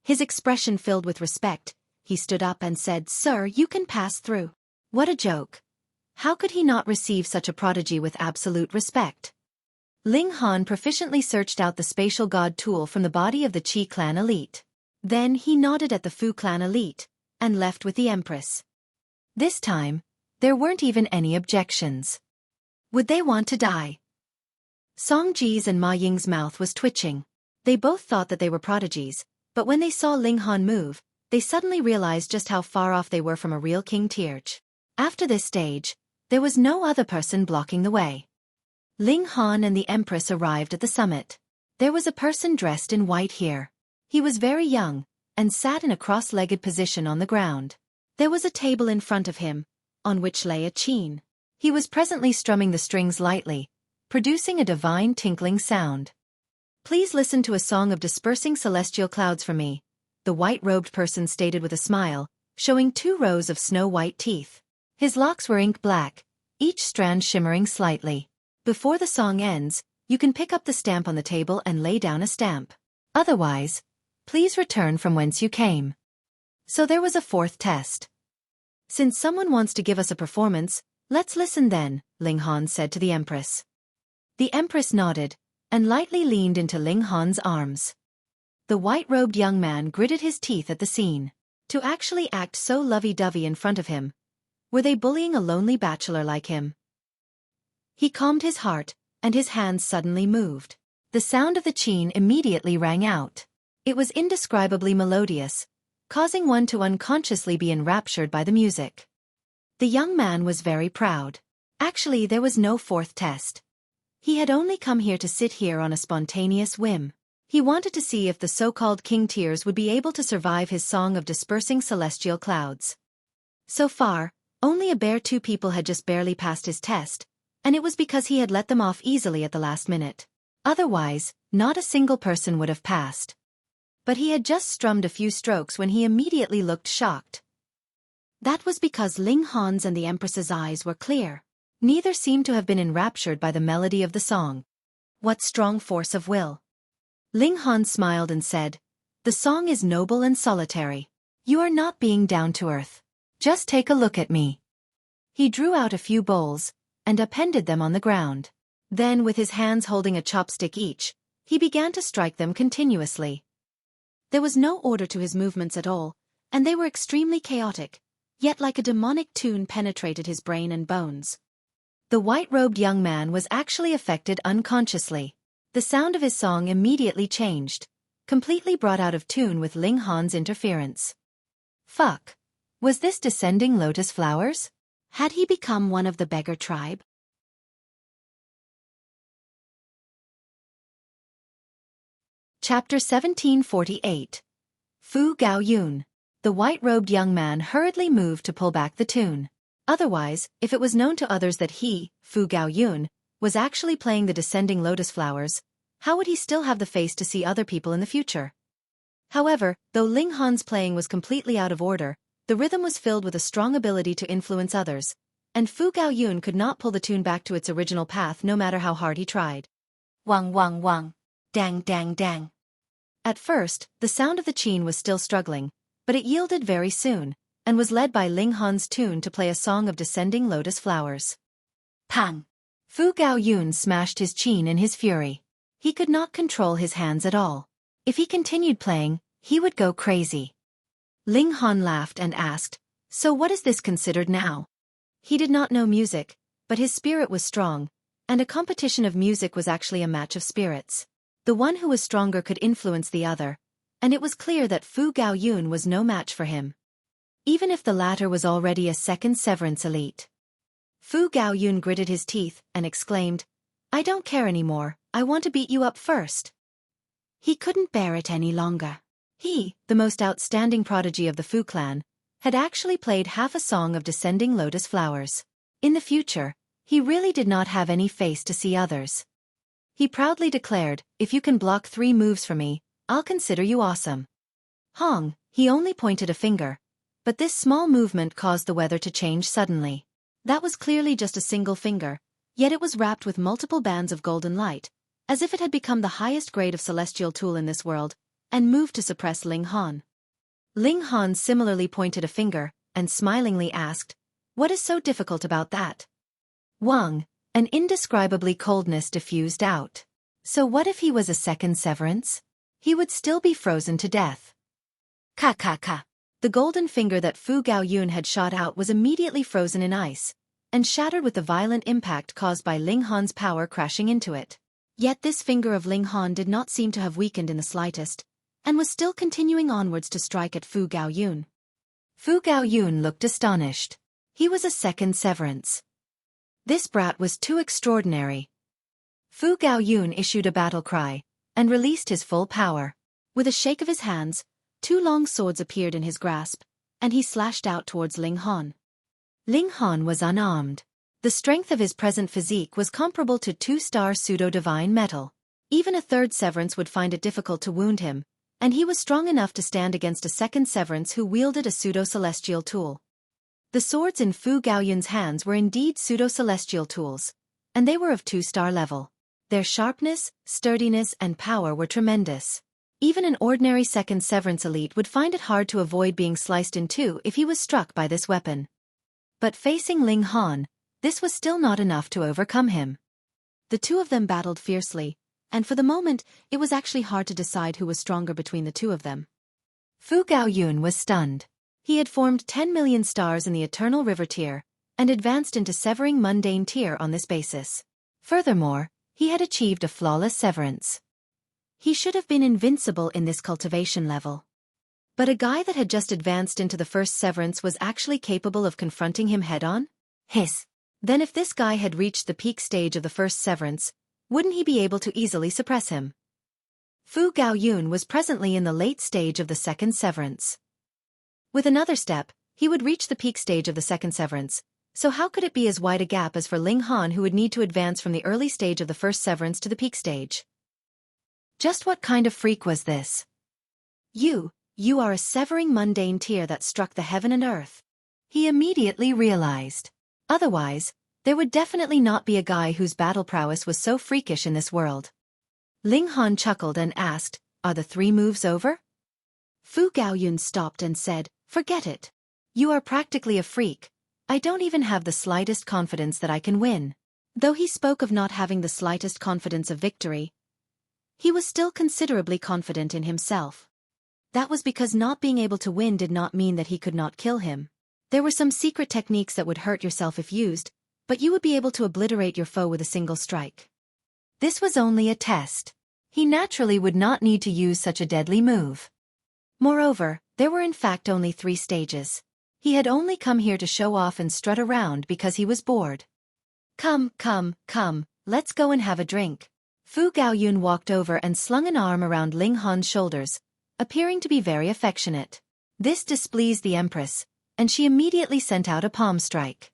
His expression filled with respect, he stood up and said, "Sir, you can pass through." What a joke. How could he not receive such a prodigy with absolute respect? Ling Han proficiently searched out the spatial god tool from the body of the Qi clan elite. Then he nodded at the Fu clan elite, and left with the Empress. This time, there weren't even any objections. Would they want to die? Song Ji's and Ma Ying's mouth was twitching. They both thought that they were prodigies, but when they saw Ling Han move, they suddenly realized just how far off they were from a real King Tierch. After this stage, there was no other person blocking the way. Ling Han and the Empress arrived at the summit. There was a person dressed in white here. He was very young, and sat in a cross-legged position on the ground. There was a table in front of him, on which lay a qin. He was presently strumming the strings lightly, producing a divine tinkling sound. "Please listen to a song of dispersing celestial clouds for me," the white-robed person stated with a smile, showing 2 rows of snow-white teeth. His locks were ink black, each strand shimmering slightly. "Before the song ends, you can pick up the stamp on the table and lay down a stamp. Otherwise, please return from whence you came." So there was a 4th test. "Since someone wants to give us a performance, let's listen then," Ling Han said to the Empress. The Empress nodded, and lightly leaned into Ling Han's arms. The white-robed young man gritted his teeth at the scene. To actually act so lovey-dovey in front of him. Were they bullying a lonely bachelor like him? He calmed his heart, and his hands suddenly moved. The sound of the qin immediately rang out. It was indescribably melodious, causing one to unconsciously be enraptured by the music. The young man was very proud. Actually, there was no fourth test. He had only come here to sit here on a spontaneous whim. He wanted to see if the so-called King Tears would be able to survive his song of dispersing celestial clouds. So far, only a bare 2 people had just barely passed his test, and it was because he had let them off easily at the last minute. Otherwise, not a single person would have passed. But he had just strummed a few strokes when he immediately looked shocked. That was because Ling Han's and the Empress's eyes were clear. Neither seemed to have been enraptured by the melody of the song. What strong force of will! Ling Han smiled and said, "The song is noble and solitary. You are not being down to earth. Just take a look at me." He drew out a few bowls, and appended them on the ground. Then, with his hands holding a chopstick each, he began to strike them continuously. There was no order to his movements at all, and they were extremely chaotic, yet like a demonic tune penetrated his brain and bones. The white-robed young man was actually affected unconsciously. The sound of his song immediately changed, completely brought out of tune with Ling Han's interference. Fuck. Was this descending lotus flowers? Had he become one of the beggar tribe? Chapter 1748. Fu Gaoyun. The white-robed young man hurriedly moved to pull back the tune. Otherwise, if it was known to others that he, Fu Gaoyun, was actually playing the descending lotus flowers, how would he still have the face to see other people in the future? However, though Ling Han's playing was completely out of order, the rhythm was filled with a strong ability to influence others, and Fu Gaoyun could not pull the tune back to its original path no matter how hard he tried. Wang wang wang. Dang dang dang. At first, the sound of the qin was still struggling, but it yielded very soon, and was led by Ling Han's tune to play a song of descending lotus flowers. Pang! Fu Gaoyun smashed his qin in his fury. He could not control his hands at all. If he continued playing, he would go crazy. Ling Han laughed and asked, "So what is this considered now?" He did not know music, but his spirit was strong, and a competition of music was actually a match of spirits. The one who was stronger could influence the other, and it was clear that Fu Gaoyun was no match for him. Even if the latter was already a second severance elite. Fu Gaoyun gritted his teeth and exclaimed, "I don't care anymore, I want to beat you up first." He couldn't bear it any longer. He, the most outstanding prodigy of the Fu clan, had actually played half a song of descending lotus flowers. In the future, he really did not have any face to see others. He proudly declared, "If you can block 3 moves for me, I'll consider you awesome." Hong, he only pointed a finger. But this small movement caused the weather to change suddenly. That was clearly just a single finger, yet it was wrapped with multiple bands of golden light, as if it had become the highest grade of celestial tool in this world, and moved to suppress Ling Han. Ling Han similarly pointed a finger, and smilingly asked, "What is so difficult about that?" Wang, an indescribably coldness diffused out. So what if he was a second severance? He would still be frozen to death. Ka ka ka. The golden finger that Fu Gaoyun had shot out was immediately frozen in ice, and shattered with the violent impact caused by Ling Han's power crashing into it. Yet this finger of Ling Han did not seem to have weakened in the slightest, and was still continuing onwards to strike at Fu Gaoyun. Fu Gaoyun looked astonished. He was a second severance. This brat was too extraordinary. Fu Gaoyun issued a battle cry, and released his full power. With a shake of his hands, 2 long swords appeared in his grasp, and he slashed out towards Ling Han. Ling Han was unarmed. The strength of his present physique was comparable to 2-star pseudo-divine metal. Even a third severance would find it difficult to wound him, and he was strong enough to stand against a second severance who wielded a pseudo-celestial tool. The swords in Fu Gaoyun's hands were indeed pseudo-celestial tools, and they were of 2-star level. Their sharpness, sturdiness, and power were tremendous. Even an ordinary second severance elite would find it hard to avoid being sliced in 2 if he was struck by this weapon. But facing Ling Han, this was still not enough to overcome him. The two of them battled fiercely, and for the moment, it was actually hard to decide who was stronger between the two of them. Fu Gaoyun was stunned. He had formed 10 million stars in the Eternal River tier, and advanced into severing Mundane tier on this basis. Furthermore, he had achieved a flawless severance. He should have been invincible in this cultivation level. But a guy that had just advanced into the first severance was actually capable of confronting him head-on? Hiss. Then if this guy had reached the peak stage of the first severance, wouldn't he be able to easily suppress him? Fu Gaoyun was presently in the late stage of the second severance. With another step, he would reach the peak stage of the second severance, so how could it be as wide a gap as for Ling Han, who would need to advance from the early stage of the first severance to the peak stage? Just what kind of freak was this? You are a severing Mundane tier that struck the heaven and earth. He immediately realized. Otherwise, there would definitely not be a guy whose battle prowess was so freakish in this world. Ling Han chuckled and asked, "Are the 3 moves over?" Fu Gaoyun stopped and said, "Forget it. You are practically a freak. I don't even have the slightest confidence that I can win." Though he spoke of not having the slightest confidence of victory, he was still considerably confident in himself. That was because not being able to win did not mean that he could not kill him. There were some secret techniques that would hurt yourself if used, but you would be able to obliterate your foe with a single strike. This was only a test. He naturally would not need to use such a deadly move. Moreover, there were in fact only 3 stages. He had only come here to show off and strut around because he was bored. Come, let's go and have a drink." Fu Gaoyun walked over and slung an arm around Ling Han's shoulders, appearing to be very affectionate. This displeased the Empress, and she immediately sent out a palm strike.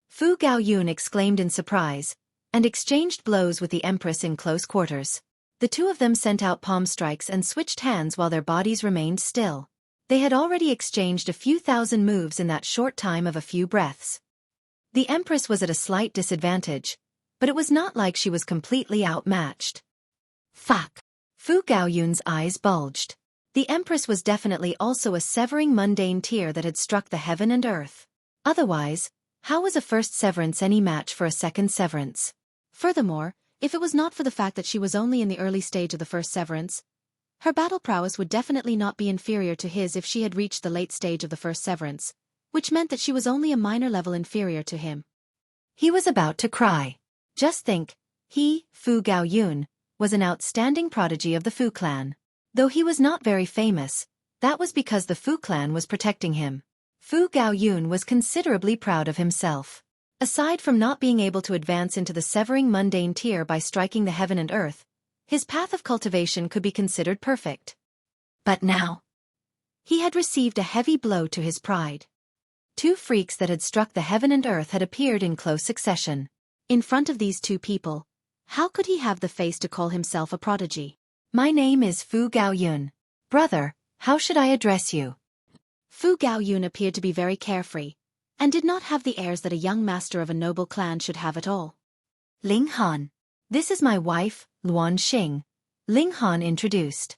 Fu Gaoyun exclaimed in surprise, and exchanged blows with the Empress in close quarters. The two of them sent out palm strikes and switched hands while their bodies remained still. They had already exchanged a few thousand moves in that short time of a few breaths. The Empress was at a slight disadvantage, but it was not like she was completely outmatched. Fuck! Fu Gaoyun's eyes bulged. The Empress was definitely also a severing Mundane tier that had struck the heaven and earth. Otherwise, how was a first severance any match for a second severance? Furthermore, if it was not for the fact that she was only in the early stage of the first severance, her battle prowess would definitely not be inferior to his if she had reached the late stage of the first severance, which meant that she was only a minor level inferior to him. He was about to cry. Just think, he, Fu Gaoyun, was an outstanding prodigy of the Fu clan. Though he was not very famous, that was because the Fu clan was protecting him. Fu Gaoyun was considerably proud of himself. Aside from not being able to advance into the severing Mundane tier by striking the heaven and earth, his path of cultivation could be considered perfect. But now, he had received a heavy blow to his pride. 2 freaks that had struck the heaven and earth had appeared in close succession. In front of these 2 people, how could he have the face to call himself a prodigy? "My name is Fu Gaoyun. Brother, how should I address you?" Fu Gaoyun appeared to be very carefree, and did not have the airs that a young master of a noble clan should have at all. "Ling Han. This is my wife, Luan Xing," Ling Han introduced.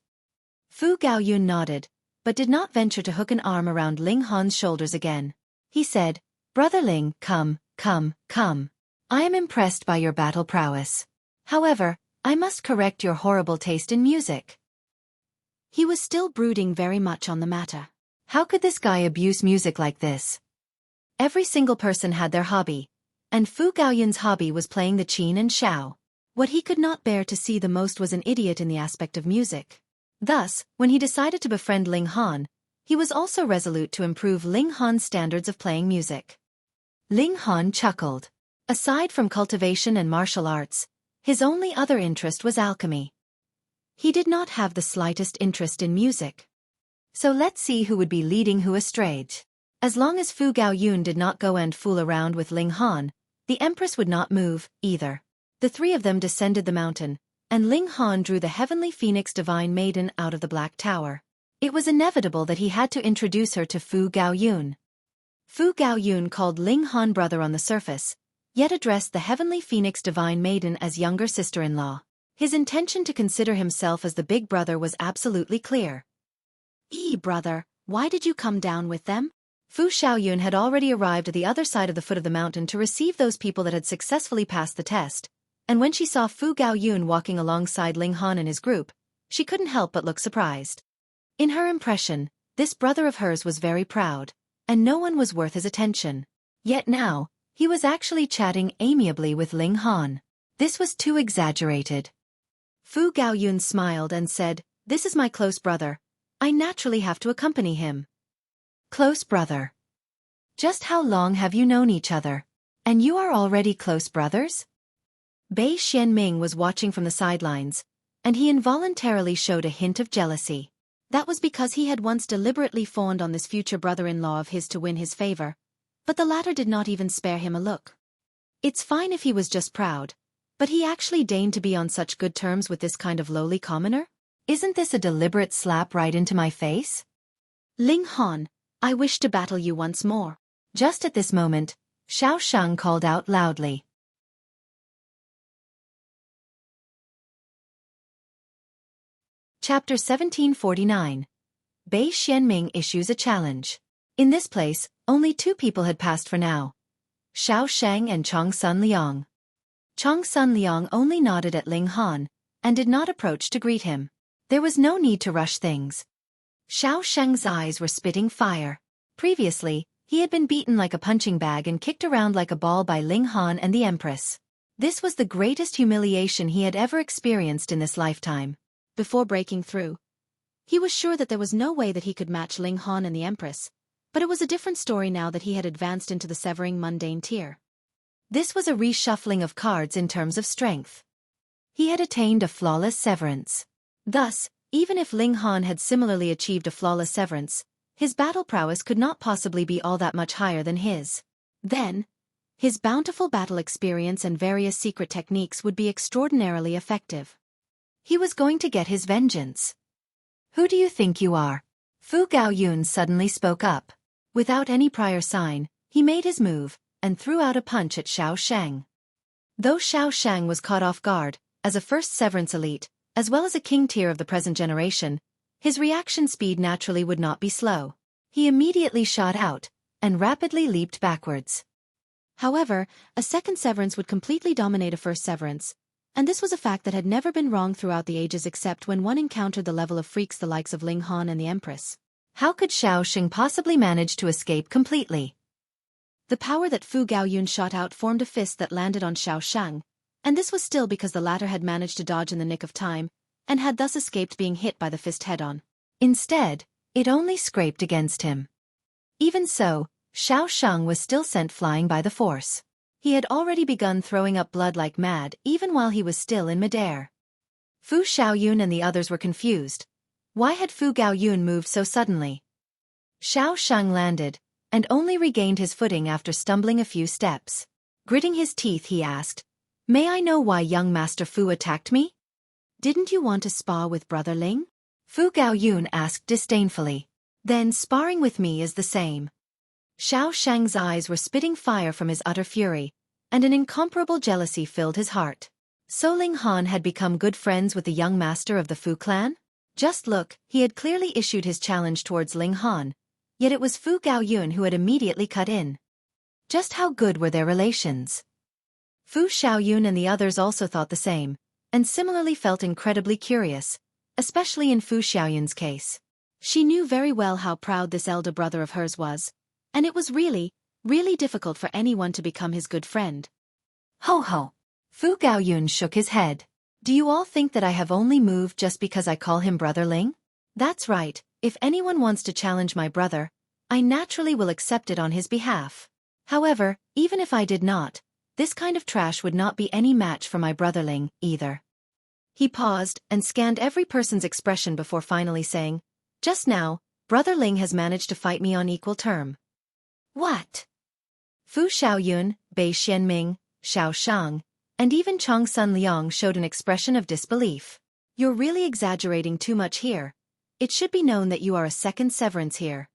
Fu Gaoyun nodded, but did not venture to hook an arm around Ling Han's shoulders again. He said, "Brother Ling, come. I am impressed by your battle prowess. However, I must correct your horrible taste in music." He was still brooding very much on the matter. How could this guy abuse music like this? Every single person had their hobby, and Fu Gaoyun's hobby was playing the qin and shao. What he could not bear to see the most was an idiot in the aspect of music. Thus, when he decided to befriend Ling Han, he was also resolute to improve Ling Han's standards of playing music. Ling Han chuckled. Aside from cultivation and martial arts, his only other interest was alchemy. He did not have the slightest interest in music. So let's see who would be leading who astray. As long as Fu Gaoyun did not go and fool around with Ling Han, the Empress would not move, either. The 3 of them descended the mountain, and Ling Han drew the heavenly phoenix divine maiden out of the Black Tower. It was inevitable that he had to introduce her to Fu Gaoyun. Fu Gaoyun called Ling Han brother on the surface, yet addressed the heavenly phoenix divine maiden as younger sister-in-law. His intention to consider himself as the big brother was absolutely clear. Brother, why did you come down with them? Fu Xiaoyun had already arrived at the other side of the foot of the mountain to receive those people that had successfully passed the test, And when she saw Fu Gaoyun walking alongside Ling Han and his group, she couldn't help but look surprised. In her impression, this brother of hers was very proud, and no one was worth his attention. Yet now, he was actually chatting amiably with Ling Han. This was too exaggerated. Fu Gaoyun smiled and said, "This is my close brother. I naturally have to accompany him." Close brother. Just how long have you known each other? And you are already close brothers? Bei Xuanming was watching from the sidelines, and he involuntarily showed a hint of jealousy. That was because he had once deliberately fawned on this future brother-in-law of his to win his favor, but the latter did not even spare him a look. It's fine if he was just proud, but he actually deigned to be on such good terms with this kind of lowly commoner? Isn't this a deliberate slap right into my face? Ling Han, I wish to battle you once more. Just at this moment, Xiao Sheng called out loudly. Chapter 1749. Bei Xuanming issues a challenge. In this place, only two people had passed for now. Xiao Sheng and Chong Sun Liang. Chong Sun Liang only nodded at Ling Han, and did not approach to greet him. There was no need to rush things. Xiao Sheng's eyes were spitting fire. Previously, he had been beaten like a punching bag and kicked around like a ball by Ling Han and the Empress. This was the greatest humiliation he had ever experienced in this lifetime. Before breaking through, he was sure that there was no way that he could match Ling Han and the Empress, but it was a different story now that he had advanced into the severing mundane tier. This was a reshuffling of cards in terms of strength. He had attained a flawless severance. Thus, even if Ling Han had similarly achieved a flawless severance, his battle prowess could not possibly be all that much higher than his. Then, his bountiful battle experience and various secret techniques would be extraordinarily effective. He was going to get his vengeance. Who do you think you are? Fu Gaoyun suddenly spoke up. Without any prior sign, he made his move, and threw out a punch at Xiao Sheng. Though Xiao Sheng was caught off guard, as a first severance elite, as well as a king tier of the present generation, his reaction speed naturally would not be slow. He immediately shot out, and rapidly leaped backwards. However, a second severance would completely dominate a first severance, and this was a fact that had never been wrong throughout the ages except when one encountered the level of freaks the likes of Ling Han and the Empress. How could Xiao Sheng possibly manage to escape completely? The power that Fu Gaoyun shot out formed a fist that landed on Xiao Sheng, and this was still because the latter had managed to dodge in the nick of time, and had thus escaped being hit by the fist head-on. Instead, it only scraped against him. Even so, Xiao Sheng was still sent flying by the force. He had already begun throwing up blood like mad even while he was still in midair. Fu Xiaoyun and the others were confused. Why had Fu Gaoyun moved so suddenly? Xiao Sheng landed, and only regained his footing after stumbling a few steps. Gritting his teeth, he asked, "May I know why young Master Fu attacked me?" "Didn't you want to spar with Brother Ling?" Fu Gaoyun asked disdainfully. "Then sparring with me is the same." Xiao Sheng's eyes were spitting fire from his utter fury, and an incomparable jealousy filled his heart. So Ling Han had become good friends with the young master of the Fu clan? Just look, he had clearly issued his challenge towards Ling Han, yet it was Fu Gaoyun who had immediately cut in. Just how good were their relations? Fu Xiaoyun and the others also thought the same, and similarly felt incredibly curious, especially in Fu Xiaoyun's case. She knew very well how proud this elder brother of hers was, and it was really difficult for anyone to become his good friend. Ho ho! Fu Gaoyun shook his head. Do you all think that I have only moved just because I call him Brother Ling? That's right, if anyone wants to challenge my brother, I naturally will accept it on his behalf. However, even if I did not, this kind of trash would not be any match for my brother Ling, either. He paused and scanned every person's expression before finally saying, "Just now, Brother Ling has managed to fight me on equal term." What? Fu Xiaoyun, Bei Xuanming, Xiao Shang, and even Chong Sun Liang showed an expression of disbelief. You're really exaggerating too much here. It should be known that you are a second severance here.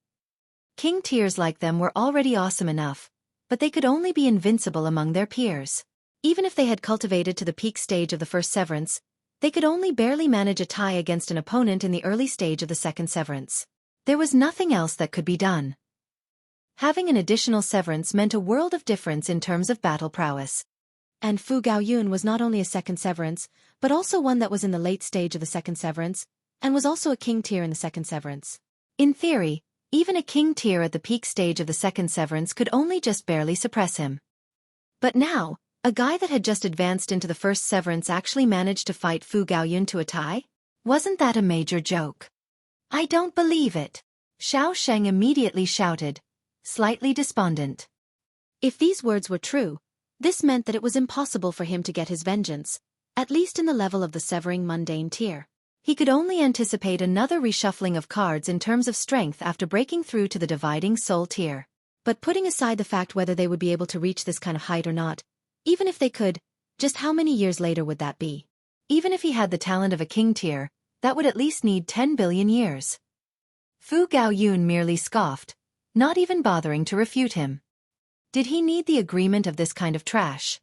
King tiers like them were already awesome enough, but they could only be invincible among their peers. Even if they had cultivated to the peak stage of the first severance, they could only barely manage a tie against an opponent in the early stage of the second severance. There was nothing else that could be done. Having an additional severance meant a world of difference in terms of battle prowess. And Fu Gaoyun was not only a second severance, but also one that was in the late stage of the second severance, and was also a king tier in the second severance. In theory, even a king tier at the peak stage of the second severance could only just barely suppress him. But now, a guy that had just advanced into the first severance actually managed to fight Fu Gaoyun to a tie? Wasn't that a major joke? I don't believe it. Xiao Sheng immediately shouted, slightly despondent. If these words were true, this meant that it was impossible for him to get his vengeance, at least in the level of the severing mundane tier. He could only anticipate another reshuffling of cards in terms of strength after breaking through to the dividing soul tier. But putting aside the fact whether they would be able to reach this kind of height or not, even if they could, just how many years later would that be? Even if he had the talent of a king tier, that would at least need 10 billion years. Fu Gaoyun merely scoffed, not even bothering to refute him. Did he need the agreement of this kind of trash?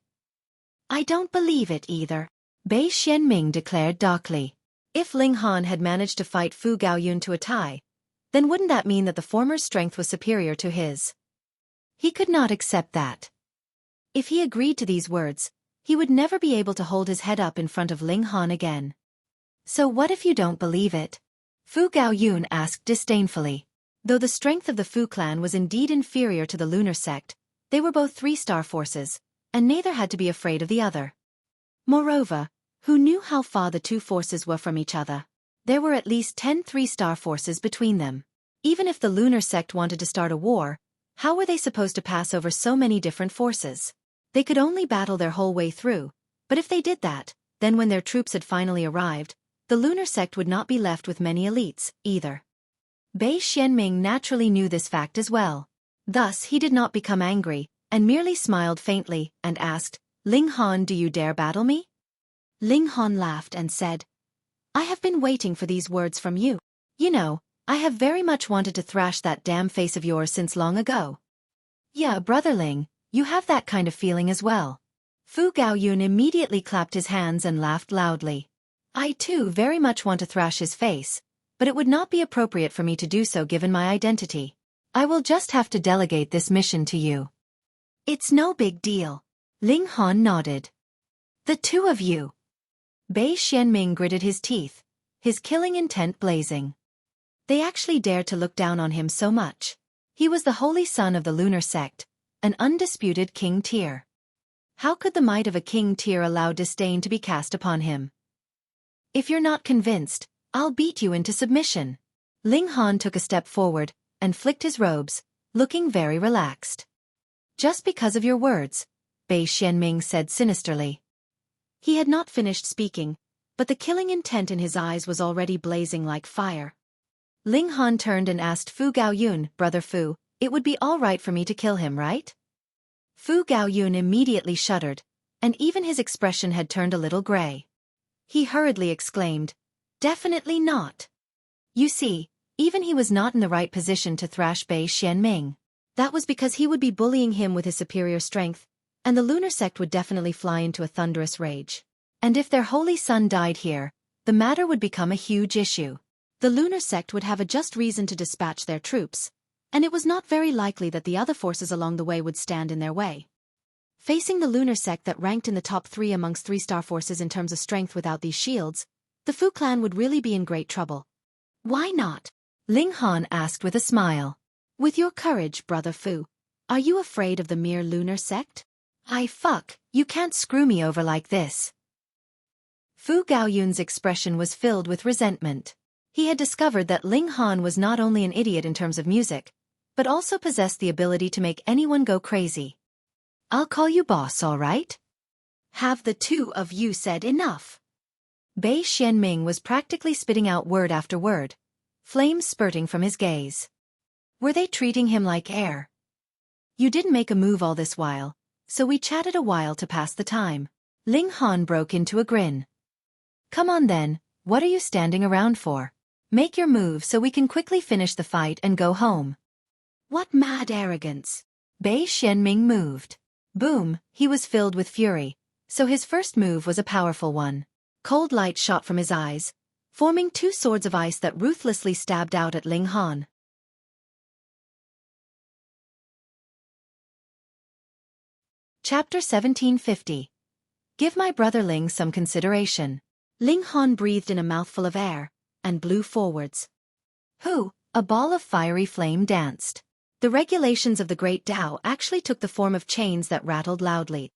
I don't believe it either, Bei Xuanming declared darkly. If Ling Han had managed to fight Fu Gaoyun to a tie, then wouldn't that mean that the former's strength was superior to his? He could not accept that. If he agreed to these words, he would never be able to hold his head up in front of Ling Han again. So what if you don't believe it? Fu Gaoyun asked disdainfully. Though the strength of the Fu clan was indeed inferior to the lunar sect, they were both three-star forces, and neither had to be afraid of the other. Moreover, who knew how far the two forces were from each other? There were at least 10 three-star forces between them. Even if the lunar sect wanted to start a war, how were they supposed to pass over so many different forces? They could only battle their whole way through, but if they did that, then when their troops had finally arrived, the lunar sect would not be left with many elites, either. Bei Xuanming naturally knew this fact as well. Thus he did not become angry, and merely smiled faintly, and asked, Ling Han, do you dare battle me? Ling Han laughed and said, I have been waiting for these words from you. You know, I have very much wanted to thrash that damn face of yours since long ago. Yeah, brother Ling, you have that kind of feeling as well. Fu Gaoyun immediately clapped his hands and laughed loudly. I too very much want to thrash his face, but it would not be appropriate for me to do so given my identity. I will just have to delegate this mission to you. It's no big deal. Ling Han nodded. The two of you. Bei Xuanming gritted his teeth, his killing intent blazing. They actually dared to look down on him so much. He was the holy son of the lunar sect, an undisputed king tier. How could the might of a king tier allow disdain to be cast upon him? If you're not convinced, I'll beat you into submission. Ling Han took a step forward, and flicked his robes, looking very relaxed. Just because of your words, Bei Xuanming said sinisterly. He had not finished speaking, but the killing intent in his eyes was already blazing like fire. Ling Han turned and asked Fu Gaoyun, Brother Fu, it would be all right for me to kill him, right? Fu Gaoyun immediately shuddered, and even his expression had turned a little gray. He hurriedly exclaimed, Definitely not. You see, even he was not in the right position to thrash Bei Xuanming. That was because he would be bullying him with his superior strength, and the lunar sect would definitely fly into a thunderous rage. And if their holy son died here, the matter would become a huge issue. The lunar sect would have a just reason to dispatch their troops, and it was not very likely that the other forces along the way would stand in their way. Facing the lunar sect that ranked in the top 3 amongst three-star forces in terms of strength without these shields, the Fu clan would really be in great trouble. Why not? Ling Han asked with a smile. With your courage, Brother Fu, are you afraid of the mere lunar sect? You can't screw me over like this. Fu Gaoyun's expression was filled with resentment. He had discovered that Ling Han was not only an idiot in terms of music, but also possessed the ability to make anyone go crazy. I'll call you boss, all right? Have the two of you said enough? Bei Xuanming was practically spitting out word after word, flames spurting from his gaze. Were they treating him like air? You didn't make a move all this while, so we chatted a while to pass the time. Ling Han broke into a grin. Come on then, what are you standing around for? Make your move so we can quickly finish the fight and go home. What mad arrogance. Bei Xuanming moved. Boom, he was filled with fury, so his first move was a powerful one. Cold light shot from his eyes, forming 2 swords of ice that ruthlessly stabbed out at Ling Han. Chapter 1750. Give my brother Ling some consideration. Ling Han breathed in a mouthful of air, and blew forwards. Who? A ball of fiery flame danced. The regulations of the Great Tao actually took the form of chains that rattled loudly.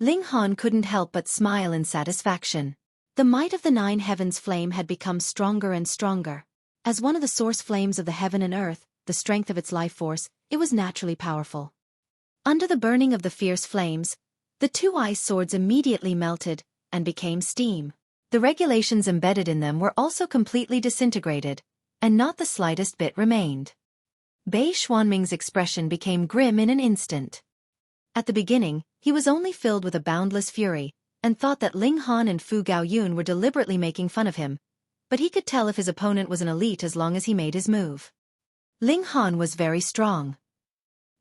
Ling Han couldn't help but smile in satisfaction. The might of the 9 heavens flame had become stronger and stronger. As one of the source flames of the heaven and earth, the strength of its life force, it was naturally powerful. Under the burning of the fierce flames, the 2 ice swords immediately melted and became steam. The regulations embedded in them were also completely disintegrated, and not the slightest bit remained. Bei Xuanming's expression became grim in an instant. At the beginning, he was only filled with a boundless fury, and thought that Ling Han and Fu Gaoyun were deliberately making fun of him, but he could tell if his opponent was an elite as long as he made his move. Ling Han was very strong.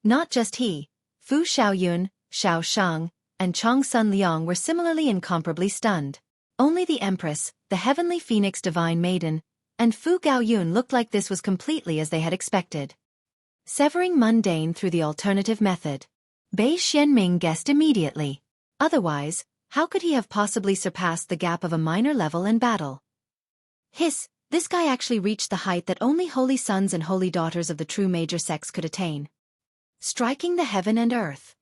Not just he, Fu Xiaoyun, Xiao Shang, and Chong Sun Liang were similarly incomparably stunned. Only the Empress, the Heavenly Phoenix Divine Maiden, and Fu Gaoyun looked like this was completely as they had expected. Severing Mundane through the alternative method. Bei Xuanming guessed immediately. Otherwise, how could he have possibly surpassed the gap of a minor level in battle? Hiss, this guy actually reached the height that only holy sons and holy daughters of the true major sects could attain. Striking the heaven and earth.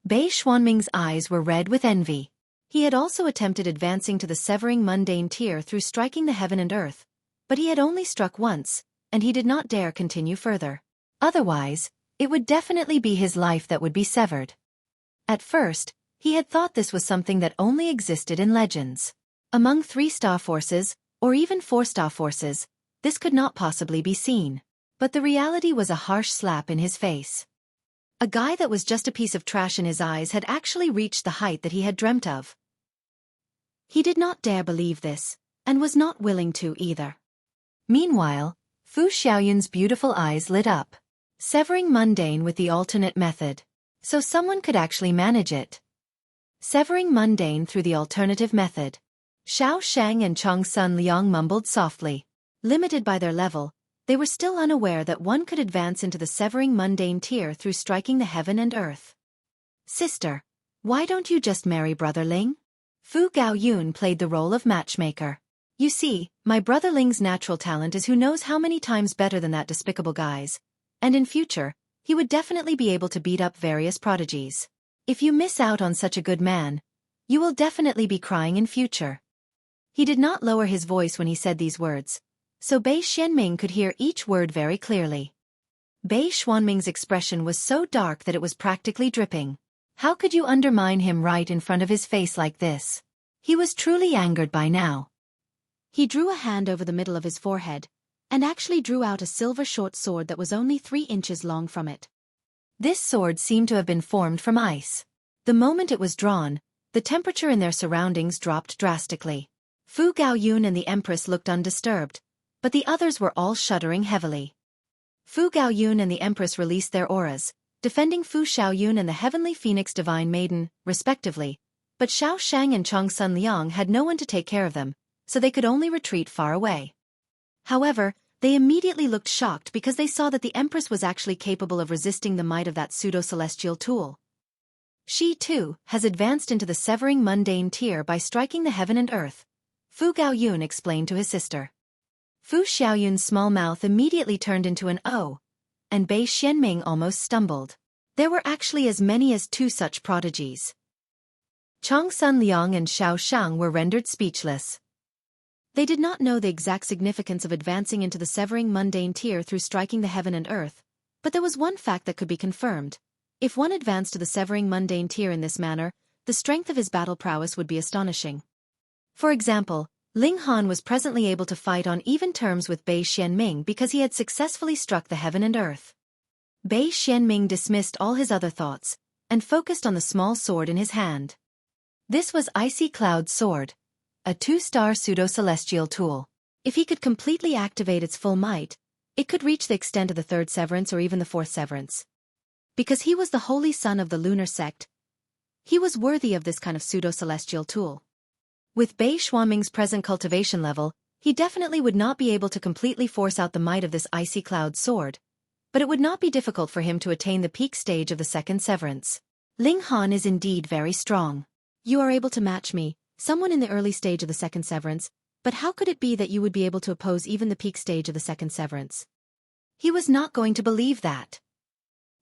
Bei Xuanming's eyes were red with envy. He had also attempted advancing to the severing mundane tier through striking the heaven and earth, but he had only struck once, and he did not dare continue further. Otherwise, it would definitely be his life that would be severed. At first, he had thought this was something that only existed in legends. Among 3-star forces, or even 4-star forces, this could not possibly be seen. But the reality was a harsh slap in his face. A guy that was just a piece of trash in his eyes had actually reached the height that he had dreamt of. He did not dare believe this, and was not willing to either. Meanwhile, Fu Xiaoyun's beautiful eyes lit up. Severing mundane with the alternate method. So someone could actually manage it. Severing mundane through the alternative method. Xiao Shang and Chong Sun Liang mumbled softly. Limited by their level, they were still unaware that one could advance into the severing mundane tier through striking the heaven and earth. Sister, why don't you just marry brother Ling? Fu Gaoyun played the role of matchmaker. You see, my brother Ling's natural talent is who knows how many times better than that despicable guy's. And in future, he would definitely be able to beat up various prodigies. If you miss out on such a good man, you will definitely be crying in future. He did not lower his voice when he said these words, so Bei Xuanming could hear each word very clearly. Bei Xuanming's expression was so dark that it was practically dripping. How could you undermine him right in front of his face like this? He was truly angered by now. He drew a hand over the middle of his forehead, and actually drew out a silver short sword that was only 3 inches long from it. This sword seemed to have been formed from ice. The moment it was drawn, the temperature in their surroundings dropped drastically. Fu Gaoyun and the Empress looked undisturbed, but the others were all shuddering heavily. Fu Gaoyun and the Empress released their auras, defending Fu Xiaoyun and the Heavenly Phoenix Divine Maiden, respectively, but Xiao Shang and Chong Sun Liang had no one to take care of them, so they could only retreat far away. However, they immediately looked shocked because they saw that the Empress was actually capable of resisting the might of that pseudo-celestial tool. She, too, has advanced into the severing mundane tier by striking the heaven and earth, Fu Gaoyun explained to his sister. Fu Xiaoyun's small mouth immediately turned into an O, and Bei Xuanming almost stumbled. There were actually as many as 2 such prodigies. Chong Sun Liang and Xiao Shang were rendered speechless. They did not know the exact significance of advancing into the severing mundane tier through striking the heaven and earth, but there was one fact that could be confirmed. If one advanced to the severing mundane tier in this manner, the strength of his battle prowess would be astonishing. For example, Ling Han was presently able to fight on even terms with Bei Xuanming because he had successfully struck the heaven and earth. Bei Xuanming dismissed all his other thoughts, and focused on the small sword in his hand. This was Icy Cloud's sword, a 2-star pseudo-celestial tool. If he could completely activate its full might, it could reach the extent of the 3rd severance or even the 4th severance. Because he was the holy son of the lunar sect, he was worthy of this kind of pseudo-celestial tool. With Bei Xuanming's present cultivation level, he definitely would not be able to completely force out the might of this Icy Cloud sword, but it would not be difficult for him to attain the peak stage of the 2nd severance. Ling Han is indeed very strong. You are able to match me, someone in the early stage of the second severance, but how could it be that you would be able to oppose even the peak stage of the second severance? He was not going to believe that.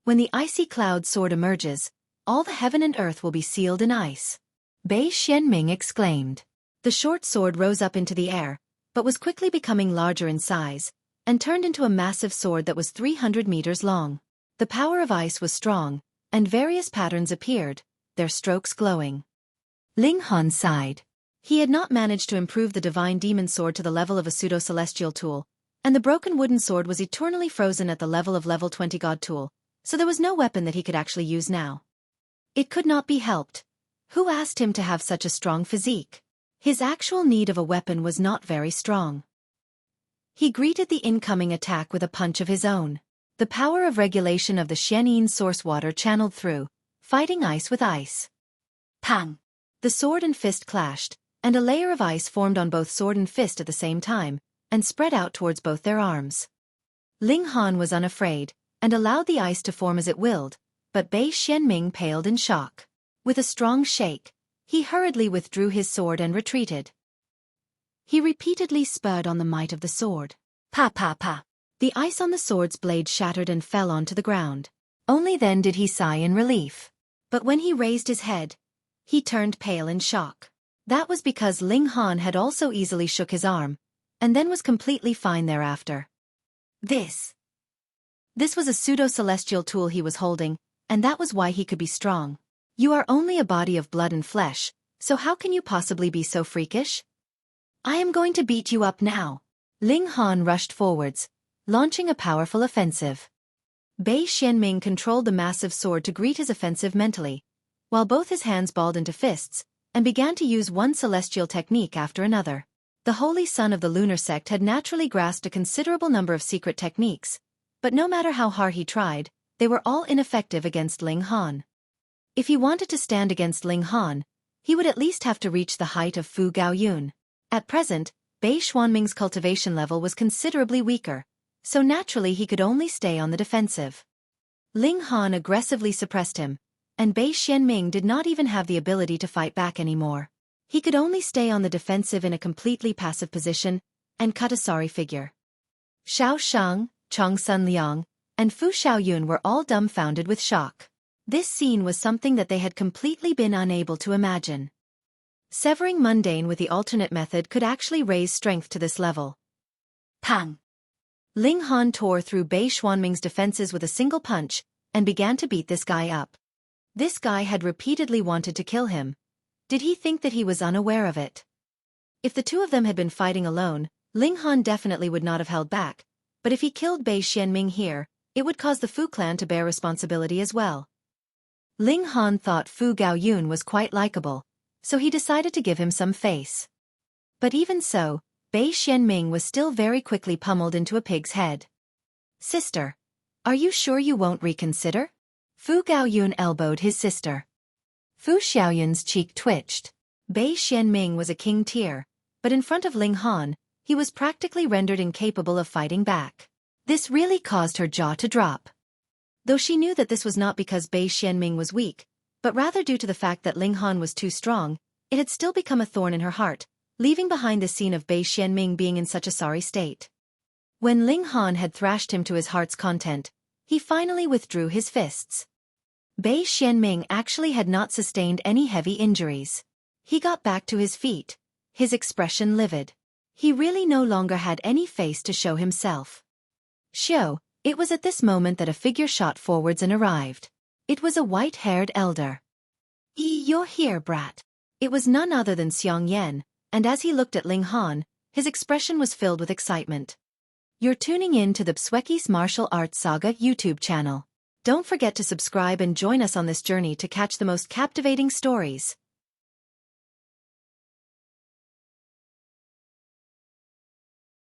When the icy cloud sword emerges, all the heaven and earth will be sealed in ice. Bei Xuanming exclaimed. The short sword rose up into the air, but was quickly becoming larger in size, and turned into a massive sword that was 300 meters long. The power of ice was strong, and various patterns appeared, their strokes glowing. Ling Han sighed. He had not managed to improve the divine demon sword to the level of a pseudo-celestial tool, and the broken wooden sword was eternally frozen at the level of level 20 god tool, so there was no weapon that he could actually use now. It could not be helped. Who asked him to have such a strong physique? His actual need of a weapon was not very strong. He greeted the incoming attack with a punch of his own. The power of regulation of the Xianyin source water channeled through, fighting ice with ice. Pang! The sword and fist clashed, and a layer of ice formed on both sword and fist at the same time, and spread out towards both their arms. Ling Han was unafraid, and allowed the ice to form as it willed, but Bei Xuanming paled in shock. With a strong shake, he hurriedly withdrew his sword and retreated. He repeatedly spurred on the might of the sword. Pa pa pa! The ice on the sword's blade shattered and fell onto the ground. Only then did he sigh in relief. But when he raised his head, he turned pale in shock. That was because Ling Han had also easily shook his arm, and then was completely fine thereafter. This was a pseudo-celestial tool he was holding, and that was why he could be strong. You are only a body of blood and flesh, so how can you possibly be so freakish? I am going to beat you up now. Ling Han rushed forwards, launching a powerful offensive. Bei Xuanming controlled the massive sword to greet his offensive mentally, while both his hands balled into fists, and began to use one celestial technique after another. The holy son of the lunar sect had naturally grasped a considerable number of secret techniques, but no matter how hard he tried, they were all ineffective against Ling Han. If he wanted to stand against Ling Han, he would at least have to reach the height of Fu Gaoyun. At present, Bei Xuanming's cultivation level was considerably weaker, so naturally he could only stay on the defensive. Ling Han aggressively suppressed him, and Bei Xuanming did not even have the ability to fight back anymore. He could only stay on the defensive in a completely passive position, and cut a sorry figure. Xiao Shang, Chong Sun Liang, and Fu Xiaoyun were all dumbfounded with shock. This scene was something that they had completely been unable to imagine. Severing Mundane with the alternate method could actually raise strength to this level. Pang! Ling Han tore through Bei Xuanming's defenses with a single punch, and began to beat this guy up. This guy had repeatedly wanted to kill him. Did he think that he was unaware of it? If the two of them had been fighting alone, Ling Han definitely would not have held back, but if he killed Bei Xuanming here, it would cause the Fu clan to bear responsibility as well. Ling Han thought Fu Gaoyun was quite likable, so he decided to give him some face. But even so, Bei Xuanming was still very quickly pummeled into a pig's head. Sister, are you sure you won't reconsider? Fu Gaoyun elbowed his sister. Fu Xiaoyun's cheek twitched. Bei Xuanming was a king tier, but in front of Ling Han, he was practically rendered incapable of fighting back. This really caused her jaw to drop. Though she knew that this was not because Bei Xuanming was weak, but rather due to the fact that Ling Han was too strong, it had still become a thorn in her heart, leaving behind the scene of Bei Xuanming being in such a sorry state. When Ling Han had thrashed him to his heart's content, he finally withdrew his fists. Bei Xuanming actually had not sustained any heavy injuries. He got back to his feet, his expression livid. He really no longer had any face to show himself. Show. It was at this moment that a figure shot forwards and arrived. It was a white-haired elder. You're here, brat. It was none other than Xiang Yan, and as he looked at Ling Han, his expression was filled with excitement. You're tuning in to the Xueqi's Martial Arts Saga YouTube channel. Don't forget to subscribe and join us on this journey to catch the most captivating stories.